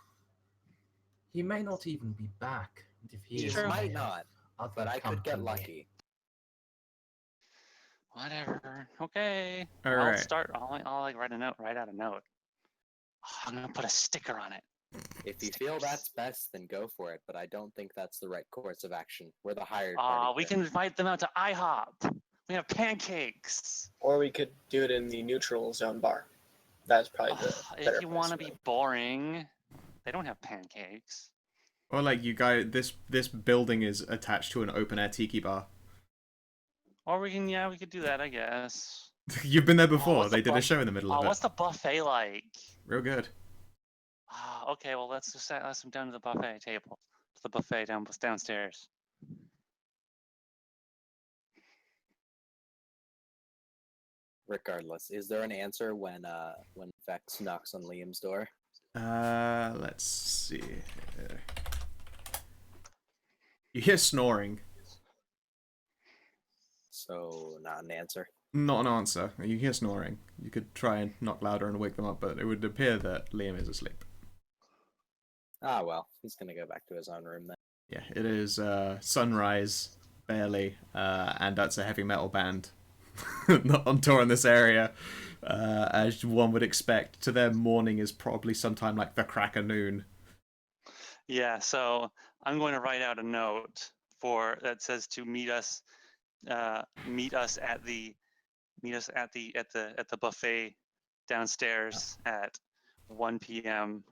He may not even be back. And if he He is, True. might may have not, other but I could get company. lucky. Whatever. Okay. All I'll right. start. I'll like write out a note. Oh, I'm gonna put a sticker on it. If you feel that's best, then go for it. But I don't think that's the right course of action. We're the hired party. We here. can invite them out to IHOP. We have pancakes. Or we could do it in the neutral zone bar. That's probably the better If you want to place be boring, they don't have pancakes. Or like you guys, this building is attached to an open air tiki bar. Or we could do that, I guess. You've been there before. what's They the did a buff- show in the middle of it. What's the buffet like? Real good. Okay, well let's them down to the buffet table. To the buffet downstairs. Regardless, is there an answer when Vex knocks on Liam's door? Let's see. Here. You hear snoring. So not an answer. Not an answer. You hear snoring. You could try and knock louder and wake them up, but it would appear that Liam is asleep. Ah well, he's gonna go back to his own room then. Yeah, it is sunrise, barely, and that's a heavy metal band not on tour in this area. As one would expect, to them morning is probably sometime like the crack of noon. Yeah, so I'm going to write out a note that says to meet us at the buffet downstairs at 1 p.m.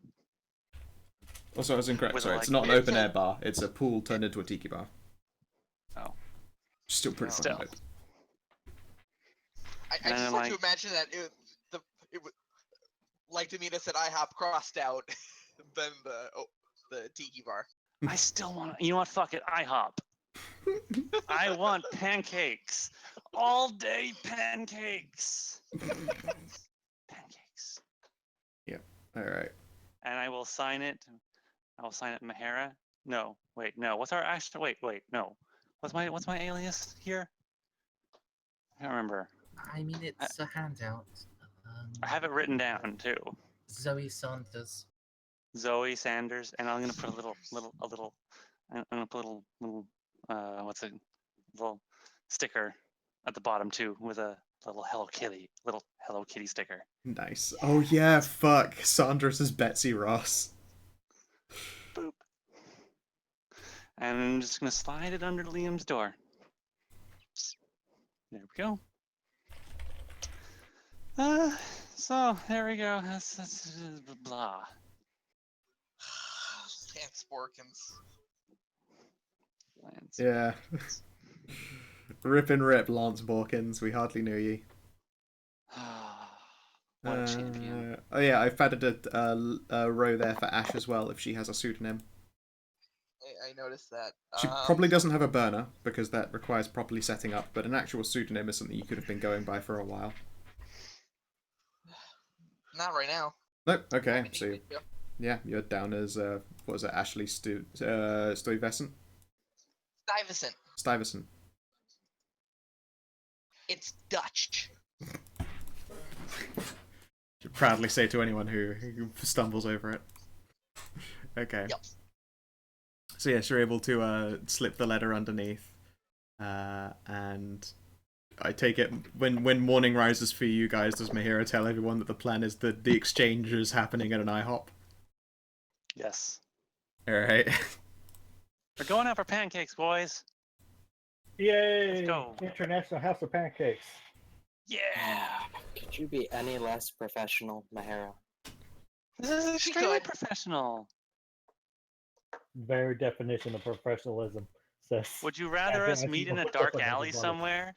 Also, I was incorrect. With, Sorry, like, it's not an okay, open air bar. It's a pool turned into a tiki bar. Oh. Still pretty Still. fucking lit. I And just then, like to like- imagine that it would like to meet us at IHOP crossed out than the tiki bar. I still want to. You know what? Fuck it. IHOP. I want pancakes. All day pancakes. Pancakes. All right. And I will sign it. Mahara. No, wait, no. What's our actual? Wait, no. What's my alias here? I can't remember. I mean, it's a handout. I have it written down too. Zoe Saunders. Zoe Sanders, and I'm gonna put a little. I'm gonna put a little little sticker at the bottom too, with a little Hello Kitty sticker. Nice. Oh yeah, fuck. Saunders is Betsy Ross. Boop. And I'm just gonna slide it under Liam's door. There we go. So there we go. That's blah. Lance Borkins. Lance. Yeah. Rip and rip, Lance Borkins. We hardly knew ye. What a champion. Oh yeah, I've added a row there for Ash as well if she has a pseudonym. I noticed that. She probably doesn't have a burner because that requires properly setting up, but an actual pseudonym is something you could have been going by for a while. Not right now. Nope. Okay. Everything's So good to go. yeah, you're down as what was it? Ashley Stuyvesant? Stuyvesant. Stuyvesant. It's Dutch. Should proudly say to anyone who stumbles over it. Okay. Yep. So yes, you're able to slip the letter underneath, and I take it when morning rises for you guys, does Mahira tell everyone that the plan is that the exchange is happening at an IHOP? Yes. All right. We're going out for pancakes, boys. Yay! Let's go. International House of Pancakes. Yeah. Could you be any less professional, Mahara? This is She extremely could. professional. Very definition of professionalism says. Would you rather us meet in a dark alley somewhere?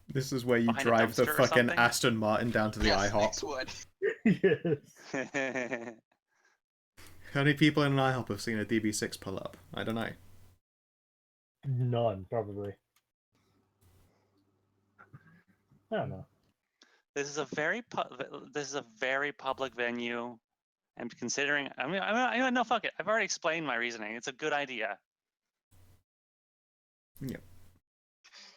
This is where you Behind a drive the dumpster or fucking something? Aston Martin down to the Yes, IHOP. next would. Yes. How many people in an IHOP have seen a DB6 pull up? I don't know. None, probably. I don't know. This is a very public venue, and considering, no, fuck it. I've already explained my reasoning. It's a good idea.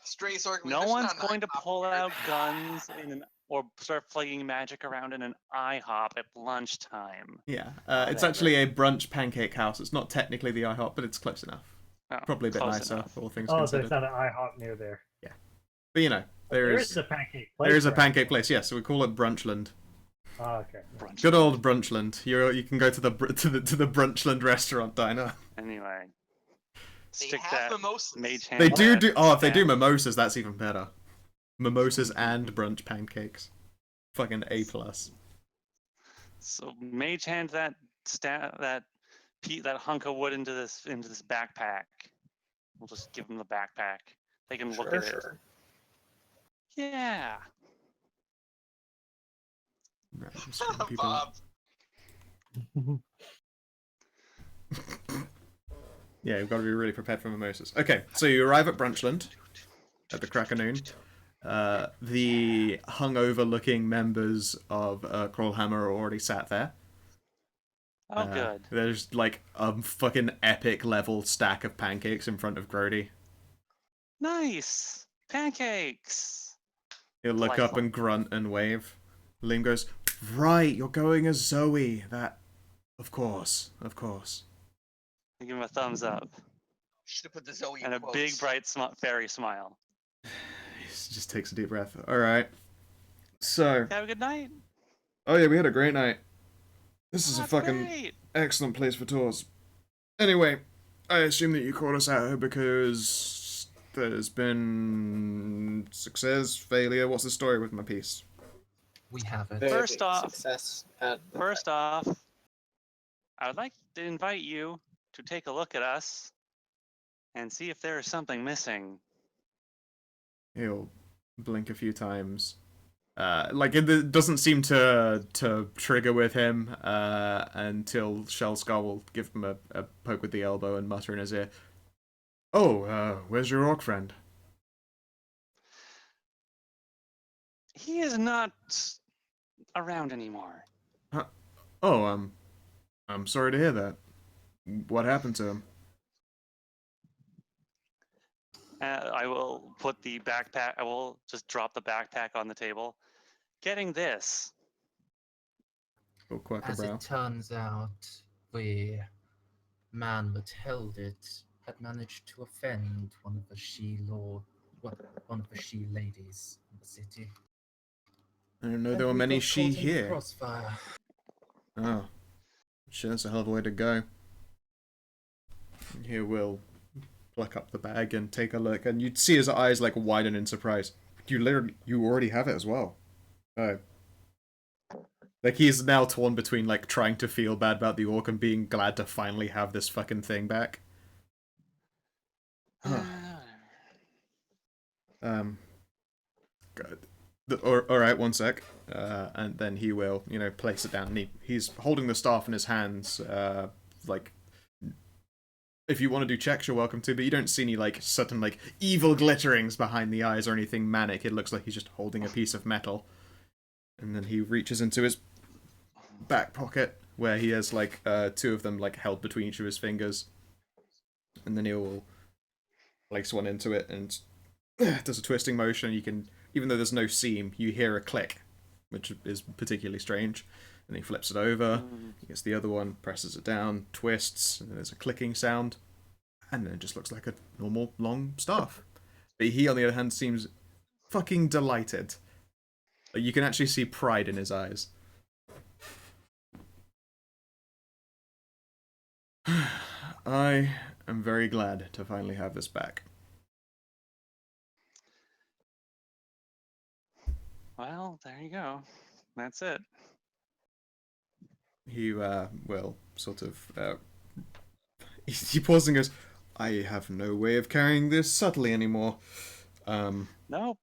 Stray Sorghum. No there's one's not an going to IHOP pull here. out guns or start flinging magic around in an IHOP at lunchtime. Yeah, it's Whatever. actually a brunch pancake house. It's not technically the IHOP, but it's close enough. Oh, Probably a bit close nicer, enough. all things Oh, considered. there's not an IHOP near there. But you know, there is a pancake place. there is a right? pancake place. Yes, so we call it Brunchland. Oh, okay. Brunch. Good old Brunchland. You can go to the Brunchland restaurant diner. Anyway, They stick have that mimosas. mage hand. They in do that do. Oh, if they do stand. mimosas, that's even better. Mimosas and brunch pancakes. Fucking A+. So mage hand that hunk of wood into this backpack. We'll just give them the backpack. They can look at it. Yeah. Right, I'm screwing people up. Bob. Yeah, you've got to be really prepared for mimosas. Okay, so you arrive at Brunchland at the crack of noon. The hungover-looking members of Crawlhammer are already sat there. Oh, good. There's like a fucking epic level stack of pancakes in front of Grody. Nice pancakes. He'll look up Delightful. and grunt and wave. Liam goes, "Right, you're going as Zoe. That, of course, of course." I give him a thumbs up Should have put the Zoe and in a big bright fairy smile. He just takes a deep breath. All right. So, Have a good night. oh yeah, we had a great night. This is a That's fucking great. excellent place for tours. Anyway, I assume that you called us out here because there's been success, failure. What's the story with my piece? We have it. Very First big off- success at the First off, I would like to invite you to take a look at us and see if there is something missing. He'll blink a few times. Like it doesn't seem to trigger with him until Shellskull will give him a poke with the elbow and mutter in his ear, "Oh, where's your orc friend?" He is not around anymore. Oh, I'm sorry to hear that. What happened to him? I will put the backpack. I will just drop the backpack on the table. Getting this. He'll quack a As brow. it turns out, the man that held it had managed to offend one of the she ladies in the city. I didn't know And there were we many got she caught in the here. crossfire. Oh, sure, that's a hell of a way to go. He will pluck up the bag and take a look, and you'd see his eyes like widen in surprise. You already have it as well. Oh. Like he's now torn between like trying to feel bad about the orc and being glad to finally have this fucking thing back. Good. All right, one sec. And then he will, place it down. And he's holding the staff in his hands. Like, if you want to do checks, you're welcome to. But you don't see any sudden evil glitterings behind the eyes or anything manic. It looks like he's just holding a piece of metal. And then he reaches into his back pocket where he has two of them held between each of his fingers. And then he'll place one into it and does a twisting motion. You can, even though there's no seam, you hear a click, which is particularly strange. And he flips it over, he gets the other one, presses it down, twists, and then there's a clicking sound. And then it just looks like a normal long staff. But he, on the other hand, seems fucking delighted. You can actually see pride in his eyes. I am very glad to finally have this back. Well, there you go. That's it. He will sort of he pauses and goes, I have no way of carrying this subtly anymore. Nope.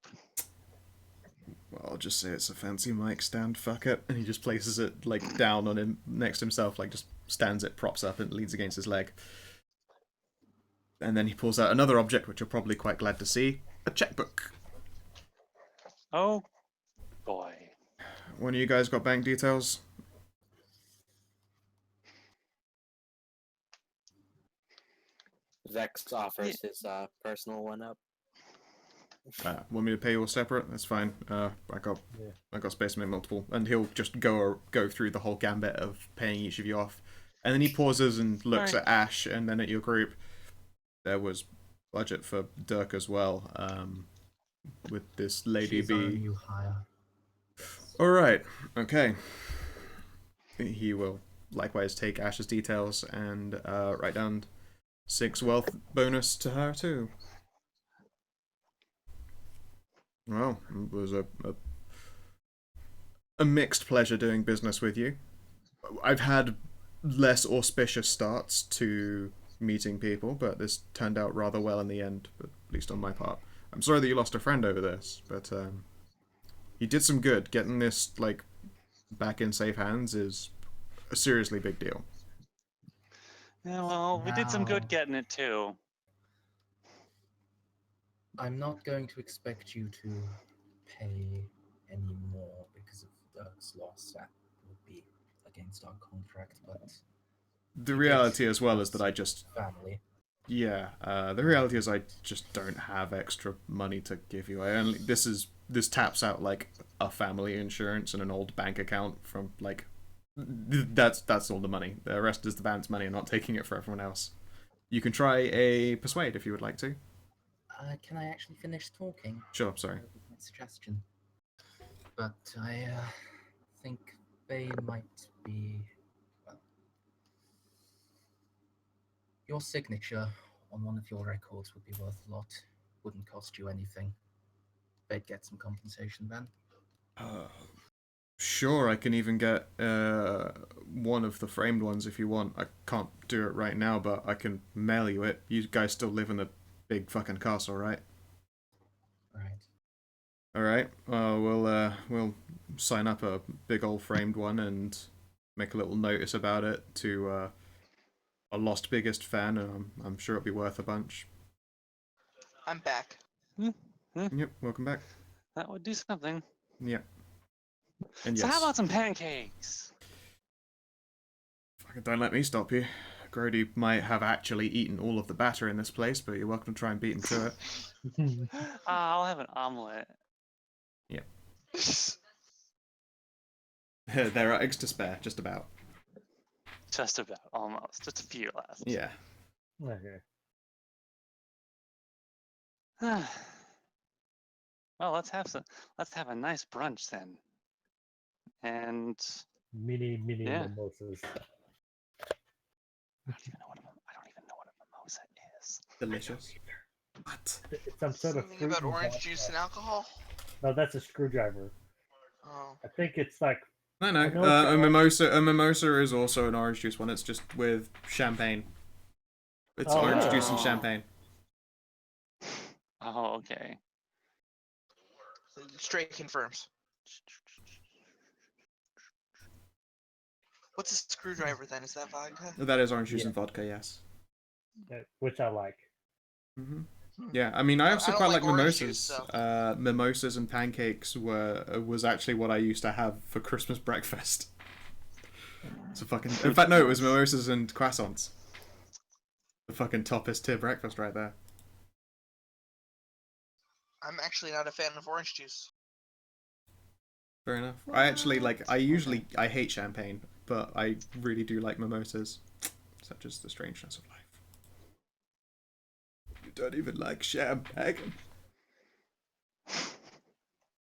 Well, I'll just say it's a fancy mic stand, fuck it. And he just places it down on him next to himself, just stands it, props up, and leans against his leg. And then he pulls out another object, which you're probably quite glad to see, a checkbook. Oh boy. One of you guys got bank details? Vex offers his personal one up. Want me to pay you all separate? That's fine. I got space to make multiple, and he'll just go through the whole gambit of paying each of you off, and then he pauses and looks at Ash and then at your group. There was budget for Dirk as well, with this Lady She's our B. new hire. All right, okay. He will likewise take Ash's details and write down 6 wealth bonus to her too. Well, it was a mixed pleasure doing business with you. I've had less auspicious starts to meeting people, but this turned out rather well in the end, at least on my part. I'm sorry that you lost a friend over this, but you did some good. Getting this back in safe hands is a seriously big deal. Yeah, well, we did some good getting it too. I'm not going to expect you to pay any more because of Dirk's loss. That would be against our contract, but The reality as well is that I just... family. Yeah, the reality is I just don't have extra money to give you. This taps out a family insurance and an old bank account from that's all the money. The rest is the band's money. I'm not taking it for everyone else. You can try a persuade if you would like to. Can I actually finish talking? Sure, sorry. That was my suggestion. But I think they might be... Well, your signature on one of your records would be worth a lot. Wouldn't cost you anything. They'd get some compensation then. Sure, I can even get one of the framed ones if you want. I can't do it right now, but I can mail you it. You guys still live in the big fucking castle, right? Right. All right. We'll sign up a big old framed one and make a little notice about it to our lost biggest fan, and I'm sure it'll be worth a bunch. I'm back. Yep. Welcome back. That would do something. Yep. And So yes. how about some pancakes? Fucking don't let me stop you. Grody might have actually eaten all of the batter in this place, but you're welcome to try and beat him to it. I'll have an omelet. Yep. There are eggs to spare, just about. Just about, almost. Just a few left. Yeah. Okay. Well, let's have a nice brunch then. And Mini Yeah. mimosas. I don't even know what a mimosa is. Delicious. What? It's some sort of Something fruit about and orange vodka. juice and alcohol? No, that's a screwdriver. Oh. I think it's like No. I know it's A orange. mimosa. A mimosa is also an orange juice one. It's just with champagne. It's Oh, orange really? juice and champagne. Oh, okay. Straight confirms. What's a screwdriver then? Is that vodka? That is orange juice Yeah. and vodka, yes. Which I like. Hmm. Yeah, I mean, I also I don't quite like like orange mimosas. juice, so- Mimosas and pancakes was actually what I used to have for Christmas breakfast. It's a fucking. In fact, no, it was mimosas and croissants. The fucking toppest tier breakfast right there. I'm actually not a fan of orange juice. Fair enough. I actually like. I hate champagne, but I really do like mimosas. Such as the strangeness of life. You don't even like champagne.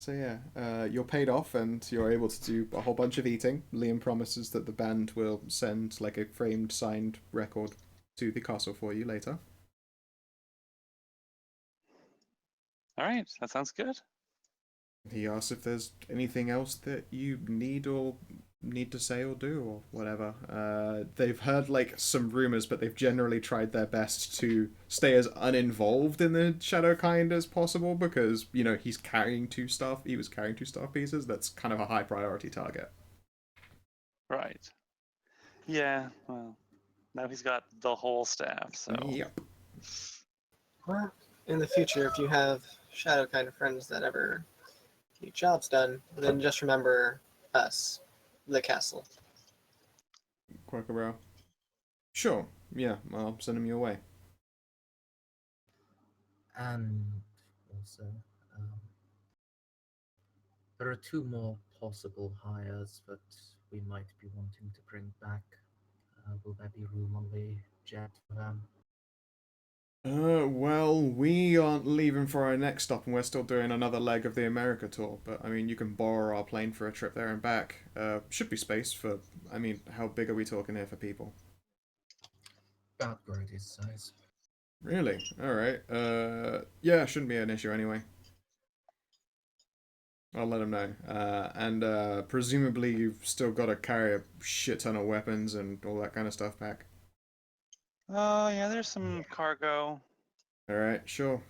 So yeah, you're paid off and you're able to do a whole bunch of eating. Liam promises that the band will send like a framed, signed record to the castle for you later. All right, that sounds good. He asks if there's anything else that you need to say or do or whatever. They've heard like some rumors, but they've generally tried their best to stay as uninvolved in the shadow kind as possible because you know he was carrying 2 staff pieces. That's kind of a high priority target. Right. Yeah. Well, now he's got the whole staff. So. Yep. Well, in the future, if you have shadow kind of friends that ever get jobs done, then just remember us, the castle. Quackerbrow. Sure. Yeah, I'll send him your way. And also, there are 2 more possible hires that we might be wanting to bring back. Will there be room on the jet for them? Well, we aren't leaving for our next stop, and we're still doing another leg of the America tour. But I mean, you can borrow our plane for a trip there and back. Should be space for. I mean, how big are we talking here for people? About Brody's size. Really? All right. Yeah, shouldn't be an issue anyway. I'll let him know. And presumably you've still got to carry a shit ton of weapons and all that kind of stuff back. Oh yeah, there's some cargo. All right, sure.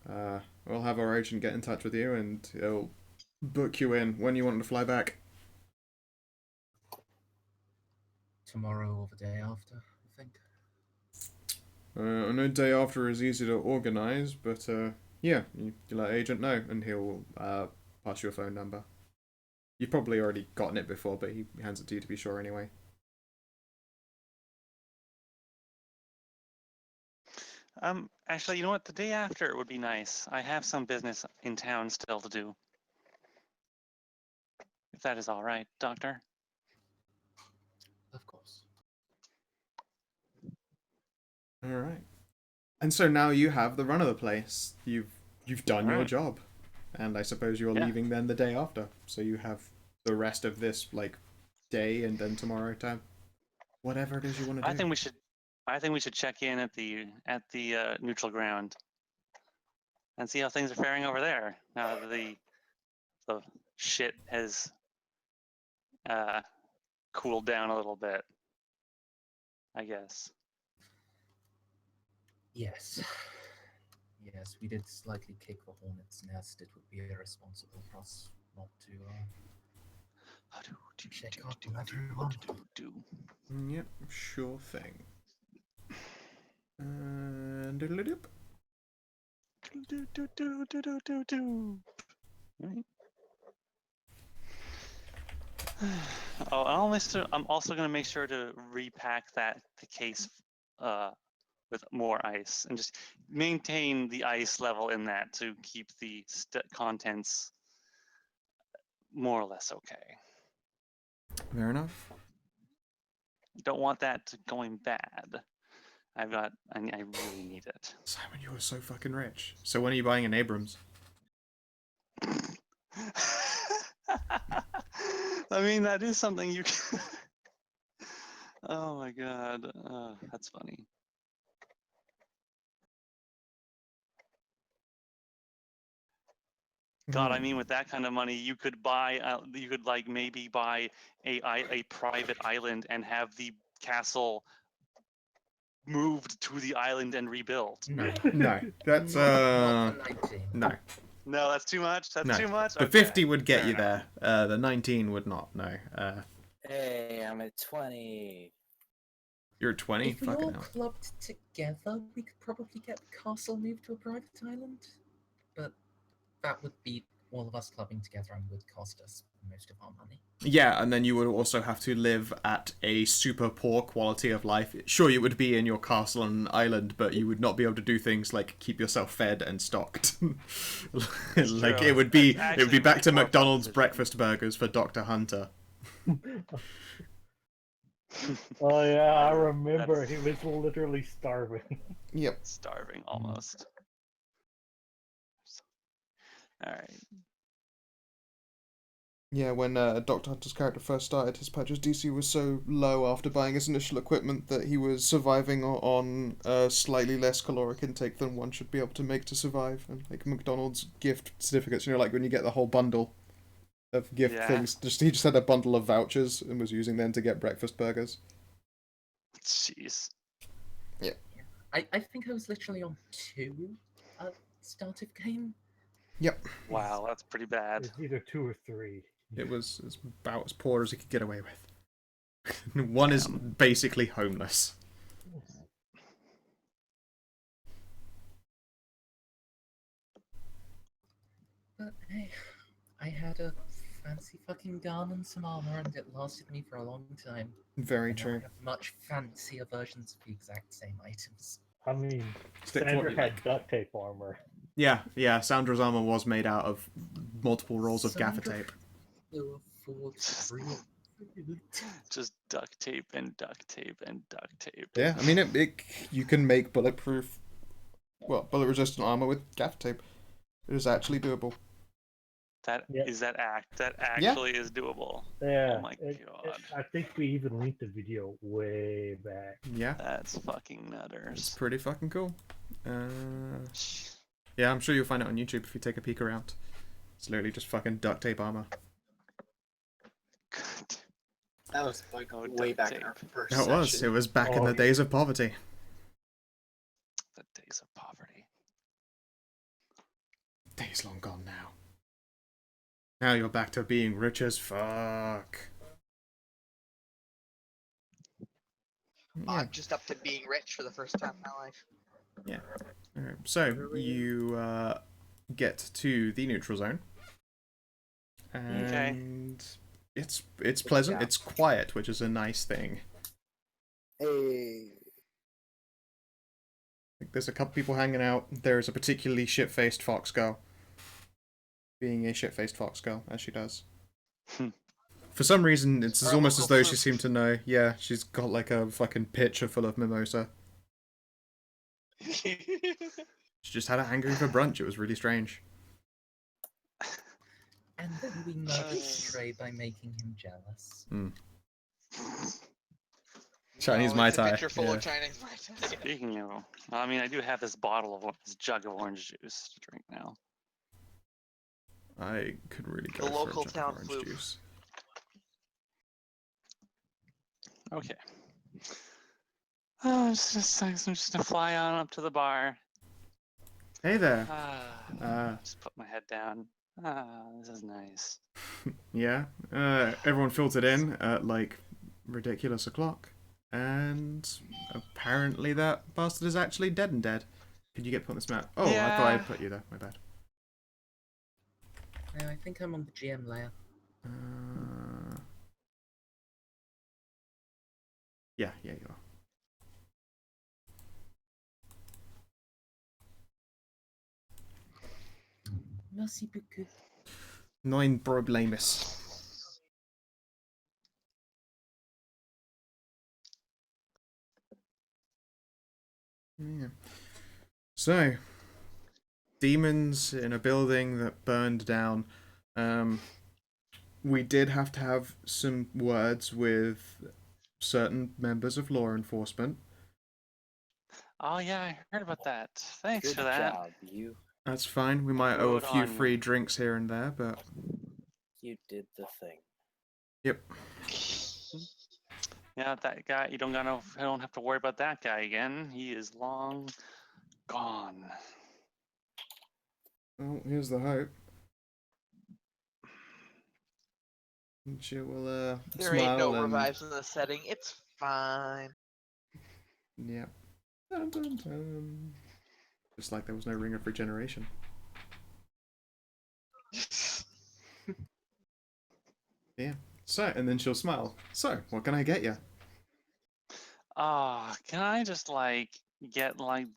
We'll have our agent get in touch with you, and he'll book you in when you want to fly back. Tomorrow or the day after, I think. I know day after is easy to organise, but yeah, you let agent know, and he'll pass you a phone number. You've probably already gotten it before, but he hands it to you to be sure anyway. Actually, you know what? The day after would be nice. I have some business in town still to do. If that is all right, Doctor. Of course. All right. And so now you have the run of the place. You've done your Alright. job, and I suppose you're Yeah. leaving then the day after. So you have the rest of this like day and then tomorrow time, whatever it is you want to do. I think we should check in at the neutral ground and see how things are faring over there. Now that the shit has cooled down a little bit, I guess. Yes. Yes, we did slightly kick the hornet's nest. It would be irresponsible for us not to check up on everyone. Yep, sure thing. Doodle-doop. Right. Oh, I'm also going to make sure to repack the case with more ice and just maintain the ice level in that to keep the contents more or less okay. Fair enough. Don't want that going bad. I really need it. Simon, you are so fucking rich. So when are you buying an Abrams? I mean, that is something you can. Oh my god, that's funny. God, I mean, with that kind of money, you could buy, maybe buy a private island and have the castle moved to the island and rebuilt. No. No, that's Not for 19. no. No, that's too much. That's No, too much. The Okay, 50 would get fair you enough. there. The 19 would not. No. Hey, I'm at 20. You're at 20. If we Fucking all hell. clubbed together, we could probably get the castle moved to a private island. But that would be all of us clubbing together and would cost us most of our money. Yeah, and then you would also have to live at a super poor quality of life. Sure, you would be in your castle on an island, but you would not be able to do things like keep yourself fed and stocked. Like true. it would be That's it would be actually back a to really poor McDonald's proposition. breakfast burgers for Dr. Hunter. Oh yeah, I Wow, remember that's- he was literally starving. Yep. Starving almost. All right. Yeah, when Dr. Hunter's character first started, his purchase DC was so low after buying his initial equipment that he was surviving on a slightly less caloric intake than one should be able to make to survive. And like McDonald's gift certificates, like when you get the whole bundle of gift Yeah. things. He just had a bundle of vouchers and was using them to get breakfast burgers. Jeez. I think I was literally on 2 at start of game. Yep. Wow, that's pretty bad. It's either 2 or 3. It was about as poor as he could get away with. One is basically homeless. But hey, I had a fancy fucking gun and some armor, and it lasted me for a long time. Very And now true. I have much fancier versions of the exact same items. I mean, Stick to what Sandra you had like. duct tape armor. Yeah, Sandra's armor was made out of multiple rolls of gaffer Sandra tape. flew a full real. Just duct tape and duct tape and duct tape. Yeah, I mean, you can make bullet resistant armor with gaffer tape. It is actually doable. That Yep. is that actually is doable. Yeah. Oh my god. I think we even linked the video way back. Yeah, That's fucking it's nutters. pretty fucking cool. Yeah, I'm sure you'll find it on YouTube if you take a peek around. It's literally just fucking duct tape armor. God. That was like Oh, way duct back tape. in our first It was. session. It was back in Oh, the yeah. days of poverty. The days of poverty. Days long gone now. Now you're back to being rich as fuck. Yeah. I'm just up to being rich for the first time in my life. Alright, so you get to the neutral zone, and it's pleasant. Yeah. It's quiet, which is a nice thing. Hey. Like, there's a couple people hanging out. There's a particularly shit-faced fox girl, being a shit-faced fox girl as she does. For some reason, it's Our almost as local though she fruit. seemed to know. Yeah, she's got like a fucking pitcher full of mimosa. She just had it hanging for brunch. It was really strange. And then we murdered Trey by making him jealous. Chinese No, Mai it's a Tai. pitcher full Yeah. of Chinese Mai Tai. Speaking of, I mean, I do have this bottle of this jug of orange juice to drink now. I could really go The for local a jug town of orange flu. juice. Okay. Oh, I'm just gonna fly on up to the bar. Hey there. Just put my head down. This is nice. Yeah. Everyone filtered in at like ridiculous o'clock, and apparently that bastard is actually dead and dead. Could you get put on this map? Oh, I thought Yeah. I'd put you there. My bad. I think I'm on the GM layer. Yeah, you are. Merci beaucoup. Nine problemas. Yeah. So, demons in a building that burned down. We did have to have some words with certain members of law enforcement. Oh yeah, I heard about that. Thanks Good for that. job. You That's fine. We might owe a Good few on free ya. drinks here and there, but did the thing. yep. Yeah, that guy. You don't have to worry about that guy again. He is long gone. Oh, here's the hope. And she will There ain't smile no and revives in this setting. It's fine. yeah. Dun, dun, dun. Just like there was no ring of regeneration. Yeah. So, and then she'll smile. So, what can I get you? Can I just like get like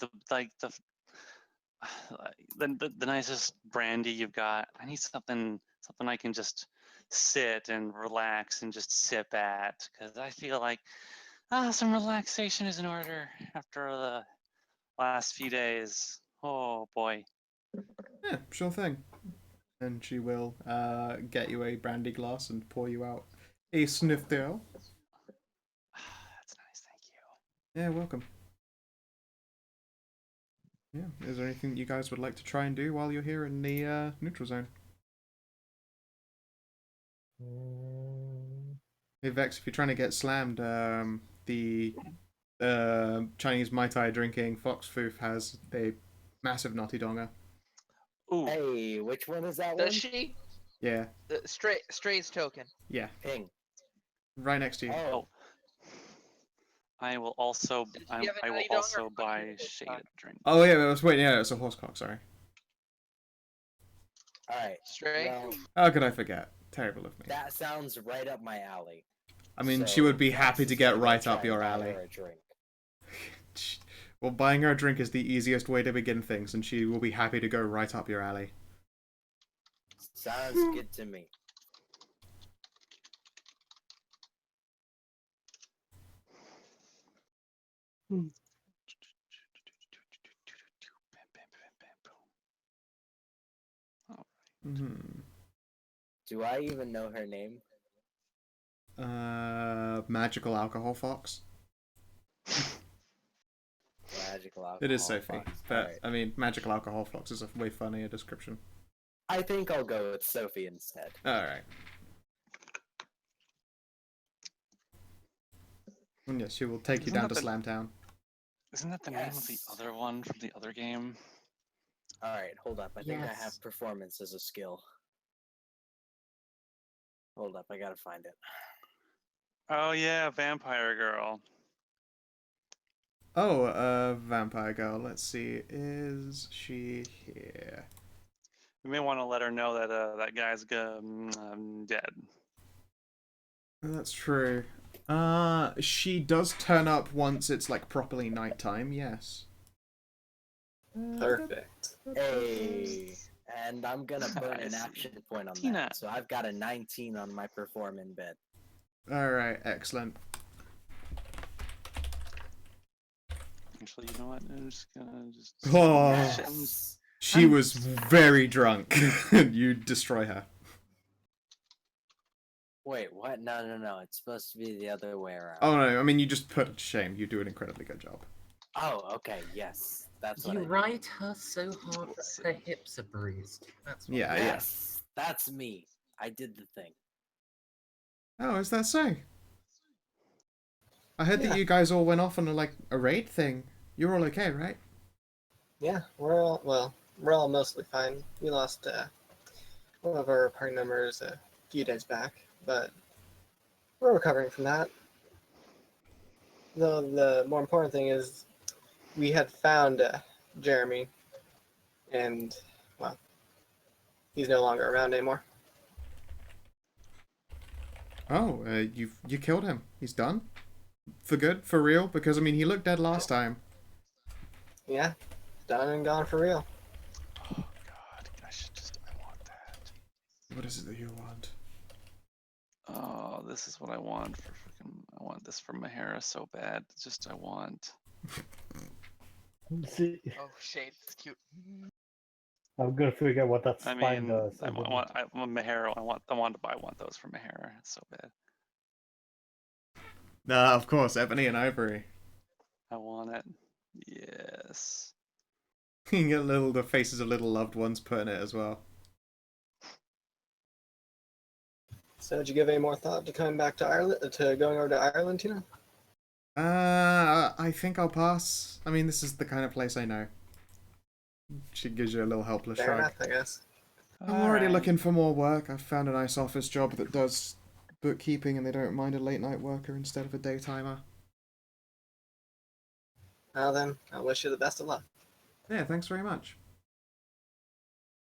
the nicest brandy you've got? I need something I can just sit and relax and just sip at, because I feel like some relaxation is in order after the last few days. Oh boy. Yeah, sure thing. And she will get you a brandy glass and pour you out a sniff deal. That's nice, thank you. Yeah, welcome. Yeah, is there anything you guys would like to try and do while you're here in the neutral zone? Hey Vex, if you're trying to get slammed, the Chinese Mai Tai drinking Fox Foof has a massive naughty donger. Ooh, Hey, which one is that Does one? she? Yeah, The Stray's token. yeah, Ping. right next to you. Oh, I will also Did you have I will any dong or also fuck buy you? shaded drink. Oh yeah, I was waiting. Yeah, it's a horsecock. Sorry. alright. Stray? Well, How could I forget? Terrible of me. that sounds right up my alley. I mean, she So, would be Vex happy is to get gonna go right try up and your buy alley. her a drink. Well, buying her a drink is the easiest way to begin things, and she will be happy to go right up your alley. Sounds good to me. Hmm. Do I even know her name? Magical alcohol fox. Magical alcohol. It is Sophie, Fox. but Alright. I mean, magical alcohol fox is a way funnier description. I think I'll go with Sophie instead. All right. And yes, she will take you Isn't down that to the- Slamtown. Isn't that the name of the Yes. other one from the other game? Alright, hold up. I think I have Yes. performance as a skill. Hold up, I gotta find it. Oh yeah, Vampire Girl. Oh, vampire girl. Let's see. Is she here? We may want to let her know that that guy's dead. That's true. She does turn up once it's like properly nighttime. Yes. Perfect. Hey, and I'm gonna burn I an see. action point on Tina. that. So I've got a 19 on my perform in bed. All right. Excellent. Actually, you know what? I'm just gonna just. Oh, Yes. she was very drunk. You destroy her. Wait, what? No. It's supposed to be the other way around. Oh no! I mean, you just put her to shame. You do an incredibly good job. Oh, okay. Yes, that's what You I mean. ride her so hard that her hips are bruised. That's what Yeah, Yes, that's me. I did the thing. Oh, is that so? I heard that Yeah. you guys all went off on a raid thing. You're all okay, right? Yeah, we're all mostly fine. We lost one of our party members a few days back, but we're recovering from that. The more important thing is we had found Jeremy, and well, he's no longer around anymore. Oh, you killed him. He's done? For good? For real? Because, I mean, he looked dead last time. Yeah, done and gone for real. Oh God, I want that. What is it that you want? Oh, this is what I want for freaking. I want this for Mahara so bad. I want. See, Oh, shade. It's cute. I'm gonna figure out what that I spine mean, does. I want Mahara. I want to buy one of those for Mahara. It's so bad. Nah, of course, Ebony and Ivory. I want it. Yes. You can get the faces of little loved ones put in it as well. So, did you give any more thought to coming back to Ireland, to going over to Ireland, Tina? I think I'll pass. I mean, this is the kind of place I know. She gives you a little helpless Fair shrug. enough, I guess. I'm already Alright. looking for more work. I've found a nice office job that does bookkeeping and they don't mind a late night worker instead of a daytimer. Well then, I wish you the best of luck. Yeah, thanks very much.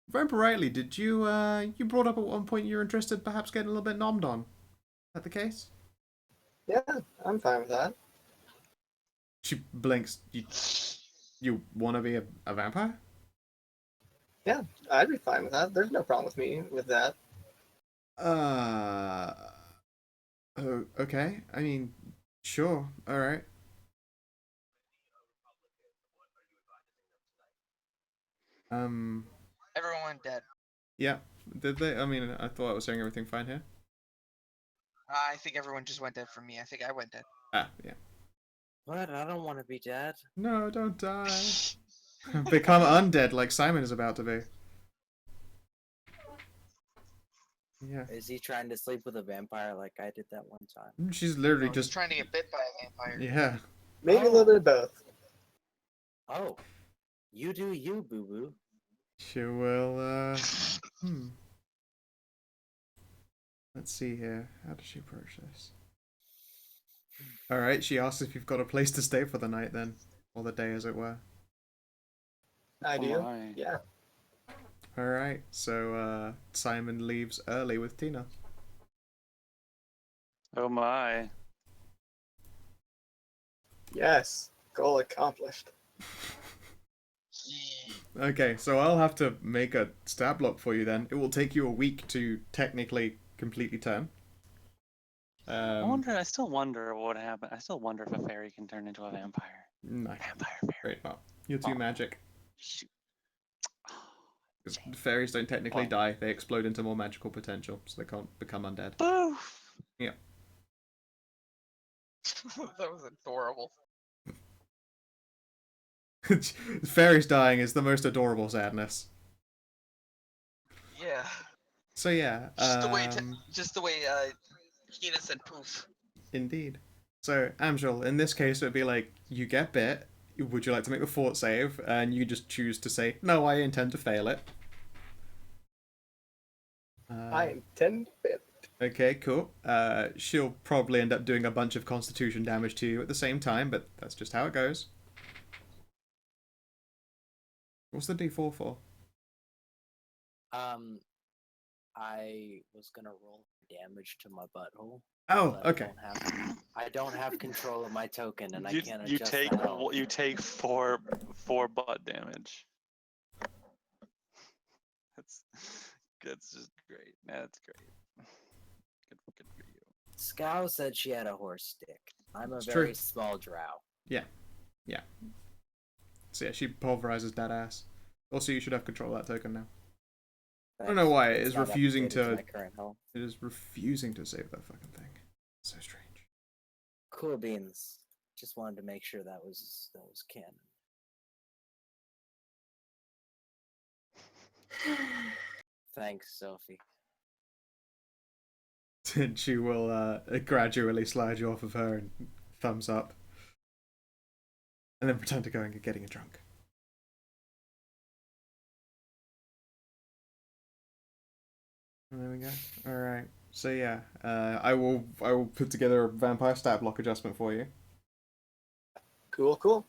If I remember rightly, did you you brought up at one point you were interested perhaps getting a little bit nommed on? Is that the case? Yeah, I'm fine with that. She blinks. You want to be a vampire? Yeah, I'd be fine with that. There's no problem with me with that. Oh, okay. I mean, sure. All right. Everyone went dead. Yeah. Did they? I mean, I thought I was hearing everything fine here. I think everyone just went dead for me. I think I went dead. Ah, yeah. What? I don't want to be dead. No, don't die. Become undead like Simon is about to be. Yeah. Is he trying to sleep with a vampire like I did that one time? She's literally Oh, he's just. trying to get bit by a vampire. Yeah. Maybe a little bit of both. Oh, you do you, boo boo. She will, Let's see here. How does she approach this? Alright, she asks if you've got a place to stay for the night then. Or the day, as it were. I do. my. Yeah. Alright, so, Simon leaves early with Tina. Oh my. Yes. Goal accomplished. Okay, so I'll have to make a stab block for you then. It will take you a week to technically completely turn. I still wonder what would happen. I still wonder if a fairy can turn into a vampire. No, Vampire fairy. great not. You're too Oh. magic. Shoot. 'Cause fairies don't technically Well. die, they explode into more magical potential, so they can't become undead. Boof! That was adorable. Fairies dying is the most adorable sadness. Yeah. So yeah, Just the way Hina said poof. indeed. So Amjul, in this case, it would be like you get bit. Would you like to make the fort save? And you just choose to say no. I intend to fail it. I intend it. Okay, cool. She'll probably end up doing a bunch of Constitution damage to you at the same time, but that's just how it goes. What's the D4 for? I was gonna roll damage to my butthole. Oh, but okay. I don't have control of my token, and I You, can't you adjust take the health. you take four butt damage. That's just great. That's great. Good for you. Scow said she had a horse stick. I'm a It's very true. small drow. Yeah. So yeah, she pulverizes that ass. Also, you should have control of that token now. I don't know why it It's is not refusing updated to to. my current health. It is refusing to save that fucking thing. So strange. Cool beans. Just wanted to make sure that was canon. Thanks, Sophie. And she will gradually slide you off of her and thumbs up. And then pretend to go and getting a drunk. And there we go. Alright. So yeah, I will put together a vampire stat block adjustment for you. Cool.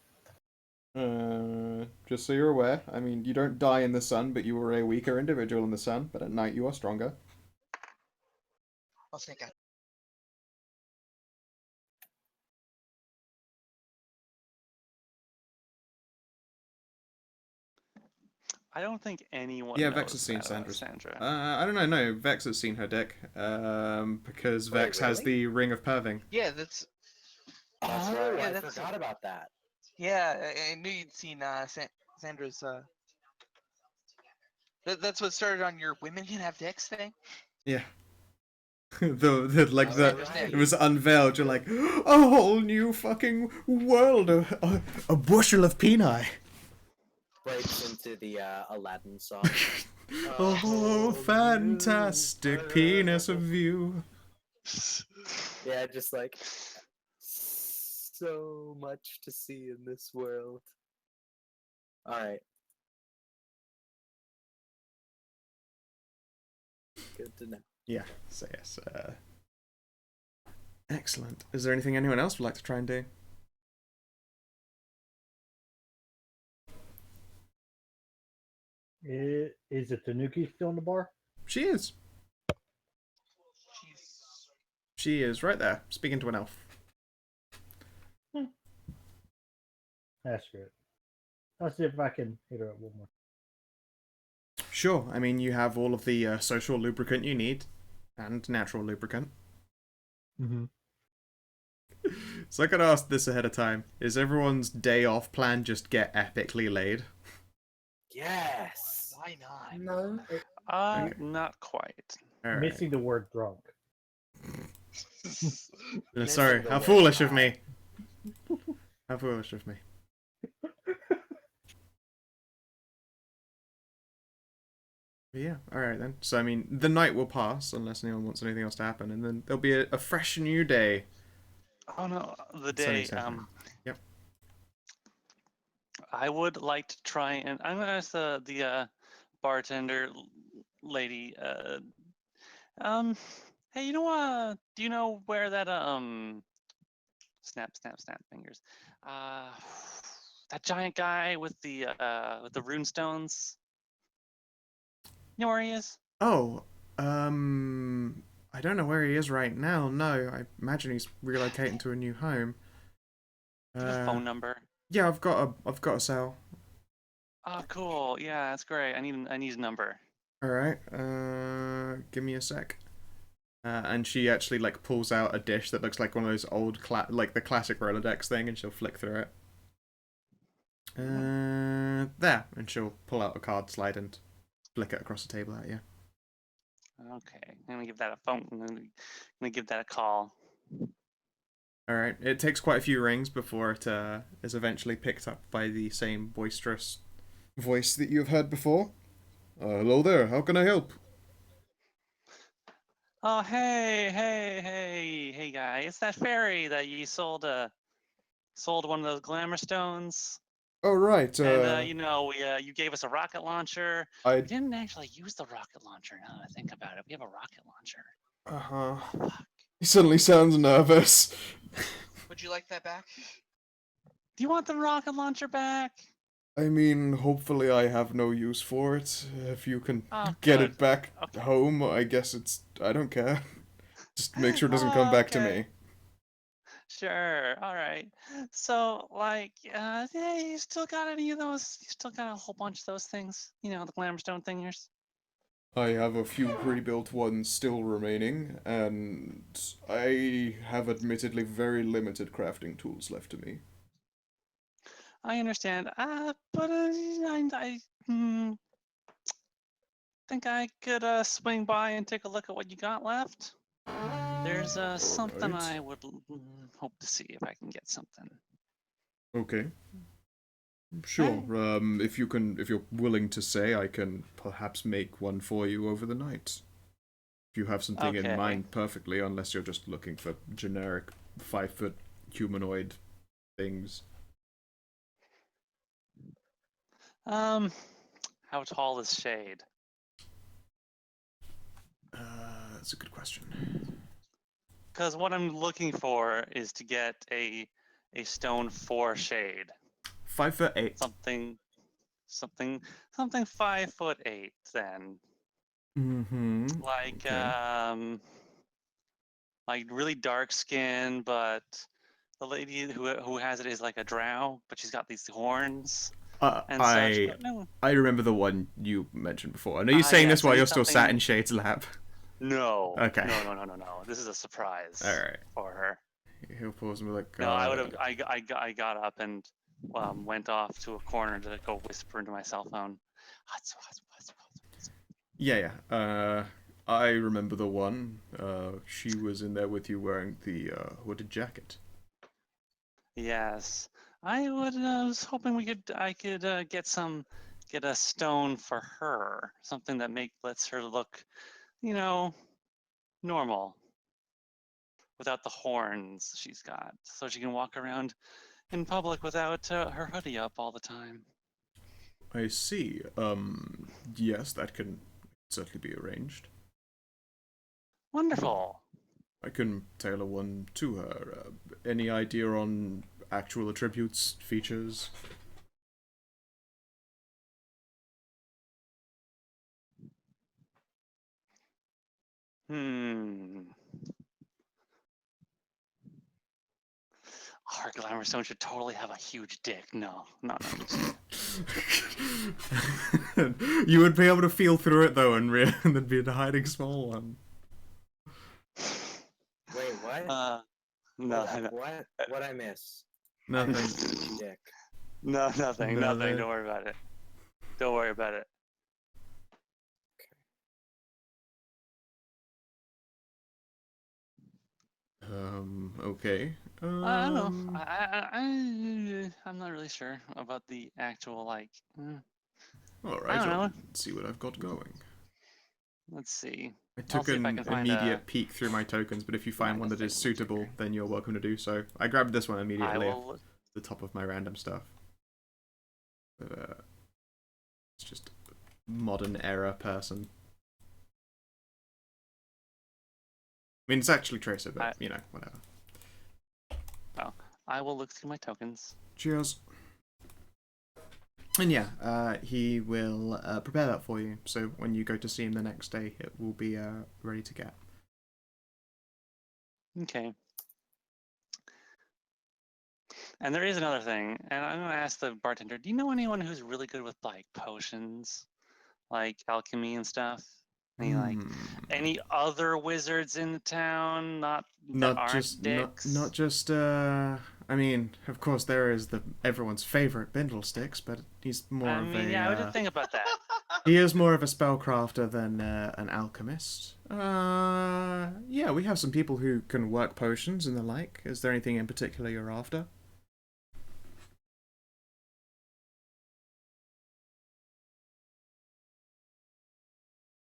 Just so you're aware, I mean, you don't die in the sun, but you are a weaker individual in the sun, but at night you are stronger. I'll take it. I don't think anyone. Yeah, knows Vex has seen that about Sandra's. Sandra. I don't know. No, Vex has seen her dick. Because Wait, Vex has really? the ring of perving. Yeah, that's That's Oh, right. yeah, I that's forgot about that. yeah. I knew you'd seen Sandra's. That's what started on your women can have dicks thing. Yeah. Like Oh, the right. it was unveiled. You're like a whole new fucking world. A bushel of peni. Breaks into the Aladdin song. Oh, fantastic penis of you. Yeah, just like so much to see in this world. All right. Good to know. Yeah. So yes. Excellent. Is there anything anyone else would like to try and do? Is it Tanuki still in the bar? She is. She's She is right there, speaking to an elf. That's good. I'll see if I can hit her up one more. Sure. I mean, you have all of the social lubricant you need, and natural lubricant. Mm-hmm. So I could ask this ahead of time. Is everyone's day off plan just get epically laid? Yes. why not? No, Okay. Not quite. All Missing the word drunk. right. Sorry, the how word foolish of high. me. How foolish of me. But yeah, alright then. So, I mean, the night will pass, unless anyone wants anything else to happen, and then there'll be a fresh new day. Oh no, the Sunny day. side now. Yep. I would like to try and I'm gonna ask the bartender lady. Hey, do you know where that snap fingers, uh, that giant guy with the rune stones? You know where he is? Oh, I don't know where he is right now. No, I imagine he's relocating to a new home. Do you have a phone number? Yeah, I've got a cell. Oh, cool. Yeah, that's great. I need his number. All right. Give me a sec. And she actually like pulls out a dish that looks like one of those old like the classic Rolodex thing, and she'll flick through it. There, and she'll pull out a card slide and flick it across the table at you. Okay, I'm gonna give that a phone. I'm gonna give that a call. All right. It takes quite a few rings before it is eventually picked up by the same boisterous voice that you've heard before. Hello there. How can I help? Oh, hey, guy! It's that fairy that you sold one of those glamour stones, Oh right. and you gave us a rocket launcher. I. We didn't actually use the rocket launcher. Now that I think about it, we have a rocket launcher. Uh-huh. Oh, fuck. He suddenly sounds nervous. Would you like that back? Do you want the rocket launcher back? I mean, hopefully I have no use for it. If you can Oh, get good. it back Okay. home, I guess it's... I don't care. Just make sure it doesn't come Oh, back to okay. me. Sure. All right. So, yeah, you still got any of those? You still got a whole bunch of those things? You know, the Glamorstone thingers? I have a few pre-built ones still remaining, and I have admittedly very limited crafting tools left to me. I understand. But I think I could swing by and take a look at what you got left. There's something Alright. I would hope to see if I can get something. Okay. Sure. Hey. If you're willing to say, I can perhaps make one for you over the night. If you have something in Okay. mind perfectly, unless you're just looking for generic 5-foot humanoid things. How tall is Shade? That's a good question. Because what I'm looking for is to get a stone for Shade. 5'8". Something 5'8" then. Mm-hmm. Like Okay. like really dark skin, but the lady who has it is like a drow, but she's got these horns and such. I But no. I remember the one you mentioned before. And are you saying Yeah, this so I while need you're still sat something. in Shade's lap? No. Okay. No. This is a surprise Alright. for her. He'll pause and be like, No, I would have. I got up and went off to a corner to go whisper into my cell phone. Yeah. I remember the one. She was in there with you wearing the hooded jacket. Yes, I was hoping I could get a stone for her, something that lets her look, normal without the horns she's got, so she can walk around in public without her hoodie up all the time. I see. Yes, that can certainly be arranged. Wonderful. I can tailor one to her. Any idea on actual attributes, features? Our Glamorstone should totally have a huge dick. No. You would be able to feel through it though, and there'd be a hiding small one. Wait, what? No. What I miss? Nothing. Dick. No, nothing. Nothing. Don't worry about it. Don't worry about it. Okay. I don't know. I'm not really sure about the actual like. Alright, I don't know. let's see what I've got going. Let's see. I I'll took see if I an can find immediate peek through my tokens, but if you find one that is suitable, then you're welcome to do so. I grabbed this one I immediately will. off the top of my random stuff. But, it's just a modern era person. I mean, it's actually Tracer, but, you know, whatever. Well, I will look through my tokens. Cheers. And yeah, he will prepare that for you. So when you go to see him the next day, it will be ready to get. Okay. And there is another thing, and I'm gonna ask the bartender. Do you know anyone who's really good with like potions, like alchemy and stuff? Any other wizards in the town? Not dicks. Not just. I mean, of course, there is everyone's favorite Bindlesticks, but he's more of a. Yeah, I would think about that. He is more of a spellcrafter than an alchemist. Yeah, we have some people who can work potions and the like. Is there anything in particular you're after?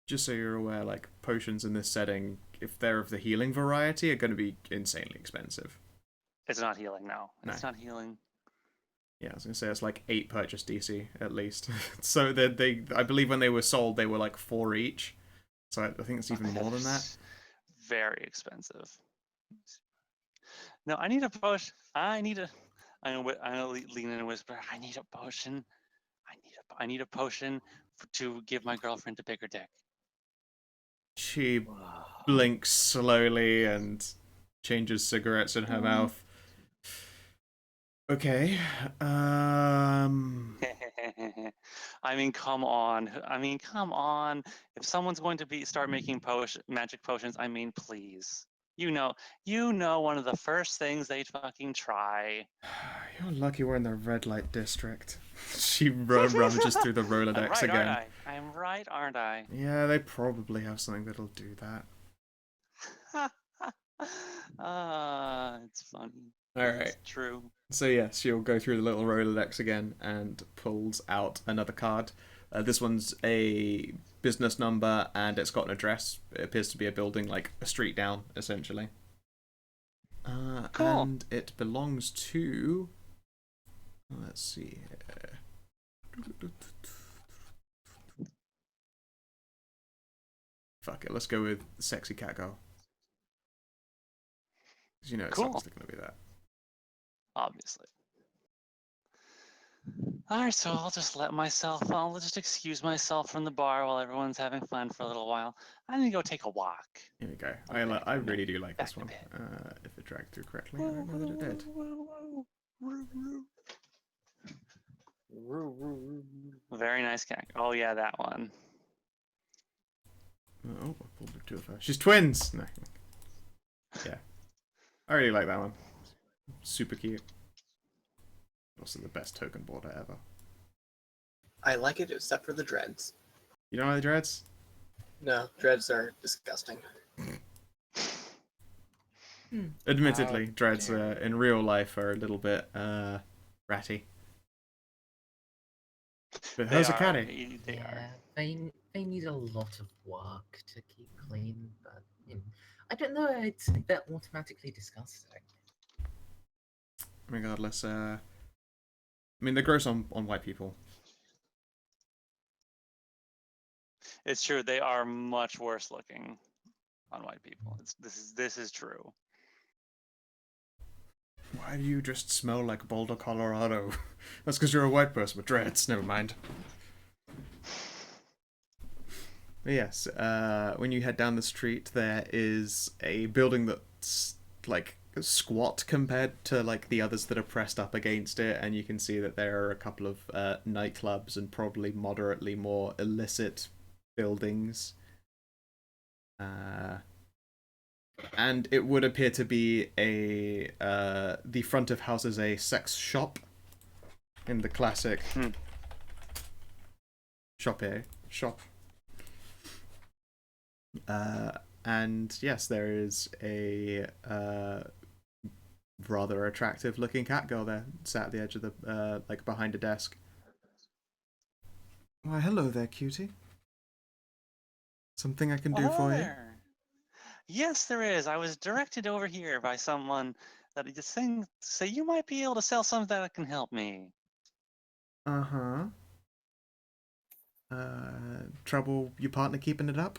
Just so you're aware, like, potions in this setting, if they're of the healing variety, are going to be insanely expensive. It's not healing, no. No. It's not healing. Yeah, I was going to say it's like 8 purchase DC, at least. So I believe when they were sold, they were like 4 each. So I think it's even more than that. Very expensive. No, I need a potion. I'm gonna lean in and whisper. I need a potion. I need a potion to give my girlfriend a bigger dick. She blinks slowly and changes cigarettes in her mouth. Okay. I mean, come on. If someone's going to start making magic potions, I mean, please. You know, one of the first things they'd fucking try. You're lucky we're in the red light district. She rummages through the Rolodex again. I'm right, aren't I? Yeah, they probably have something that'll do that. It's funny. Alright. It's true. So yes, she'll go through the little Rolodex again and pulls out another card. This one's a business number and it's got an address. It appears to be a building, like a street down, essentially. Cool. And it belongs to... Let's see. Fuck it, let's go with Sexy Cat Girl. Because you know it's obviously going to be that. Obviously. Alright, so I'll just excuse myself from the bar while everyone's having fun for a little while. I'm gonna go take a walk. Here we go. I really do like this one. If it dragged through correctly, I don't know that it did. Very nice cat. Oh yeah, that one. Oh, I pulled two of her. She's twins! No. Yeah. I really like that one. Super cute. Also the best token border ever. I like it except for the dreads. You don't like the dreads? No, dreads are disgusting. Admittedly, dreads in real life are a little bit ratty. But hers are catty. They are. They need a lot of work to keep clean, but you know, I don't know. I'd say they're automatically disgusting. Regardless, I mean they're gross on white people. It's true. They are much worse looking on white people. This is true. Why do you just smell like Boulder, Colorado? That's because you're a white person with dreads. Never mind. But yes, when you head down the street, there is a building that's like squat compared to like the others that are pressed up against it, and you can see that there are a couple of nightclubs and probably moderately more illicit buildings. And it would appear to be the front of house is a sex shop in the classic shop. And yes, there is a rather attractive looking cat girl there, sat at the edge of the like behind a desk. Why, hello there, cutie. Something I can do for you? Yes, there is. I was directed over here by someone that just saying, say you might be able to sell something that can help me. Uh-huh. Trouble your partner keeping it up?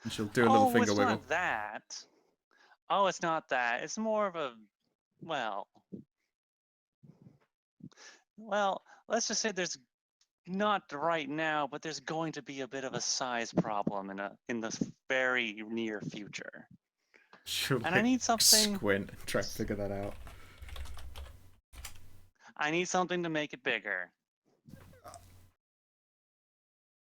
And she'll do a little finger it's wiggle. not that. Oh, it's not that. It's more of a, well, let's just say there's not right now, but there's going to be a bit of a size problem in the very near future. She'll, And I need something. Squint and try to figure that out. I need something to make it bigger.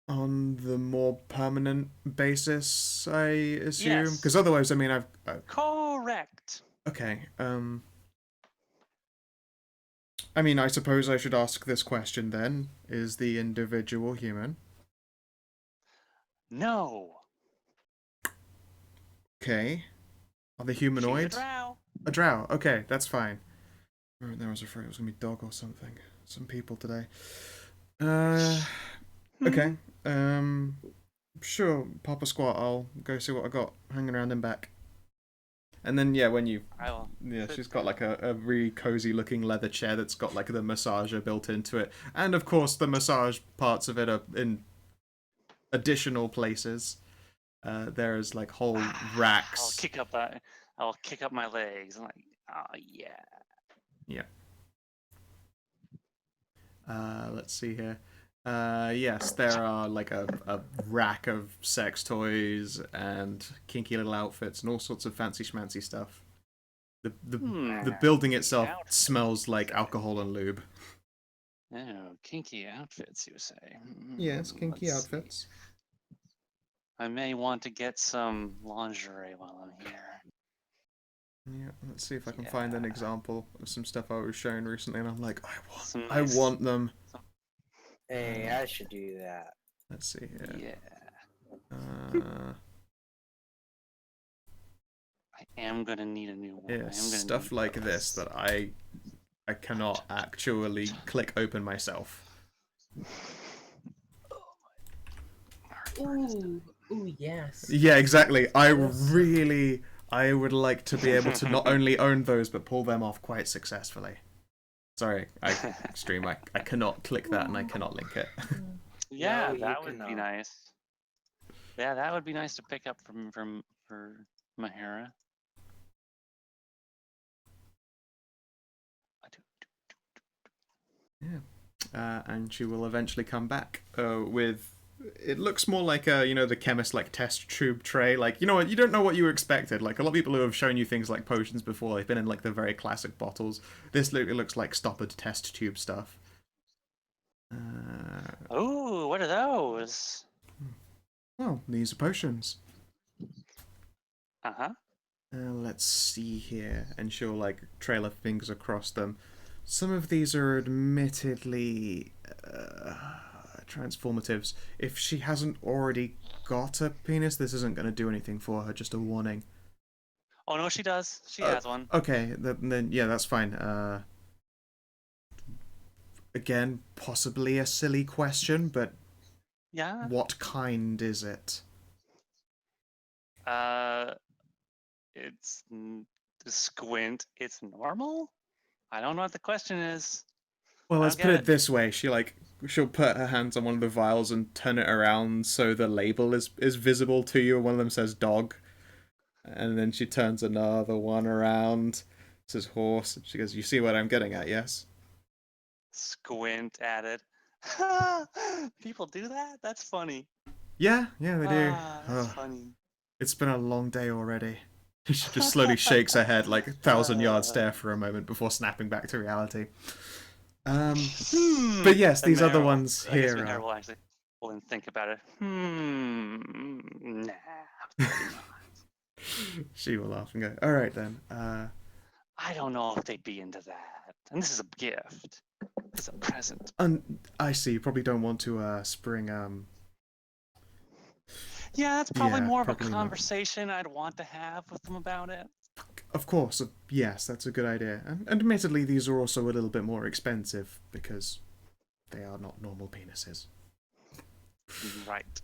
On the more permanent basis, I assume? Yes. Because otherwise, I mean, I've... Correct. Okay, I mean, I suppose I should ask this question then. Is the individual human? No. Okay. Are they humanoid? She's a drow. A drow. Okay, that's fine. I was afraid it was going to be dog or something. Some people today. Okay. Sure, Papa Squat, I'll go see what I got hanging around in back. And then, yeah, when you... Yeah, she's got like a really cozy looking leather chair that's got like the massager built into it. And of course, the massage parts of it are in additional places. There's like whole racks. I'll kick up my legs. I'm like, oh, yeah. Yeah. Let's see here. Yes, there are like a rack of sex toys and kinky little outfits and all sorts of fancy schmancy stuff. The building itself smells like alcohol and lube. Oh, kinky outfits, you say? Yes, kinky Let's outfits. see. I may want to get some lingerie while I'm here. Yeah, let's see if I can find an example of some stuff I was shown recently, and I'm like, I want them. Hey, I should do that. Let's see here. Yeah. I am gonna need a new one. Yeah, stuff like this that I cannot actually click open myself. Ooh, yes. Yeah, exactly. I would like to be able to not only own those, but pull them off quite successfully. Sorry, extreme. I cannot click that and I cannot link it. Yeah, No, that would be nice. Yeah, that would be nice to pick up for Mahara. Yeah, and she will eventually come back with. It looks more like the chemist like test tube tray. Like, you know what, you don't know what you expected. Like a lot of people who have shown you things like potions before, they've been in like the very classic bottles. This looks like stoppered test tube stuff. Oh, what are those? Oh, these are potions. Uh-huh. Let's see here, and she'll like trail her fingers across them. Some of these are admittedly transformatives. If she hasn't already got a penis, this isn't going to do anything for her. Just a warning. Oh no, she does. She has one. Okay, then yeah, that's fine. Again, possibly a silly question, but yeah. What kind is it? It's squint. It's normal. I don't know what the question is. Well, let's put it this way. She like she'll put her hands on one of the vials and turn it around so the label is visible to you. One of them says dog, and then she turns another one around, says horse. She goes, "You see what I'm getting at, yes?" Squint at it. People do that? That's funny. Yeah, they do. That's Ugh. funny. It's been a long day already. She just slowly shakes her head like a 1,000-yard stare for a moment before snapping back to reality. But yes, And these other Mahara will- ones I guess here Mahara are... will actually pull and think about it. Nah, maybe not. She will laugh and go, "Alright then, I don't know if they'd be into that. And this is a gift. It's a present. I see, you probably don't want to spring Yeah, that's probably Yeah, more of a probably not. conversation I'd want to have with them about it. Of course, yes, that's a good idea. And admittedly, these are also a little bit more expensive because they are not normal penises. Right.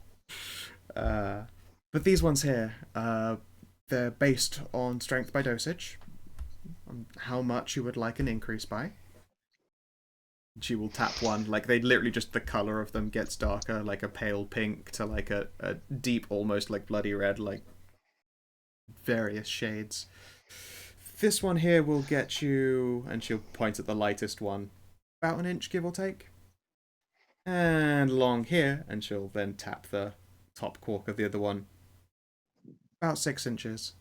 But these ones here, they're based on strength by dosage, on how much you would like an increase by. She will tap one, like they literally just, the color of them gets darker, like a pale pink to like a deep, almost like bloody red, like various shades. This one here will get you, and she'll point at the lightest one, about an inch, give or take. And along here, and she'll then tap the top cork of the other one, about 6 inches.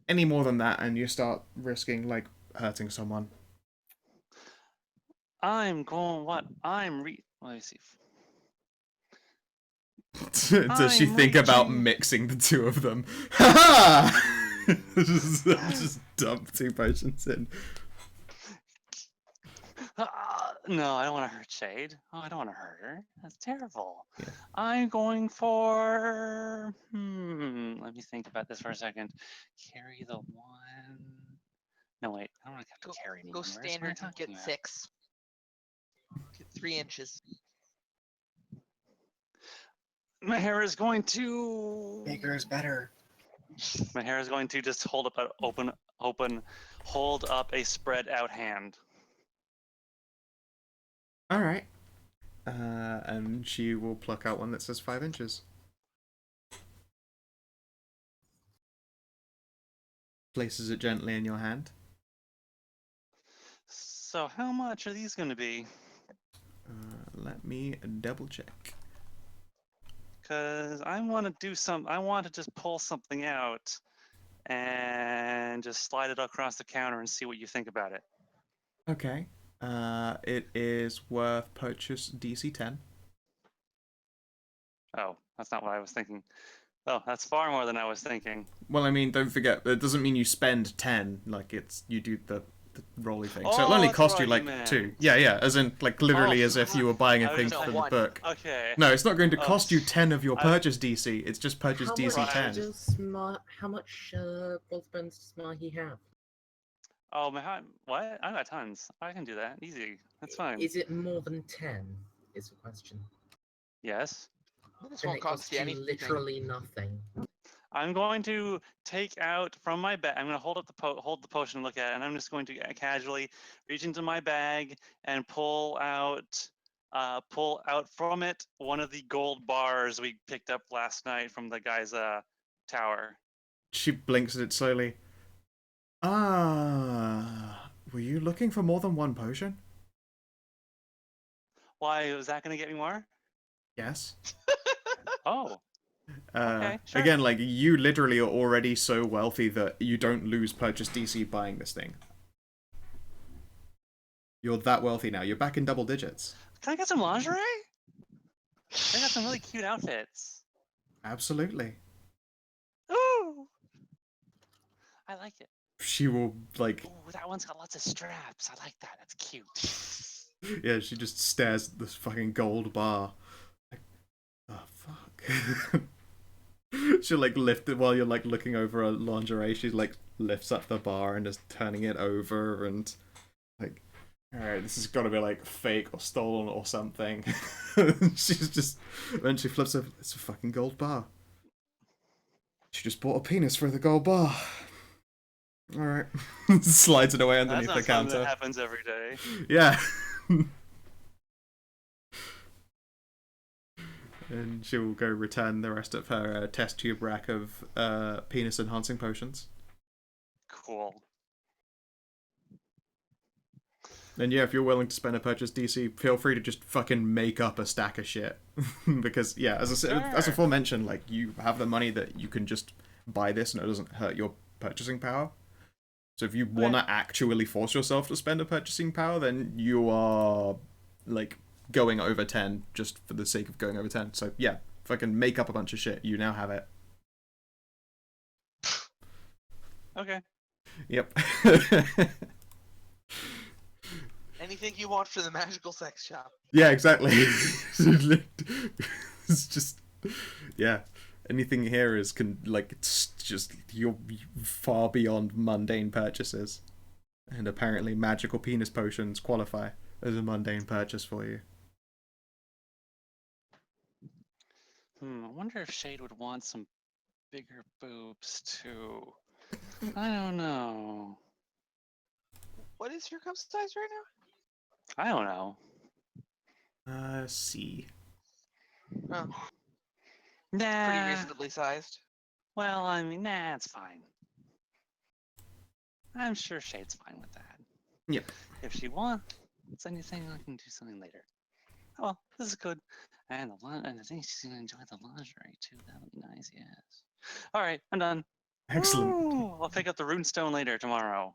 Any more than that, and you start risking, like, hurting someone. I'm going what? Let me see. Does she I'm think about reaching- mixing the two of them? Ha ha! just dump 2 potions in. No, I don't want to hurt Shade. Oh, I don't want to hurt her. That's terrible. Yeah. I'm going for. Let me think about this for a second. Carry the one. No, wait. I don't want to have to carry anyone. Go Where's- what are you standard and get talking about? 6. Get 3 inches. My hair is going to. Bigger is better. My hair is going to just hold up hold up a spread out hand. Alright. And she will pluck out one that says 5 inches. Places it gently in your hand. So how much are these going to be? Let me double check. Because I want to do I want to just pull something out and just slide it across the counter and see what you think about it. Okay. It is worth purchase DC 10. Oh, that's not what I was thinking. Oh, that's far more than I was thinking. Well, I mean, don't forget, it doesn't mean you spend 10. Like, you do the rolly thing. So Oh, it'll only that's cost what you, you like, meant. 2. Yeah, as in, like, literally Oh, as if you were buying a I thing was- from the one. book. Okay. No, it's not going to Oh, cost you 10 of your I- purchase DC. It's just purchase How DC much 10. does how much growth bonus does Mahi have? Oh, what? I got tons. I can do that. Easy. That's fine. Is it more than 10? Is the question. Yes. This Then won't it cost costs you you anything. literally nothing. I'm going to take out from my bag. I'm going to hold up hold the potion and look at it, and I'm just going to casually reach into my bag and pull out from it one of the gold bars we picked up last night from the guy's tower. She blinks at it slowly. Were you looking for more than one potion? Why was that going to get me more? Yes. Oh, okay, sure. Again, like, you literally are already so wealthy that you don't lose purchase DC buying this thing. You're that wealthy now. You're back in double digits. Can I get some lingerie? I got some really cute outfits. Absolutely. Ooh, I like it. She will, like... Ooh, that one's got lots of straps. I like that. That's cute. Yeah, she just stares at this fucking gold bar. Like, oh, fuck. She'll, like, lift it while you're, like, looking over her lingerie. She, like, lifts up the bar and is turning it over and, like, alright, this has got to be, like, fake or stolen or something. She's just... Then she flips over. It's a fucking gold bar. She just bought a penis for the gold bar. Alright. Slides it away underneath That's the not something counter. that happens every day. Yeah. And she'll go return the rest of her test tube rack of penis enhancing potions. Cool. And yeah, if you're willing to spend a purchase DC, feel free to just fucking make up a stack of shit. Because yeah, as aforementioned, like you have the money that you can just buy this and it doesn't hurt your purchasing power. So if you want to actually force yourself to spend a purchasing power, then you are like going over 10 just for the sake of going over 10. So yeah, fucking make up a bunch of shit. You now have it. Okay. Yep. Anything you want for the magical sex shop. Yeah, exactly. It's just, yeah. Anything here is it's just you're far beyond mundane purchases, and apparently magical penis potions qualify as a mundane purchase for you. I wonder if Shade would want some bigger boobs too. I don't know. What is your cup size right now? I don't know. C. Oh, pretty Nah. reasonably sized. Well, I mean, nah, it's fine. I'm sure Shade's fine with that. Yep. If she wants anything, I can do something later. Oh, well, this is good. And I think she's gonna enjoy the lingerie too. That would be nice, yes. All right, I'm done. Excellent. Woo! I'll pick up the runestone later tomorrow.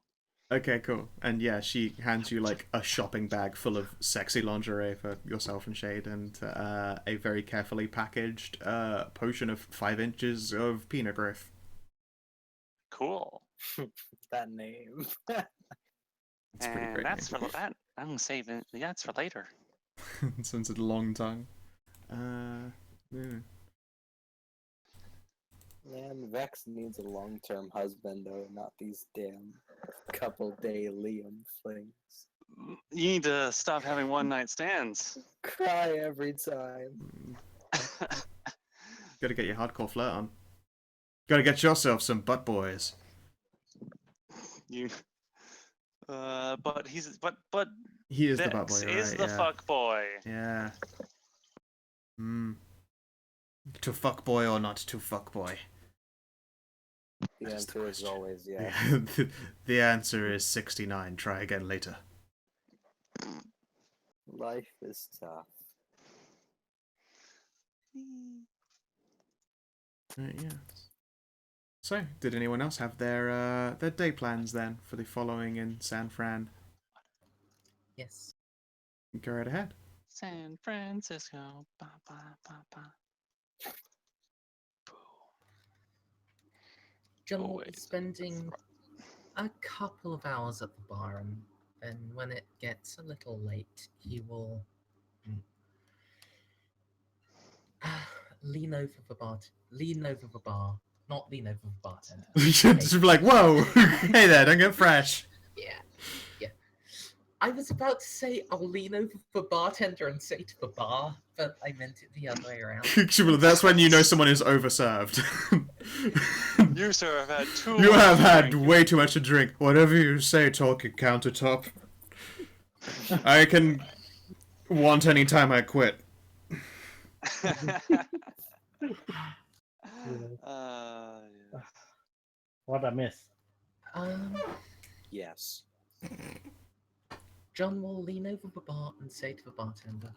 Okay, cool. And yeah, she hands you like a shopping bag full of sexy lingerie for yourself and Shade, and a very carefully packaged potion of 5 inches of peanut growth. Cool. That name. It's a pretty And great that's name. for that. I'm gonna save it. Yeah, it's for later. Sounds like a long tongue. Yeah. Man, Vex needs a long-term husband, though, not these damn couple-day Liam flings. You need to stop having one night stands. Cry every time. Gotta get your hardcore flirt on. Gotta get yourself some butt boys. You. But he's but He is the Vex butt boy, right? is the yeah. fuck boy. Yeah. To fuck boy or not to fuck boy? The That is the answer is question. always yes. The answer is 69. Try again later. Life is tough. Yeah. So, did anyone else have their day plans then for the following in San Fran? Yes. Go right ahead. San Francisco. Ba, ba, ba, ba. John Oh, will wait, be spending a couple of hours at the bar, and then when it gets a little late, he will lean over the bar, not lean over the bartender. You should just be like, whoa, hey there, don't get fresh. Yeah. I was about to say I'll lean over the bartender and say to the bar, but I meant it the other way around. That's when you know someone is overserved. You, sir, have had too You much have to had drink. way too much to drink. Whatever you say, talking countertop. I can want any time I quit. Yeah. What I miss? Yes. John will lean over the bar and say to the bartender,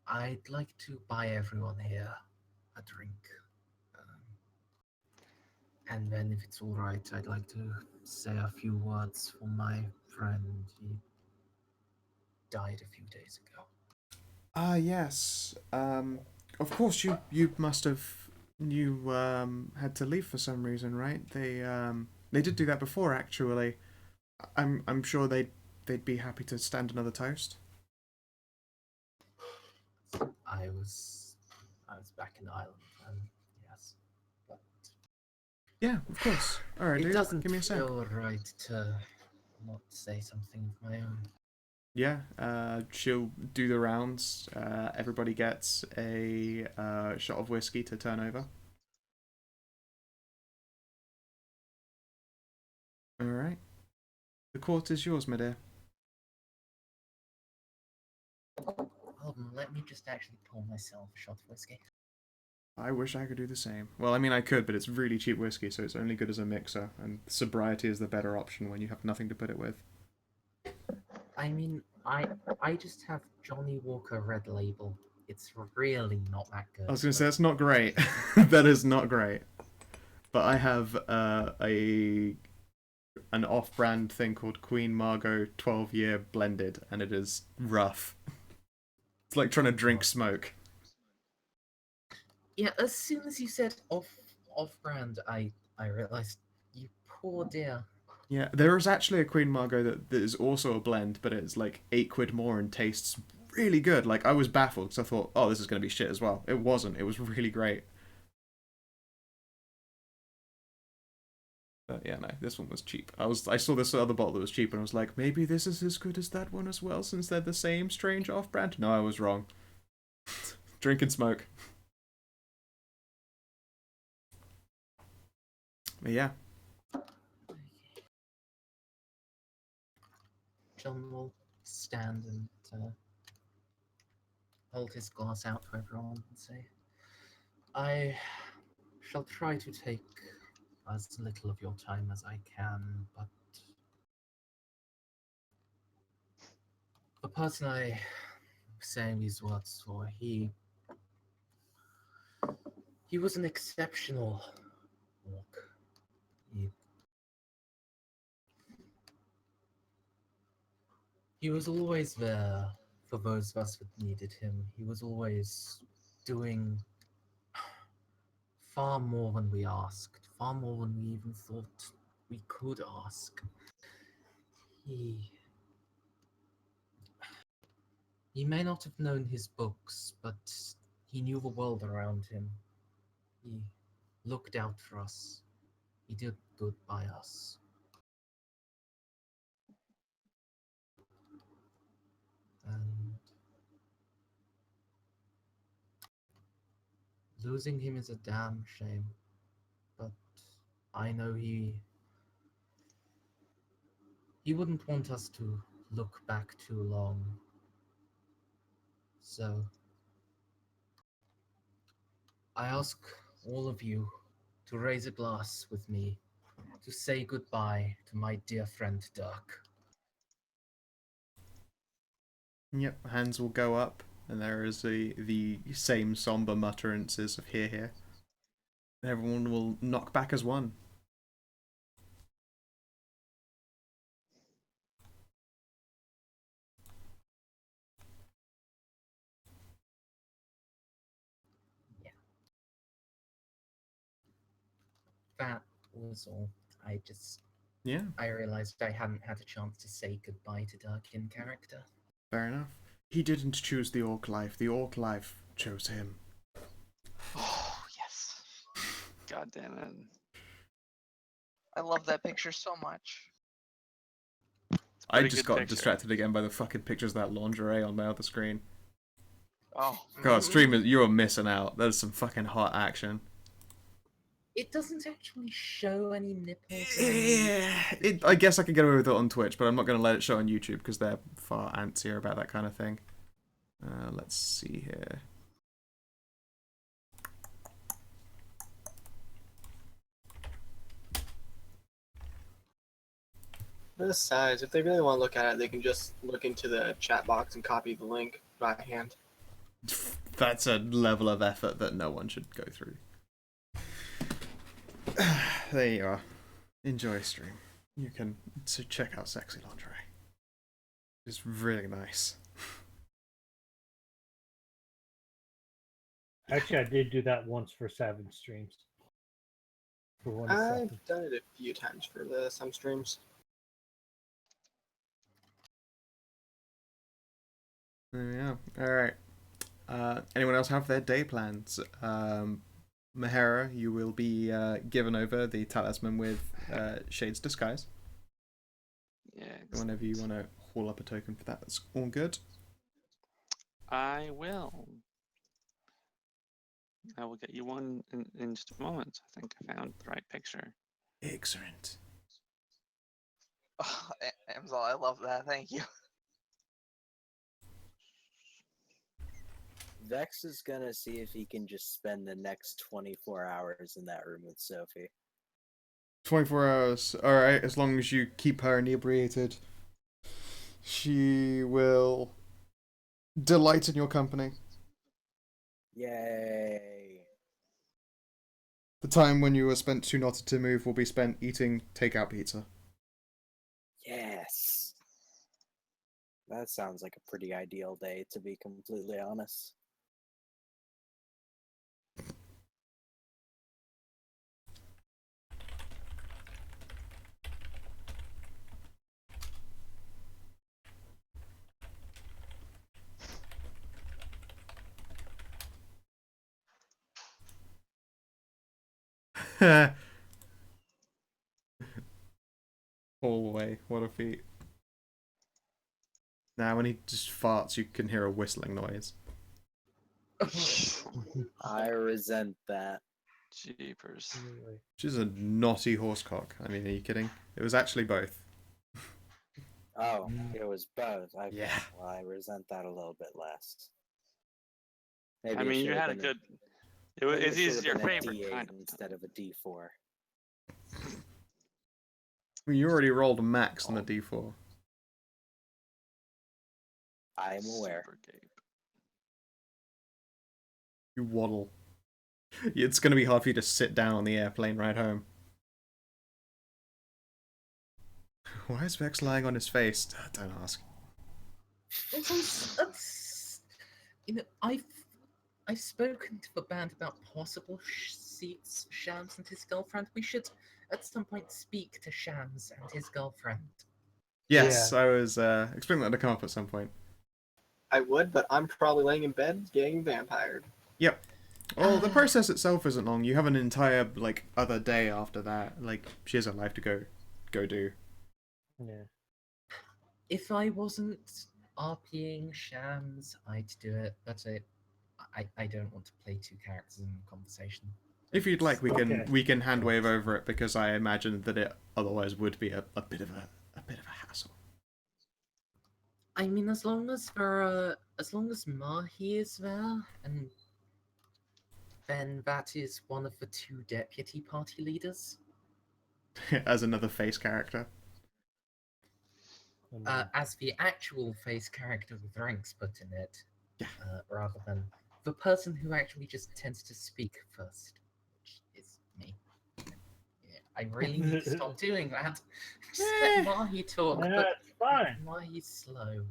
I'd like to buy everyone here a drink. And then, if it's all right, I'd like to say a few words for my friend. He died a few days ago. Ah, yes. Of course you must have had to leave for some reason, right? They did do that before, actually. I'm sure they'd be happy to stand another toast. I was back in Ireland, and yes, but Yeah, of course. All right, it dude. doesn't Give me a sec. feel right to not say something of my own. Yeah, she'll do the rounds. Everybody gets a shot of whiskey to turn over. All right. The court is yours, my dear. Let me just actually pour myself a shot of whiskey. I wish I could do the same. Well, I mean, I could, but it's really cheap whiskey, so it's only good as a mixer, and sobriety is the better option when you have nothing to put it with. I mean, I just have Johnny Walker Red Label. It's really not that good. I was going to say, that's not great. That is not great. But I have an off-brand thing called Queen Margot 12-year blended, and it is rough. It's like trying to drink smoke. Yeah, as soon as you said off-brand, I realized, you poor dear. Yeah, there is actually a Queen Margot that is also a blend, but it's like £8 more and tastes really good. Like, I was baffled because I thought, oh, this is going to be shit as well. It wasn't. It was really great. But yeah, no, this one was cheap. I saw this other bottle that was cheap, and I was like, maybe this is as good as that one as well, since they're the same strange off-brand. No, I was wrong. Drink and smoke. But yeah. John will stand and hold his glass out to everyone and say, I shall try to take as little of your time as I can, but the person I was saying these words for, he was an exceptional orc. He was always there for those of us that needed him. He was always doing far more than we asked, far more than we even thought we could ask. He may not have known his books, but he knew the world around him. He looked out for us. He did good by us. And losing him is a damn shame. But I know he wouldn't want us to look back too long. So I ask all of you to raise a glass with me to say goodbye to my dear friend Dirk. Yep, hands will go up, and there is the same somber mutterances of hear, hear. Everyone will knock back as one. Yeah. That was all. I realized I hadn't had a chance to say goodbye to Dirk in character. Fair enough. He didn't choose the orc life. The orc life chose him. Oh, yes. God damn it. I love that picture so much. I just got distracted again by the fucking pictures of that lingerie on my other screen. Oh. God, streamer, you are missing out. That is some fucking hot action. It doesn't actually show any nipples. Yeah, I guess I could get away with it on Twitch, but I'm not going to let it show on YouTube because they're far antsier about that kind of thing. Let's see here. This size, if they really want to look at it, they can just look into the chat box and copy the link by hand. That's a level of effort that no one should go through. There you are. Enjoy stream. You can check out sexy lingerie. It's really nice. Actually, I did do that once for 7 streams. For 1 second. I've done it a few times for some streams. Yeah. All right. Anyone else have their day plans? Mahara, you will be given over the talisman with Shade's Disguise. Yeah. Whenever you want to haul up a token for that, that's all good. I will. I will get you one in just a moment. I think I found the right picture. Excellent. Oh, Amzal, I love that. Thank you. Vex is gonna see if he can just spend the next 24 hours in that room with Sophie. 24 hours. Alright, as long as you keep her inebriated. She will delight in your company. Yay! The time when you were spent too naughty to move will be spent eating takeout pizza. Yes! That sounds like a pretty ideal day, to be completely honest. Hallway, what a feat. Now, when he just farts, you can hear a whistling noise. I resent that. Jeepers. Which is a naughty horsecock. I mean, are you kidding? It was actually both. Oh, it was both. Yeah. Well, I resent that a little bit less. Maybe I it mean, you should've had a been good. maybe It's it should've your been a favorite D8 kind of. instead of a D4. I mean, you already rolled a max on the D4. I am aware. Super Gabe. You waddle. It's going to be hard for you to sit down on the airplane ride home. Why is Vex lying on his face? Don't ask. You know, I've spoken to the band about possible seats for Shams and his girlfriend. We should at some point speak to Shams and his girlfriend. Yes, I was expecting that to come up at some point. I would, but I'm probably laying in bed getting vampired. Yep. Well, the process itself isn't long. You have an entire other day after that. Like, she has a life to go do. Yeah. If I wasn't RPing Shams, I'd do it. But I don't want to play two characters in conversation. If you'd like, Okay. we can hand wave over it because I imagine that it otherwise would be a bit of a hassle. I mean, as long as Mahi is there, and then that is one of the two deputy party leaders. As another face character. As the actual face character with ranks put in it, Yeah. Rather than the person who actually just tends to speak first, which is me. Yeah, I really need to stop doing that. Just let Mahi talk, Yeah, but it's fine. Mahi's slow.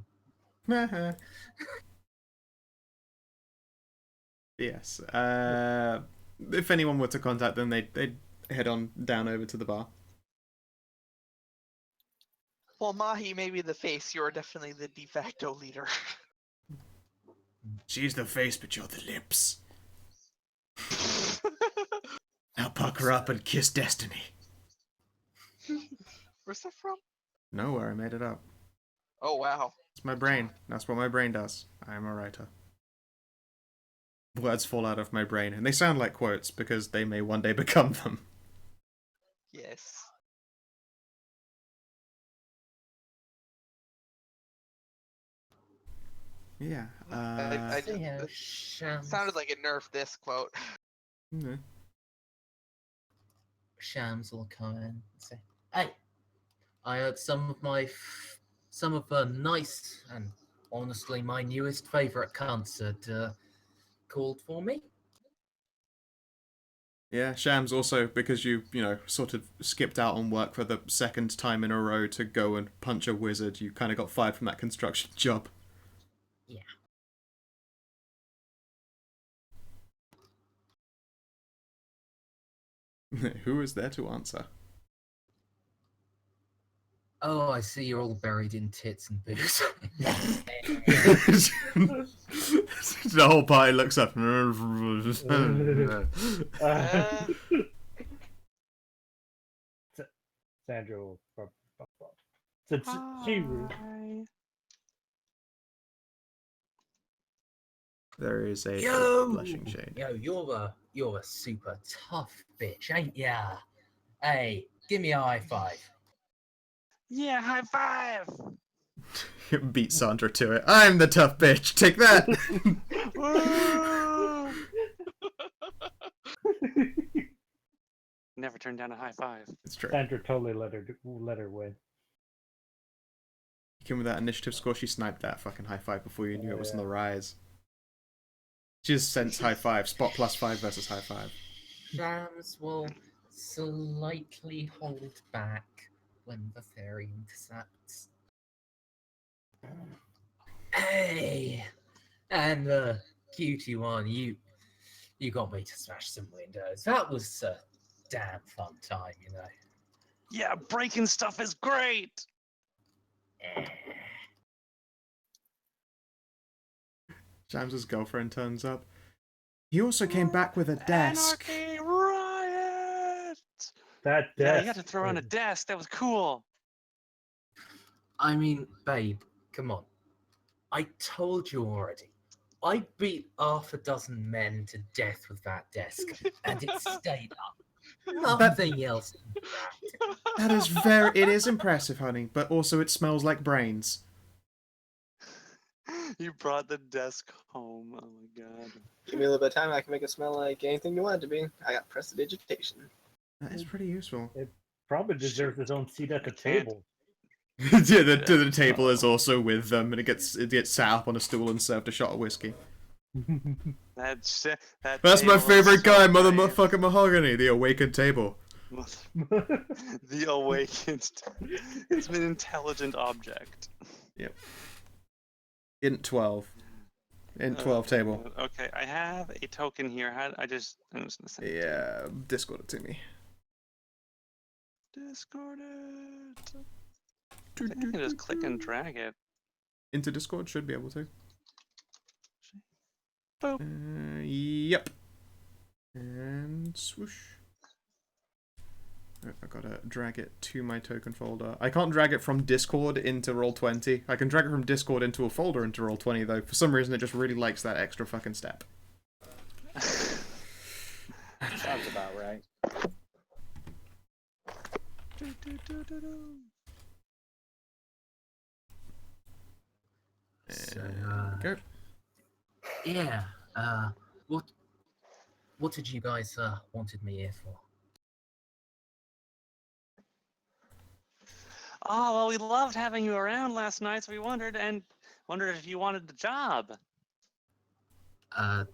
Yes. If anyone were to contact them, they'd head on down over to the bar. Well, Mahi may be the face. You're definitely the de facto leader. She's the face, but you're the lips. Now pucker up and kiss destiny. Where's that from? Nowhere, I made it up. Oh, wow. It's my brain. That's what my brain does. I am a writer. Words fall out of my brain, and they sound like quotes because they may one day become them. Yes. Yeah. I just, Yeah, it Shams. sounded like it nerfed this quote. Shams will come in and say, "Hey, I heard some of the nice and honestly my newest favorite concert called for me." Yeah, Shams also, because you sort of skipped out on work for the second time in a row to go and punch a wizard, you kind of got fired from that construction job. Yeah. Who is there to answer? Oh, I see you're all buried in tits and booze. The whole party looks up. Sandra will. So she. There is a Yo! blushing shade. Yo, you're a super tough bitch, ain't ya? Hey, give me a high five. Yeah, high five! Beat Sandra to it. I'm the tough bitch. Take that. Woo! Never turn down a high five. It's true. Sandra totally let her win. You came with that initiative score. She sniped that fucking high five before you knew it was on Yeah. the rise. She just sends high five. Spot +5 versus high five. Shams will slightly hold back when the fairy intercepts. Hey! And the cutie one, you got me to smash some windows. That was a damn fun time, you know. Yeah, breaking stuff is great! James's girlfriend turns up. He also came back with a desk. Anarchy riot! That Yeah, desk. you had to throw on a is- desk. That was cool. I mean, babe, come on. I told you already. I beat half a dozen men to death with that desk, and it stayed up. Nothing else. That is it is impressive, honey, but also it smells like brains. You brought the desk home. Oh my god. Give me a little bit of time, I can make it smell like anything you want it to be. I got prestidigitation. That is pretty useful. Probably deserves his own seat at the Can't. table. Yeah, the table is also with them, and it gets sat up on a stool and served a shot of whiskey. That's That's my table is favorite so guy, brave. motherfucking mahogany, the awakened table. The awakened. It's an intelligent object. Int 12. Int 12 table. Okay, I have a token here. I'm just gonna send it. Yeah, Discord it to me. Discord it. I think I can just click and drag it. Into Discord, should be able to. Boop. Yep. And swoosh. Oh, I gotta drag it to my token folder. I can't drag it from Discord into Roll20. I can drag it from Discord into a folder into Roll20, though. For some reason, it just really likes that extra fucking step. Sounds about right. So, Go. yeah, what did you guys wanted me here for? Oh, well, we loved having you around last night, so we wondered if you wanted the job. Well,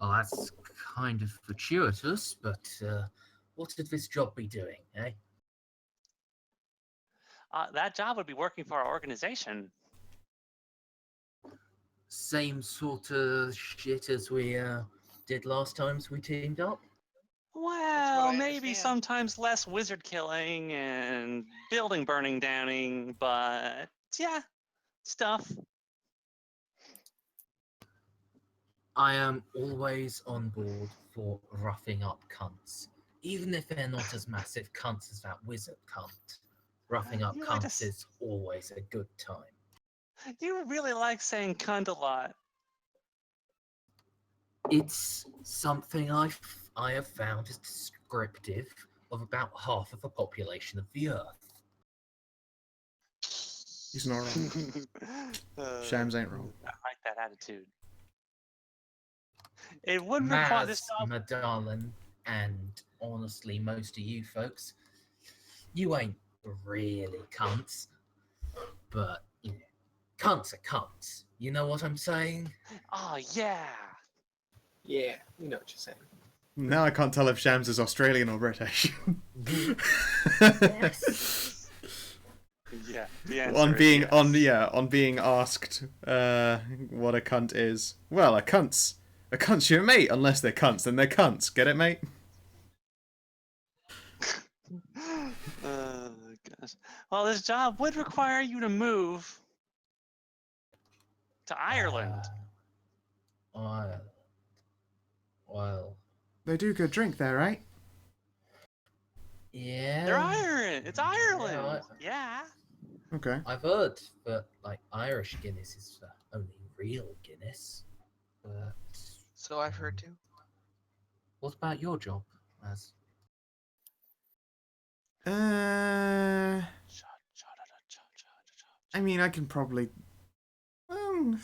that's kind of fortuitous, but what would this job be doing, eh? That job would be working for our organization. Same sort of shit as we did last times we teamed up? Well, I maybe understand. sometimes less wizard killing and building burning downing, but yeah, stuff. I am always on board for roughing up cunts, even if they're not as massive cunts as that wizard cunt. Roughing up You like to cunts is always a good time. You really like saying cunt a lot. It's something I have found is descriptive of about half of the population of the Earth. He's not wrong. Shams ain't wrong. I like that attitude. It would require this Maz, job. my darling, and honestly, most of you folks, you ain't really cunts, but you know, cunts are cunts. You know what I'm saying? Oh yeah. Yeah, you know what you're saying. Now I can't tell if Shams is Australian or British. Yes. Yeah. The answer on is being yes. on being asked what a cunt is. Well, a cunt's your mate. Unless they're cunts, then they're cunts. Get it, mate? Oh gosh. Well, this job would require you to move to Ireland. Well, They do good drink there, right? yeah. They're Ireland. It's Ireland. I- Yeah. Okay. I've heard that like Irish Guinness is only real Guinness. But So I've heard too. what about your job, Maz? I mean, I can probably. Um,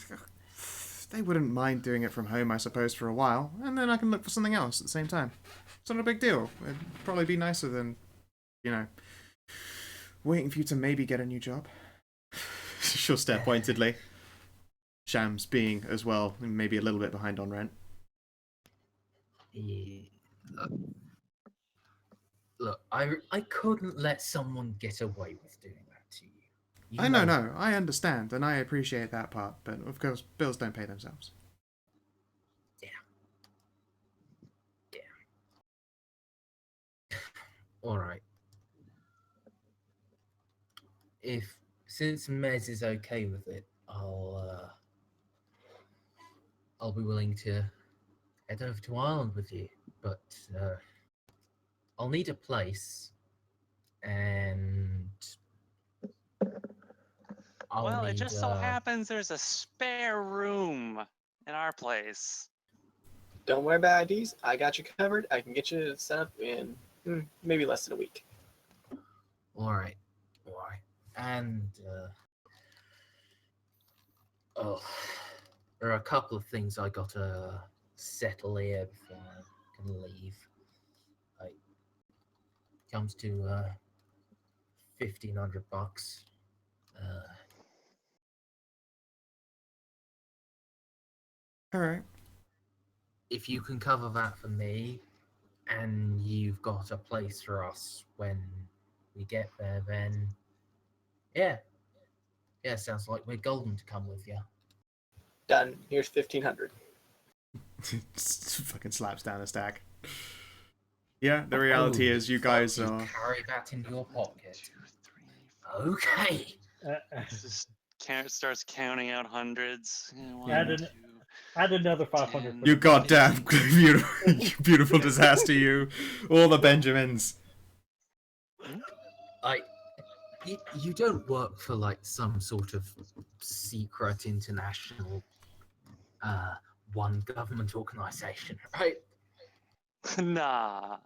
they wouldn't mind doing it from home, I suppose, for a while, and then I can look for something else at the same time. It's not a big deal. It'd probably be nicer than, you know, waiting for you to maybe get a new job. She'll stare pointedly. Shams being, as well, maybe a little bit behind on rent. Yeah. Look, I couldn't let someone get away with doing that to you. You I know, that. no, I understand, and I appreciate that part, but of course, bills don't pay themselves. Yeah. All right. Since Mez is okay with it, I'll be willing to head over to Ireland with you, but I'll need a place, and Well, it need, just so happens there's a spare room in our place. Don't worry about IDs. I got you covered. I can get you set up in maybe less than a week. All right, and there are a couple of things I gotta settle here before I can leave. Like, comes to $1,500. All right. If you can cover that for me, and you've got a place for us when we get there, then yeah, sounds like we're golden to come with you. Done. Here's 1,500. Fucking slaps down a stack. Yeah, the reality is you guys are. Carry that in your pocket. Okay. Just starts counting out hundreds. Add another 500. You goddamn beautiful disaster, you. All the Benjamins. You don't work for like some sort of secret international one government organization, right? Nah.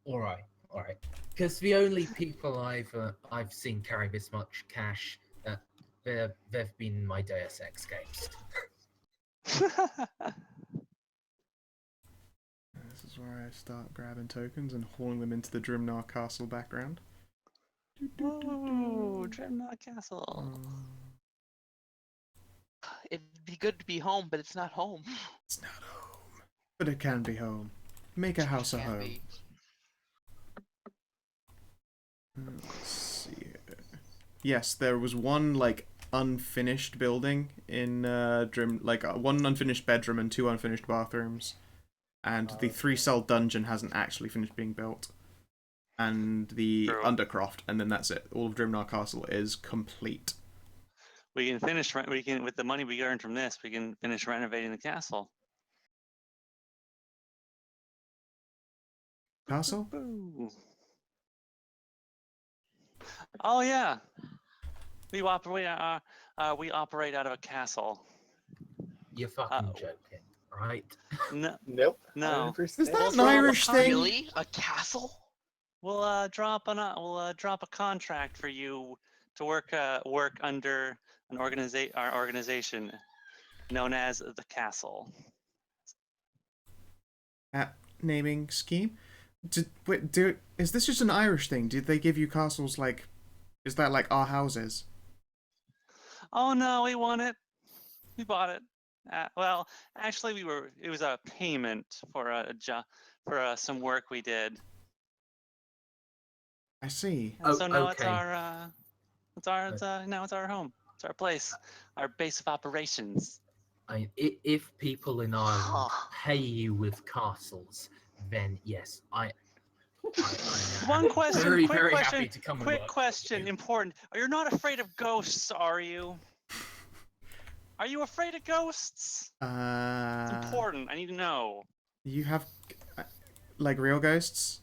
All right. Because the only people I've seen carry this much cash, they've been my Deus Ex games. This is where I start grabbing tokens and hauling them into the Drimnar Castle background. Ooh, Drimnar Castle. It'd be good to be home, but it's not home. It's not home, but it can be home. Make a house a Can't home. be. Let's see here. Yes, there was one like unfinished building in one unfinished bedroom and 2 unfinished bathrooms, and the 3-cell dungeon hasn't actually finished being built, and the Undercroft, and then that's it. All of Drimnar Castle is complete. We can finish. We can, with the money we earned from this, we can finish renovating the castle. Castle? Ooh. Oh yeah, we operate out of a castle. You're fucking joking, right? No. Nope. No. 100%. Is that an Irish thing? Really? A castle? We'll drop a contract for you to work under our organization known as the Castle. Naming scheme? Is this just an Irish thing? Did they give you castles like? Is that like our houses? Oh no, we won it. We bought it. Well, actually, it was a payment for some work we did. I see. So now okay. it's our home. It's our place, our base of operations. If people in Ireland pay you with castles, then yes, I One question, very, quick very question, happy to come and quick work question, with you. important. You're not afraid of ghosts, are you? Are you afraid of ghosts? It's important. I need to know. You have like real ghosts?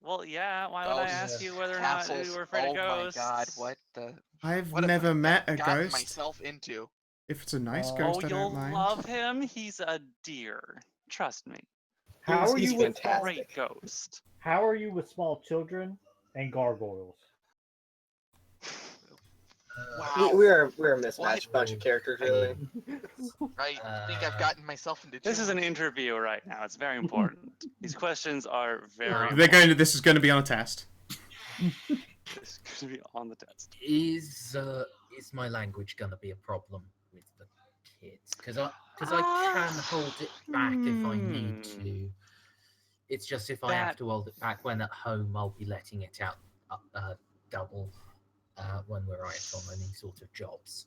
Well, yeah. Why would I ask you whether or not you were afraid of ghosts? Oh my god, what the? I've What never have I met a gotten ghost. myself into? If it's a nice Oh, ghost, I you'll don't mind. love him. He's a dear. Trust me. How are He's you with fantastic. Great ghost. How are you with small children? and gargoyles. Wow. We're a mismatched What? bunch of characters, really. I think I've gotten myself into. This too is an much. interview right now. It's very important. These questions are very. This is going to be on a test. This is going to be on the test. Is my language gonna be a problem with the kids? Because I can hold it back if I need to. It's just if I have to hold it back when at home, I'll be letting it out double when we're out on any sort of jobs.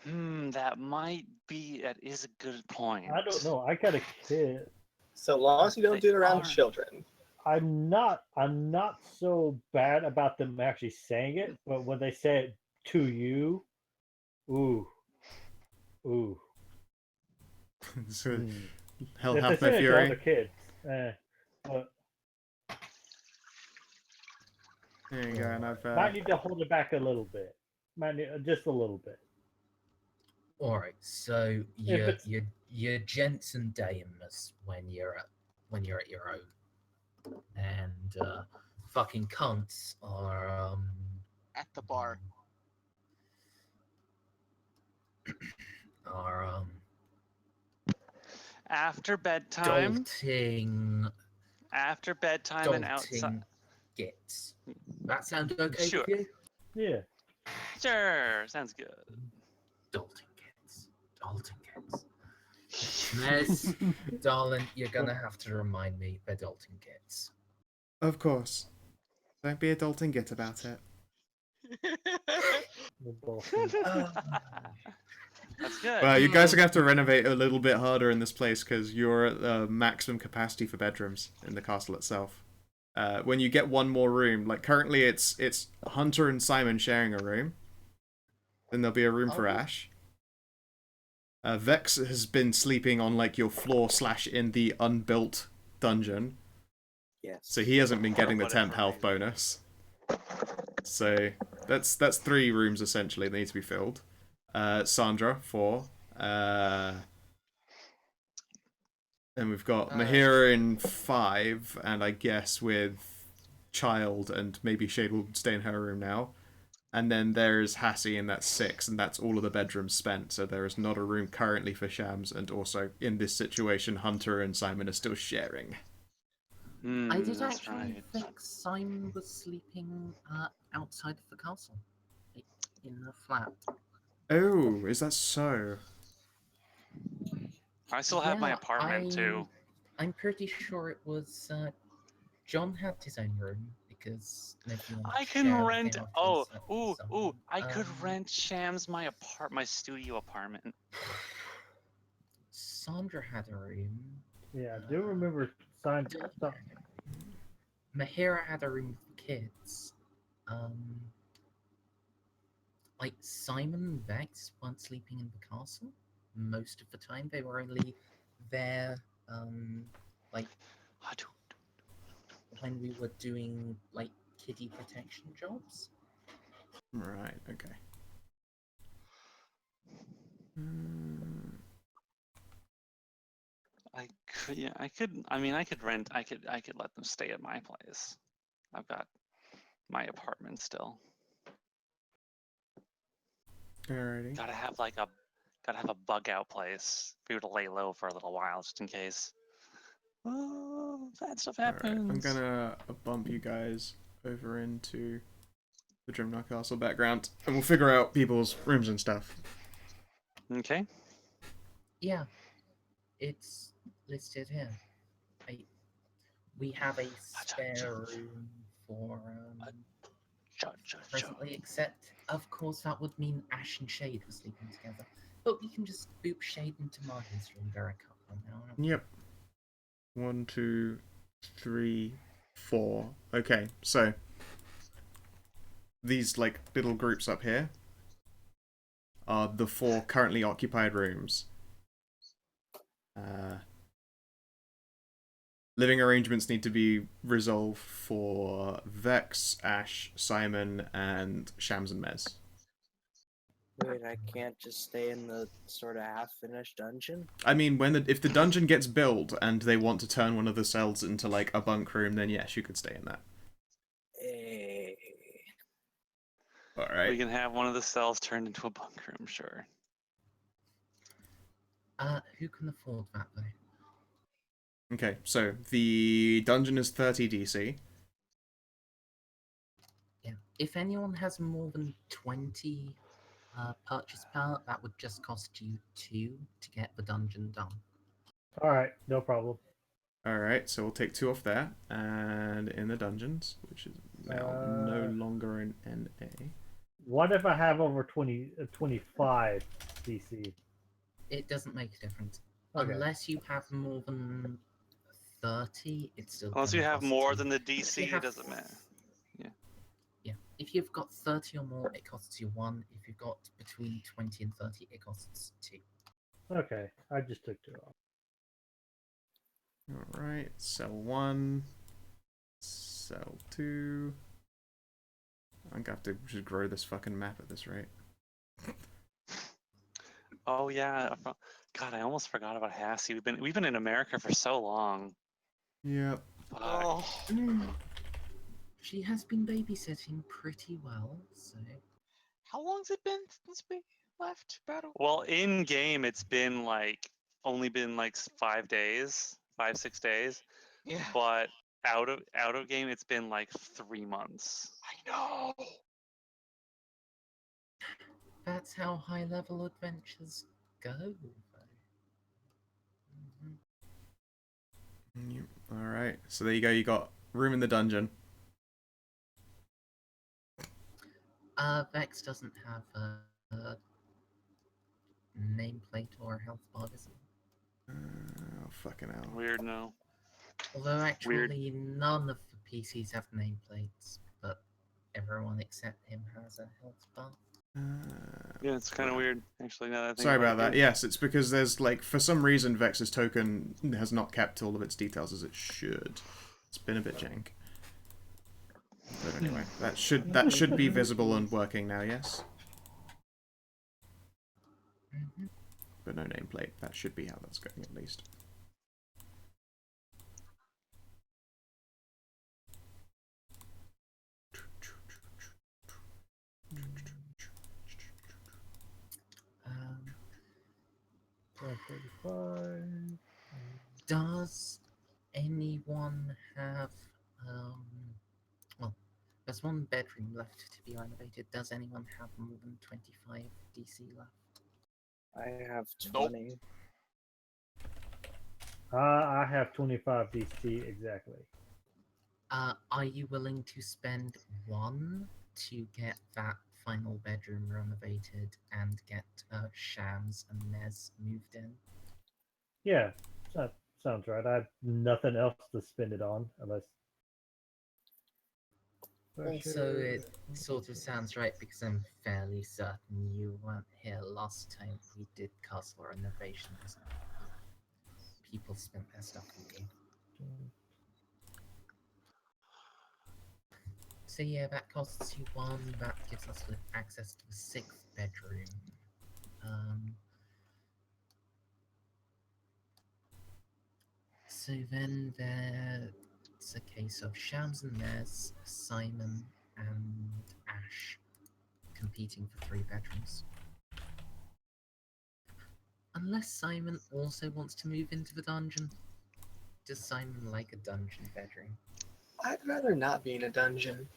That is a good point. I don't know. I got a kid. So long as you don't They do it around are. children. I'm not so bad about them actually saying it, but when they say it to you, ooh. So, hell If they hath no say it to fury. other kids, but There you go, and I've might need to hold it back a little bit. Just a little bit. All right, so If you're gents and dames when you're at your own, and fucking cunts are At the bar. are After bedtime. dolting After bedtime and outside. gits. That sound okay Sure. with you? Yeah. Sure, sounds good. Dalton gets. Mez, darling, you're gonna have to remind me where Dalton gets. Of course. Don't be adulting git about it. That's good. Well, you guys are going to have to renovate a little bit harder in this place because you're at maximum capacity for bedrooms in the castle itself. When you get one more room, like currently it's Hunter and Simon sharing a room. Then there'll be a room for Ash. Vex has been sleeping on like your floor / in the unbuilt dungeon. Yes. So he hasn't been getting the temp health bonus. So that's 3 rooms essentially that need to be filled. Sandra, 4. And we've got Mahira in 5, and I guess with Child, and maybe Shade will stay in her room now. And then there's Hassie, and that's 6, and that's all of the bedrooms spent. So there is not a room currently for Shams, and also in this situation, Hunter and Simon are still sharing. I did actually think Simon was sleeping outside of the castle, in the flat. Oh, is that so? I still have my apartment too. I'm pretty sure it was John had his own room because I can rent. I could rent Shams my studio apartment. Sandra had a room. Yeah, I do remember Sandra. Mahira had a room with kids. Like Simon and Vex weren't sleeping in the castle most of the time. They were only there, like when we were doing like kiddie protection jobs. Right. Okay. I could let them stay at my place. I've got my apartment still. Alrighty. Gotta have a bug out place for you to lay low for a little while just in case. Oh, bad stuff happens. Alright, I'm gonna bump you guys over into the Dreamknight Castle background, and we'll figure out people's rooms and stuff. Okay. Yeah, it's listed here. We have a spare room for presently, except of course that would mean Ash and Shade were sleeping together. But we can just boot Shade into Martin's room very quickly now. Yep. 1, 2, 3, 4. Okay, so these like little groups up here are the 4 currently occupied rooms. Living arrangements need to be resolved for Vex, Ash, Simon, and Shams and Mez. Wait, I can't just stay in the sort of half-finished dungeon? I mean, if the dungeon gets built and they want to turn one of the cells into like a bunk room, then yes, you could stay in that. All We right. can have one of the cells turned into a bunker, I'm sure. Who can afford that though? Okay, so the dungeon is 30 DC. Yeah. If anyone has more than 20 purchase power, that would just cost you 2 to get the dungeon done. All right, no problem. All right, so we'll take 2 off there, and in the dungeons, which is now no longer an NA. What if I have over 25 DC? It doesn't make a difference. Okay. Unless you have more than 30, it's still Unless you gonna have cost more you. than the If you DC, it have- doesn't matter. Yeah. If you've got 30 or more, it costs you 1. If you've got between 20 and 30, it costs 2. Okay, I just took 2 off. All right, cell 1, cell 2. I'm gonna have to just grow this fucking map at this rate. Oh yeah, God, I almost forgot about Hassie. We've been in America for so long. Yep. Fuck. Oh, She has been babysitting pretty well, so how long's it been since we left battle? Well, in game, it's been only been 5 days, 5-6 days. Yeah, But out of game, it's been 3 months. I know. that's how high level adventures go. Yep. All right, so there you go. You got room in the dungeon. Vex doesn't have a nameplate or a health bar, does it? Oh, fucking hell. Weird, no. Although Weird. actually none of the PCs have nameplates, but everyone except him has a health bar. Yeah, it's kind of weird, actually. Now that I think Sorry about it, that. too. Yes, it's because there's for some reason Vex's token has not kept all of its details as it should. It's been a bit jank. But anyway, that should be visible and working now. Yes. But no nameplate. That should be how that's going at least. Um, 135. does anyone have well, there's one bedroom left to be renovated. Does anyone have more than 25 DC left? I have Nope. 20. I have 25 DC exactly. Are you willing to spend 1 to get that final bedroom renovated and get Shams and Nez moved in? Yeah, that sounds right. I have nothing else to spend it on unless. Also, it sort of sounds right because I'm fairly certain you weren't here last time we did castle renovations. People spent their stuff with you. So yeah, that costs you 1. That gives us access to the 6th bedroom. So then there's a case of Shams and Nez, Simon and Ash competing for 3 bedrooms. Unless Simon also wants to move into the dungeon. Does Simon like a dungeon bedroom? I'd rather not be in a dungeon.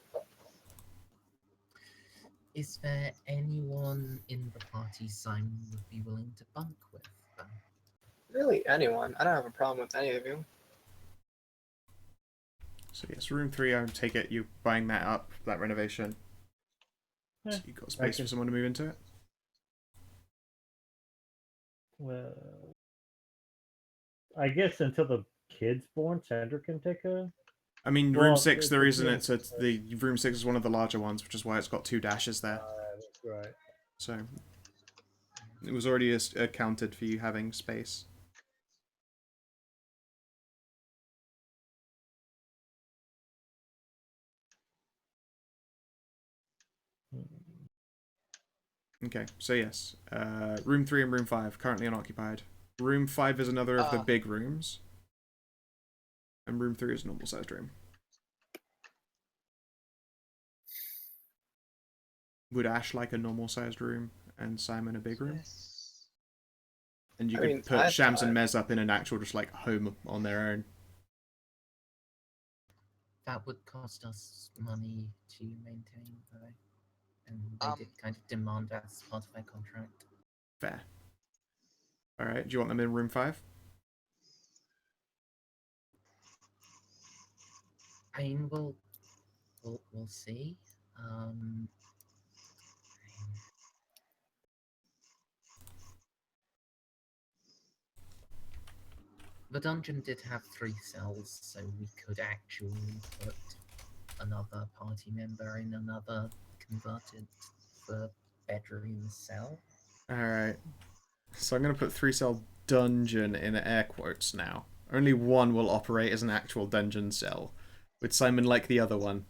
Is there anyone in the party Simon would be willing to bunk with? Really, anyone. I don't have a problem with any of you. So yes, room 3. I take it you buying that up, that renovation. Yeah, So you got space okay. for someone to move into it. Well, I guess until the kid's born, Sandra can take a. I mean, Well, room 6. The it's reason room it's the room 6 is one of the larger ones, which is why it's got 2 dashes there. That's right. So it was already accounted for you having space. Okay, so yes, room 3 and room 5 currently unoccupied. Room 5 is another of the big rooms, and room 3 is a normal sized room. Would Ash like a normal sized room and Simon a big room? Yes. And you I could mean, put I Shams and thought- Mez up in an actual just like home on their own. That would cost us money to maintain, though. And they did kind of demand as part of their contract. Fair. Alright, do you want them in room 5? I mean, we'll see. The dungeon did have 3 cells, so we could actually put another party member in another converted for bedroom cell. Alright. So I'm going to put 3-cell dungeon in air quotes now. Only one will operate as an actual dungeon cell. Would Simon like the other one?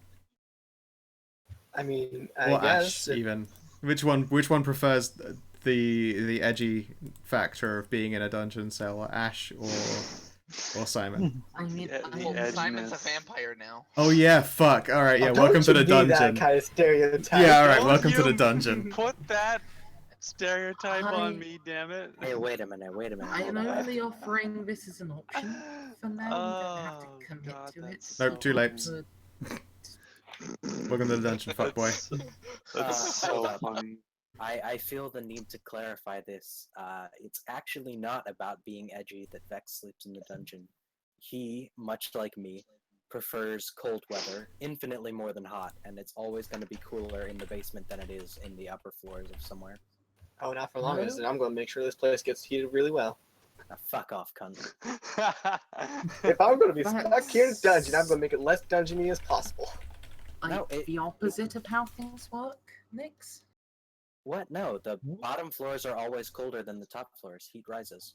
I mean, Or I Ash, guess if- even. Which one prefers the edgy factor of being in a dungeon cell? Ash or Simon? I mean, Yeah, the Well, edginess. Simon's a vampire now. Oh yeah, fuck. Alright, yeah, Oh, welcome don't to you the be that dungeon. kind of stereotype. Yeah, alright, Don't welcome to you the dungeon. Put that stereotype on I- me, damn it. Hey, wait a minute. I am hold on. only offering this as an option for now. You don't have to Oh, commit God, to it. that's Nope, too late. But Welcome to the dungeon, fuckboy. That's so hold up. funny. I feel the need to clarify this. It's actually not about being edgy that Vex sleeps in the dungeon. He, much like me, prefers cold weather infinitely more than hot, and it's always going to be cooler in the basement than it is in the upper floors of somewhere. Oh, not for long, No. is it? I'm going to make sure this place gets heated really well. Now, fuck off, cunt. If I'm going to be stuck here in the dungeon, I'm That's- going to make it less dungeony as possible. like No, it- the opposite of how things work, Nix. What? No, the What? bottom floors are always colder than the top floors. Heat rises.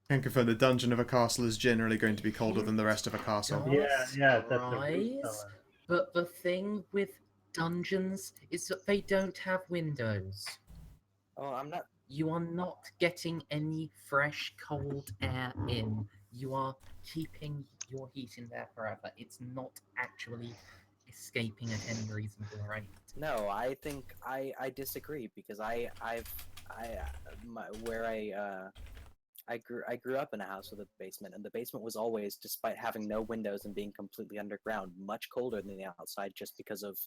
Can confirm the dungeon of a castle is generally going to be colder than the rest of a castle. Yeah, yeah, that's a Rise, reseller. but the thing with dungeons is that they don't have windows. Oh, I'm not. You are not getting any fresh, cold air in. You are keeping your heat in there forever. It's not actually escaping at any reasonable rate. No, I think I disagree because I grew up in a house with a basement, and the basement was always, despite having no windows and being completely underground, much colder than the outside just because of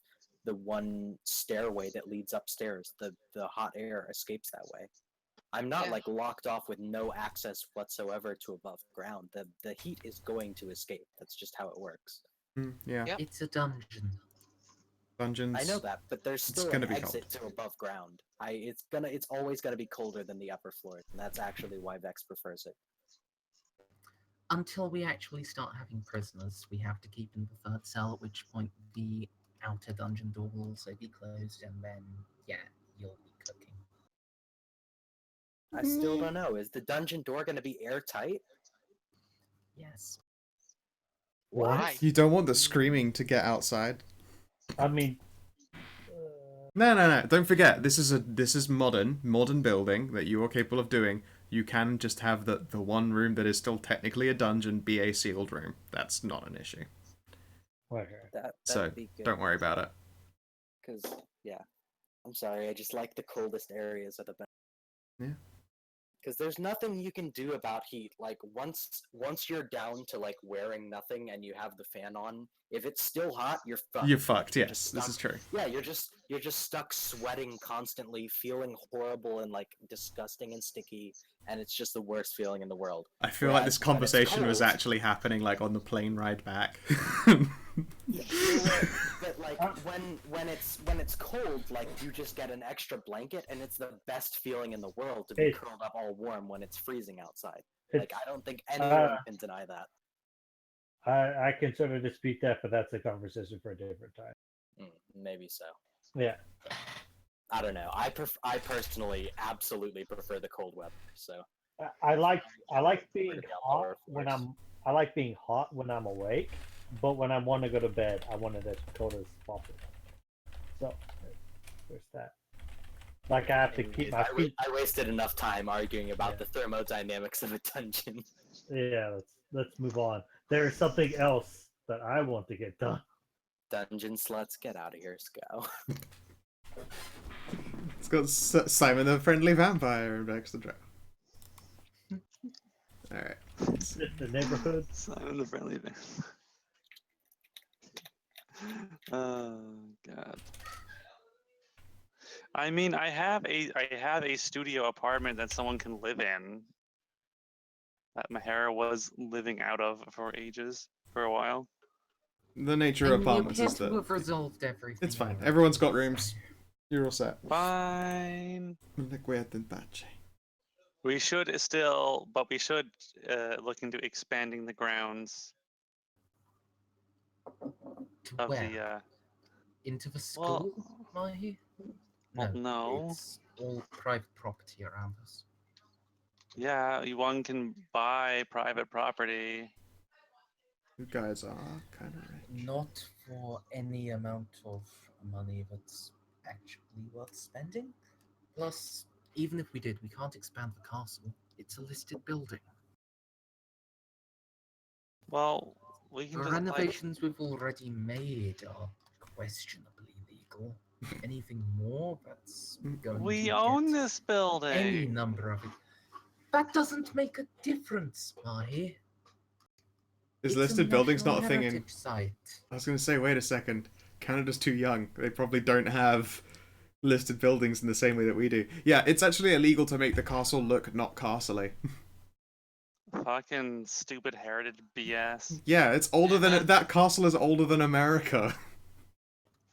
the one stairway that leads upstairs. The hot air escapes that way. I'm not Yeah. like locked off with no access whatsoever to above ground. The heat is going to escape. That's just how it works. Yeah, Yep. It's a dungeon. dungeons. I know that, but there's it's still gonna an be exit to above ground. It's always gonna be colder than the upper floors, and that's actually why Vex prefers it. Until we actually start having prisoners, we have to keep in the third cell, at which point the outer dungeon door will also be closed, and then, yeah, you'll be cooking. I still don't know. Is the dungeon door gonna be airtight? Yes. Why? You don't want the screaming to get outside. I mean, No. Don't forget, this is modern building that you are capable of doing. You can just have the one room that is still technically a dungeon be a sealed room. That's not an issue. whatever. That'd So be good. don't worry about it. Because yeah, I'm sorry. I just like the coldest areas of the bed. Yeah. Because there's nothing you can do about heat. Like once you're down to like wearing nothing and you have the fan on, if it's still hot, you're fucked. You're fucked. You're Yes, just this is stuck- true. Yeah, you're just stuck sweating constantly, feeling horrible and like disgusting and sticky, and it's just the worst feeling in the world. I feel like Whereas this when it's conversation was cold- actually happening like on the plane ride back. But like when it's cold, like you just get an extra blanket, and it's the best feeling in the world to be Hey. curled up all warm when it's freezing outside. It's, Like I don't think anyone uh, can deny that. I can sort of dispute that, but that's a conversation for a different time. Maybe so. Yeah. I don't know. I personally absolutely prefer the cold weather. So I like being Pretty hot outdoor when force. I like being hot when I'm awake, but when I want to go to bed, I want it as cold as possible. So there's that. Like I have to keep my feet. I wasted enough time arguing about Yeah. the thermodynamics of a dungeon. Yeah, let's move on. There is something else that I want to get done. Dungeon sluts, get out of here, Sco. It's got Simon the Friendly Vampire and Bex the Drow. Alright. It's the neighborhood. Simon the Friendly Man. Oh god. I mean, I have a studio apartment that someone can live in. That Mahara was living out of for ages, for a while. The nature of And you apartments appear is to that have resolved everything. it's fine. already, Everyone's got so- rooms. You're all set. Fine. We should still, but we should look into expanding the grounds To of where? the. Into the Well, school, Mahi? well, no. It's all private property around us. Yeah, one can buy private property. You guys are kind of rich. Not for any amount of money that's actually worth spending. Plus, even if we did, we can't expand the castle. It's a listed building. Well, we can The just like. renovations we've already made are questionably legal. Anything more, that's going We to own get this building. any number of it. That doesn't make a difference, Mahi. Is It's a listed buildings national not a thing in... heritage site. I was going to say, wait a second. Canada's too young. They probably don't have listed buildings in the same way that we do. Yeah, it's actually illegal to make the castle look not castle-y. Fucking stupid heritage BS. Yeah, it's older than... That castle is older than America.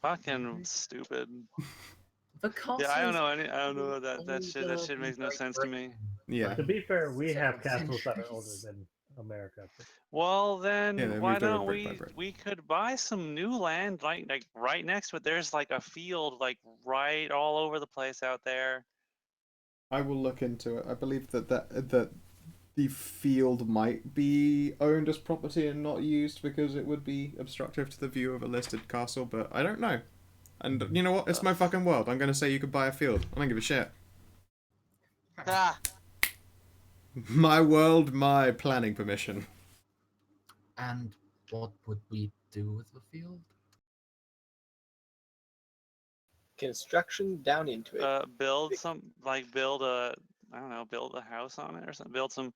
Fucking stupid. The castle Yeah, I don't is know. I don't know that shit. That older shit makes no than sense to me. Yeah. To be fair, we have Several castles that are older centuries. than America. Well, then Yeah, they why moved over don't brick by brick. we could buy some new land like right next to it. There's like a field like right all over the place out there. I will look into it. I believe that the field might be owned as property and not used because it would be obstructive to the view of a listed castle, but I don't know. And you know what? It's my fucking world. I'm going to say you could buy a field. I don't give a shit. Ah, My world, my planning permission. And what would we do with the field? Construction down into it. Build I don't know, build a house on it or something. Build some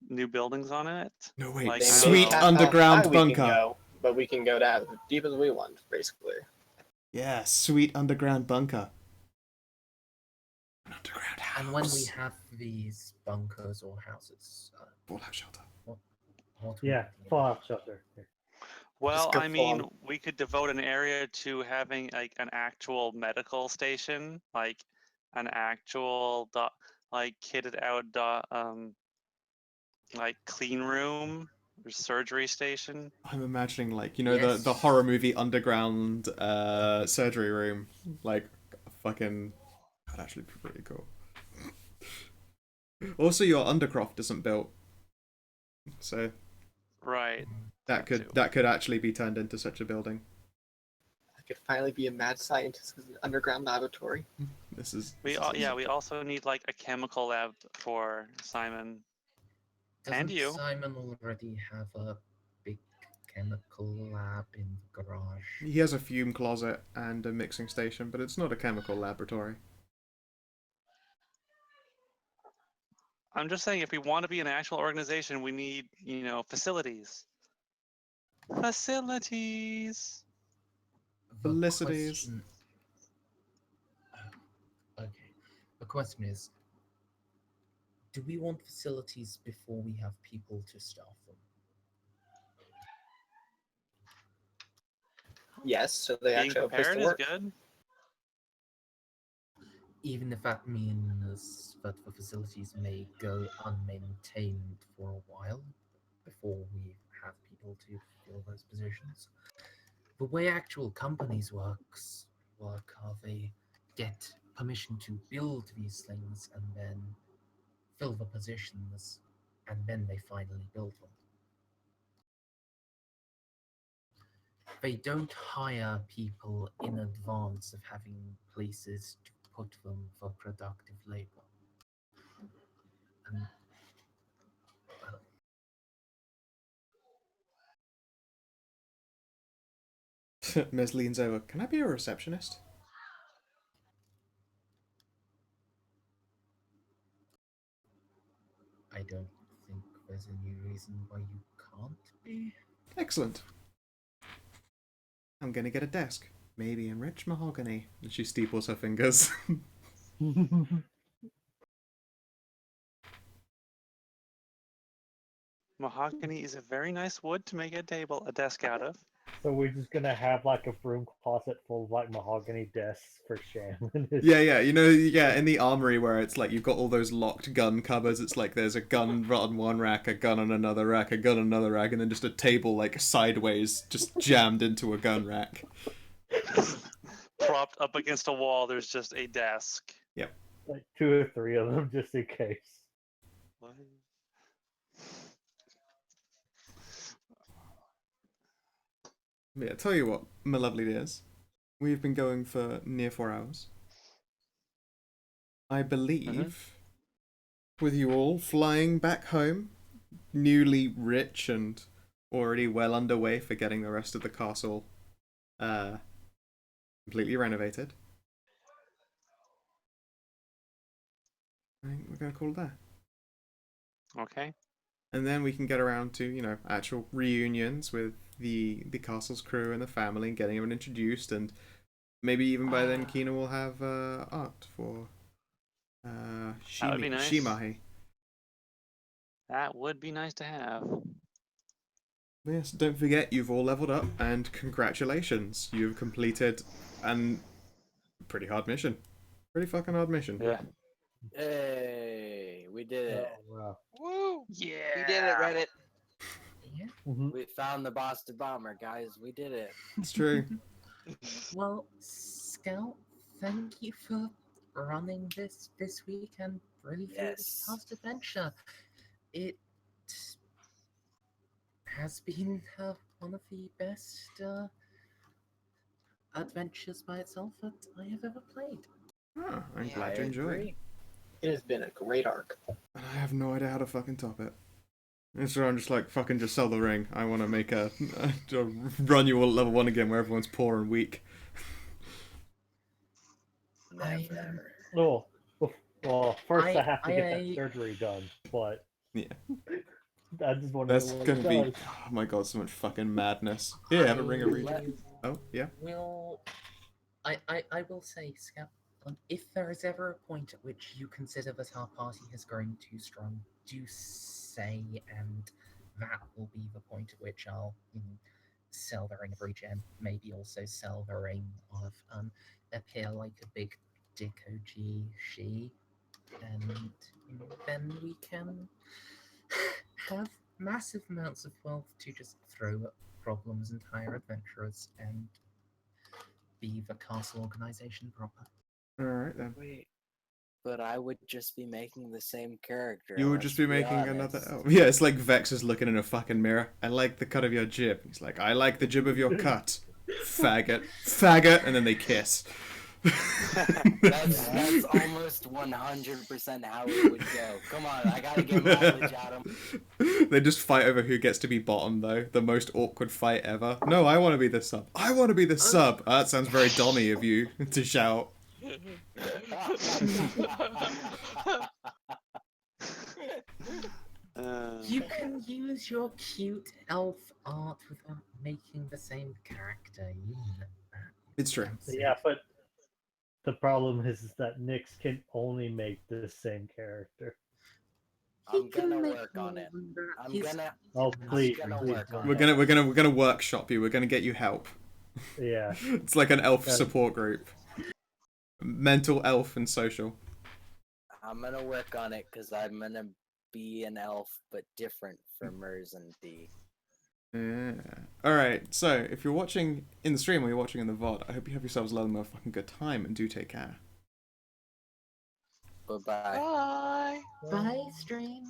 new buildings on it. No, wait. Like, I don't Sweet know. underground How high we can bunker. go, but we can go down as deep as we want, basically. Yeah, sweet underground bunker. An underground house. And when we have these bunkers or houses, Fallout shelter. what would Yeah, we do? Fallout Shelter. Well, go I mean, full we could devote an area to having like an actual medical station, like an actual like kitted out like clean room or surgery station. I'm imagining, like, you know, the Yes. horror movie underground surgery room. Like, fucking... That'd actually be pretty cool. Also, your Undercroft isn't built. So Right. that too. could actually be turned into such a building. I could finally be a mad scientist with an underground laboratory. This is... We also need like a chemical lab for Simon. Doesn't And you. Simon already have a big chemical lab in the garage? He has a fume closet and a mixing station, but it's not a chemical laboratory. I'm just saying, if we want to be an actual organization, we need, you know, facilities. Facilities. The Felicities. question- Okay. The question is, do we want facilities before we have people to staff them? Yes, so they Being actually have a place prepared to is work. good. Even if that means that the facilities may go unmaintained for a while before we have people to fill those positions. The way actual companies work are they get permission to build these things and then fill the positions, and then they finally build them. They don't hire people in advance of having places to put them for productive labor. And, well, Miss leans over. Can I be a receptionist? I don't think there's any reason why you can't be. Excellent. I'm gonna get a desk. Maybe in rich mahogany. And she steeples her fingers. Mahogany is a very nice wood to make a desk out of. So we're just gonna have like a broom closet full of like mahogany desks for Shannon. Yeah, you know, yeah, in the armory where it's like you've got all those locked gun cupboards, it's like there's a gun on one rack, a gun on another rack, a gun on another rack, and then just a table like sideways, just jammed into a gun rack. Propped up against a wall, there's just a desk. Yep. Like 2 or 3 of them just in case. What? Yeah, tell you what, my lovely dears. We've been going for near 4 hours. I believe, with you all flying back home, newly rich and already well underway for getting the rest of the castle completely renovated. I think we're going to call it there. Okay. And then we can get around to, you know, actual reunions with the castle's crew and the family and getting everyone introduced, and maybe even by then Kina will have art for That would be nice. Shimahi. That would be nice to have. Yes, don't forget you've all leveled up, and congratulations, you've completed an pretty hard mission. Pretty fucking hard mission. Yeah. Hey, we did it. Oh, wow. Woo! Yeah. We did it, Reddit. Yeah. We found the Boston Bomber, guys. We did it. It's true. Well, Scout, thank you for running this week and really through this Yes. past adventure. It has been one of the best adventures by itself that I have ever played. Oh, I'm Yeah, glad you I enjoyed. agree. It has been a great arc. And I have no idea how to fucking top it. And so I'm just like, fucking just sell the ring. I want to make a run you all at level 1 again where everyone's poor and weak. Never. Oh, well, first I I- have to get I- that surgery done, but Yeah. I just want to That's know what gonna it be, does. oh my god, so much fucking madness. Yeah, have a ring of region. Oh, yeah. Will I will say, Scout, if there is ever a point at which you consider that our party has grown too strong, do say, and that will be the point at which I'll sell the ring of regen, maybe also sell the ring of appear like a big dick OG she, and then we can have massive amounts of wealth to just throw at problems and hire adventurers and be the castle organization proper. Alright then. Wait, but I would just be making the same character. You would let's just be making honest. another elf. Yeah, it's like Vex is looking in a fucking mirror. I like the cut of your jib. He's like, I like the jib of your cut. Faggot. Faggot. And then they kiss. That's almost 100% how it would go. Come on, I gotta get mileage out of him. They just fight over who gets to be bottom, though. The most awkward fight ever. No, I want to be the sub. I want to be the sub. Oh, that sounds very Donny of you to shout. You can use your cute elf art without making the same character. You know that. It's true. Yeah, but the problem is that Nyx can only make the same character. I'm gonna work on it. I'm gonna. Oh, please, gonna please work don't. on We're gonna workshop you. We're gonna get you help. Yeah. It's like an elf Okay. support group. Mental, elf, and social. I'm gonna work on it because I'm gonna be an elf, but different for Mers and D. Yeah. Alright, so if you're watching in the stream or you're watching in the VOD, I hope you have yourselves a lot more fucking good time and do take care. Bye bye. Bye. Bye, stream.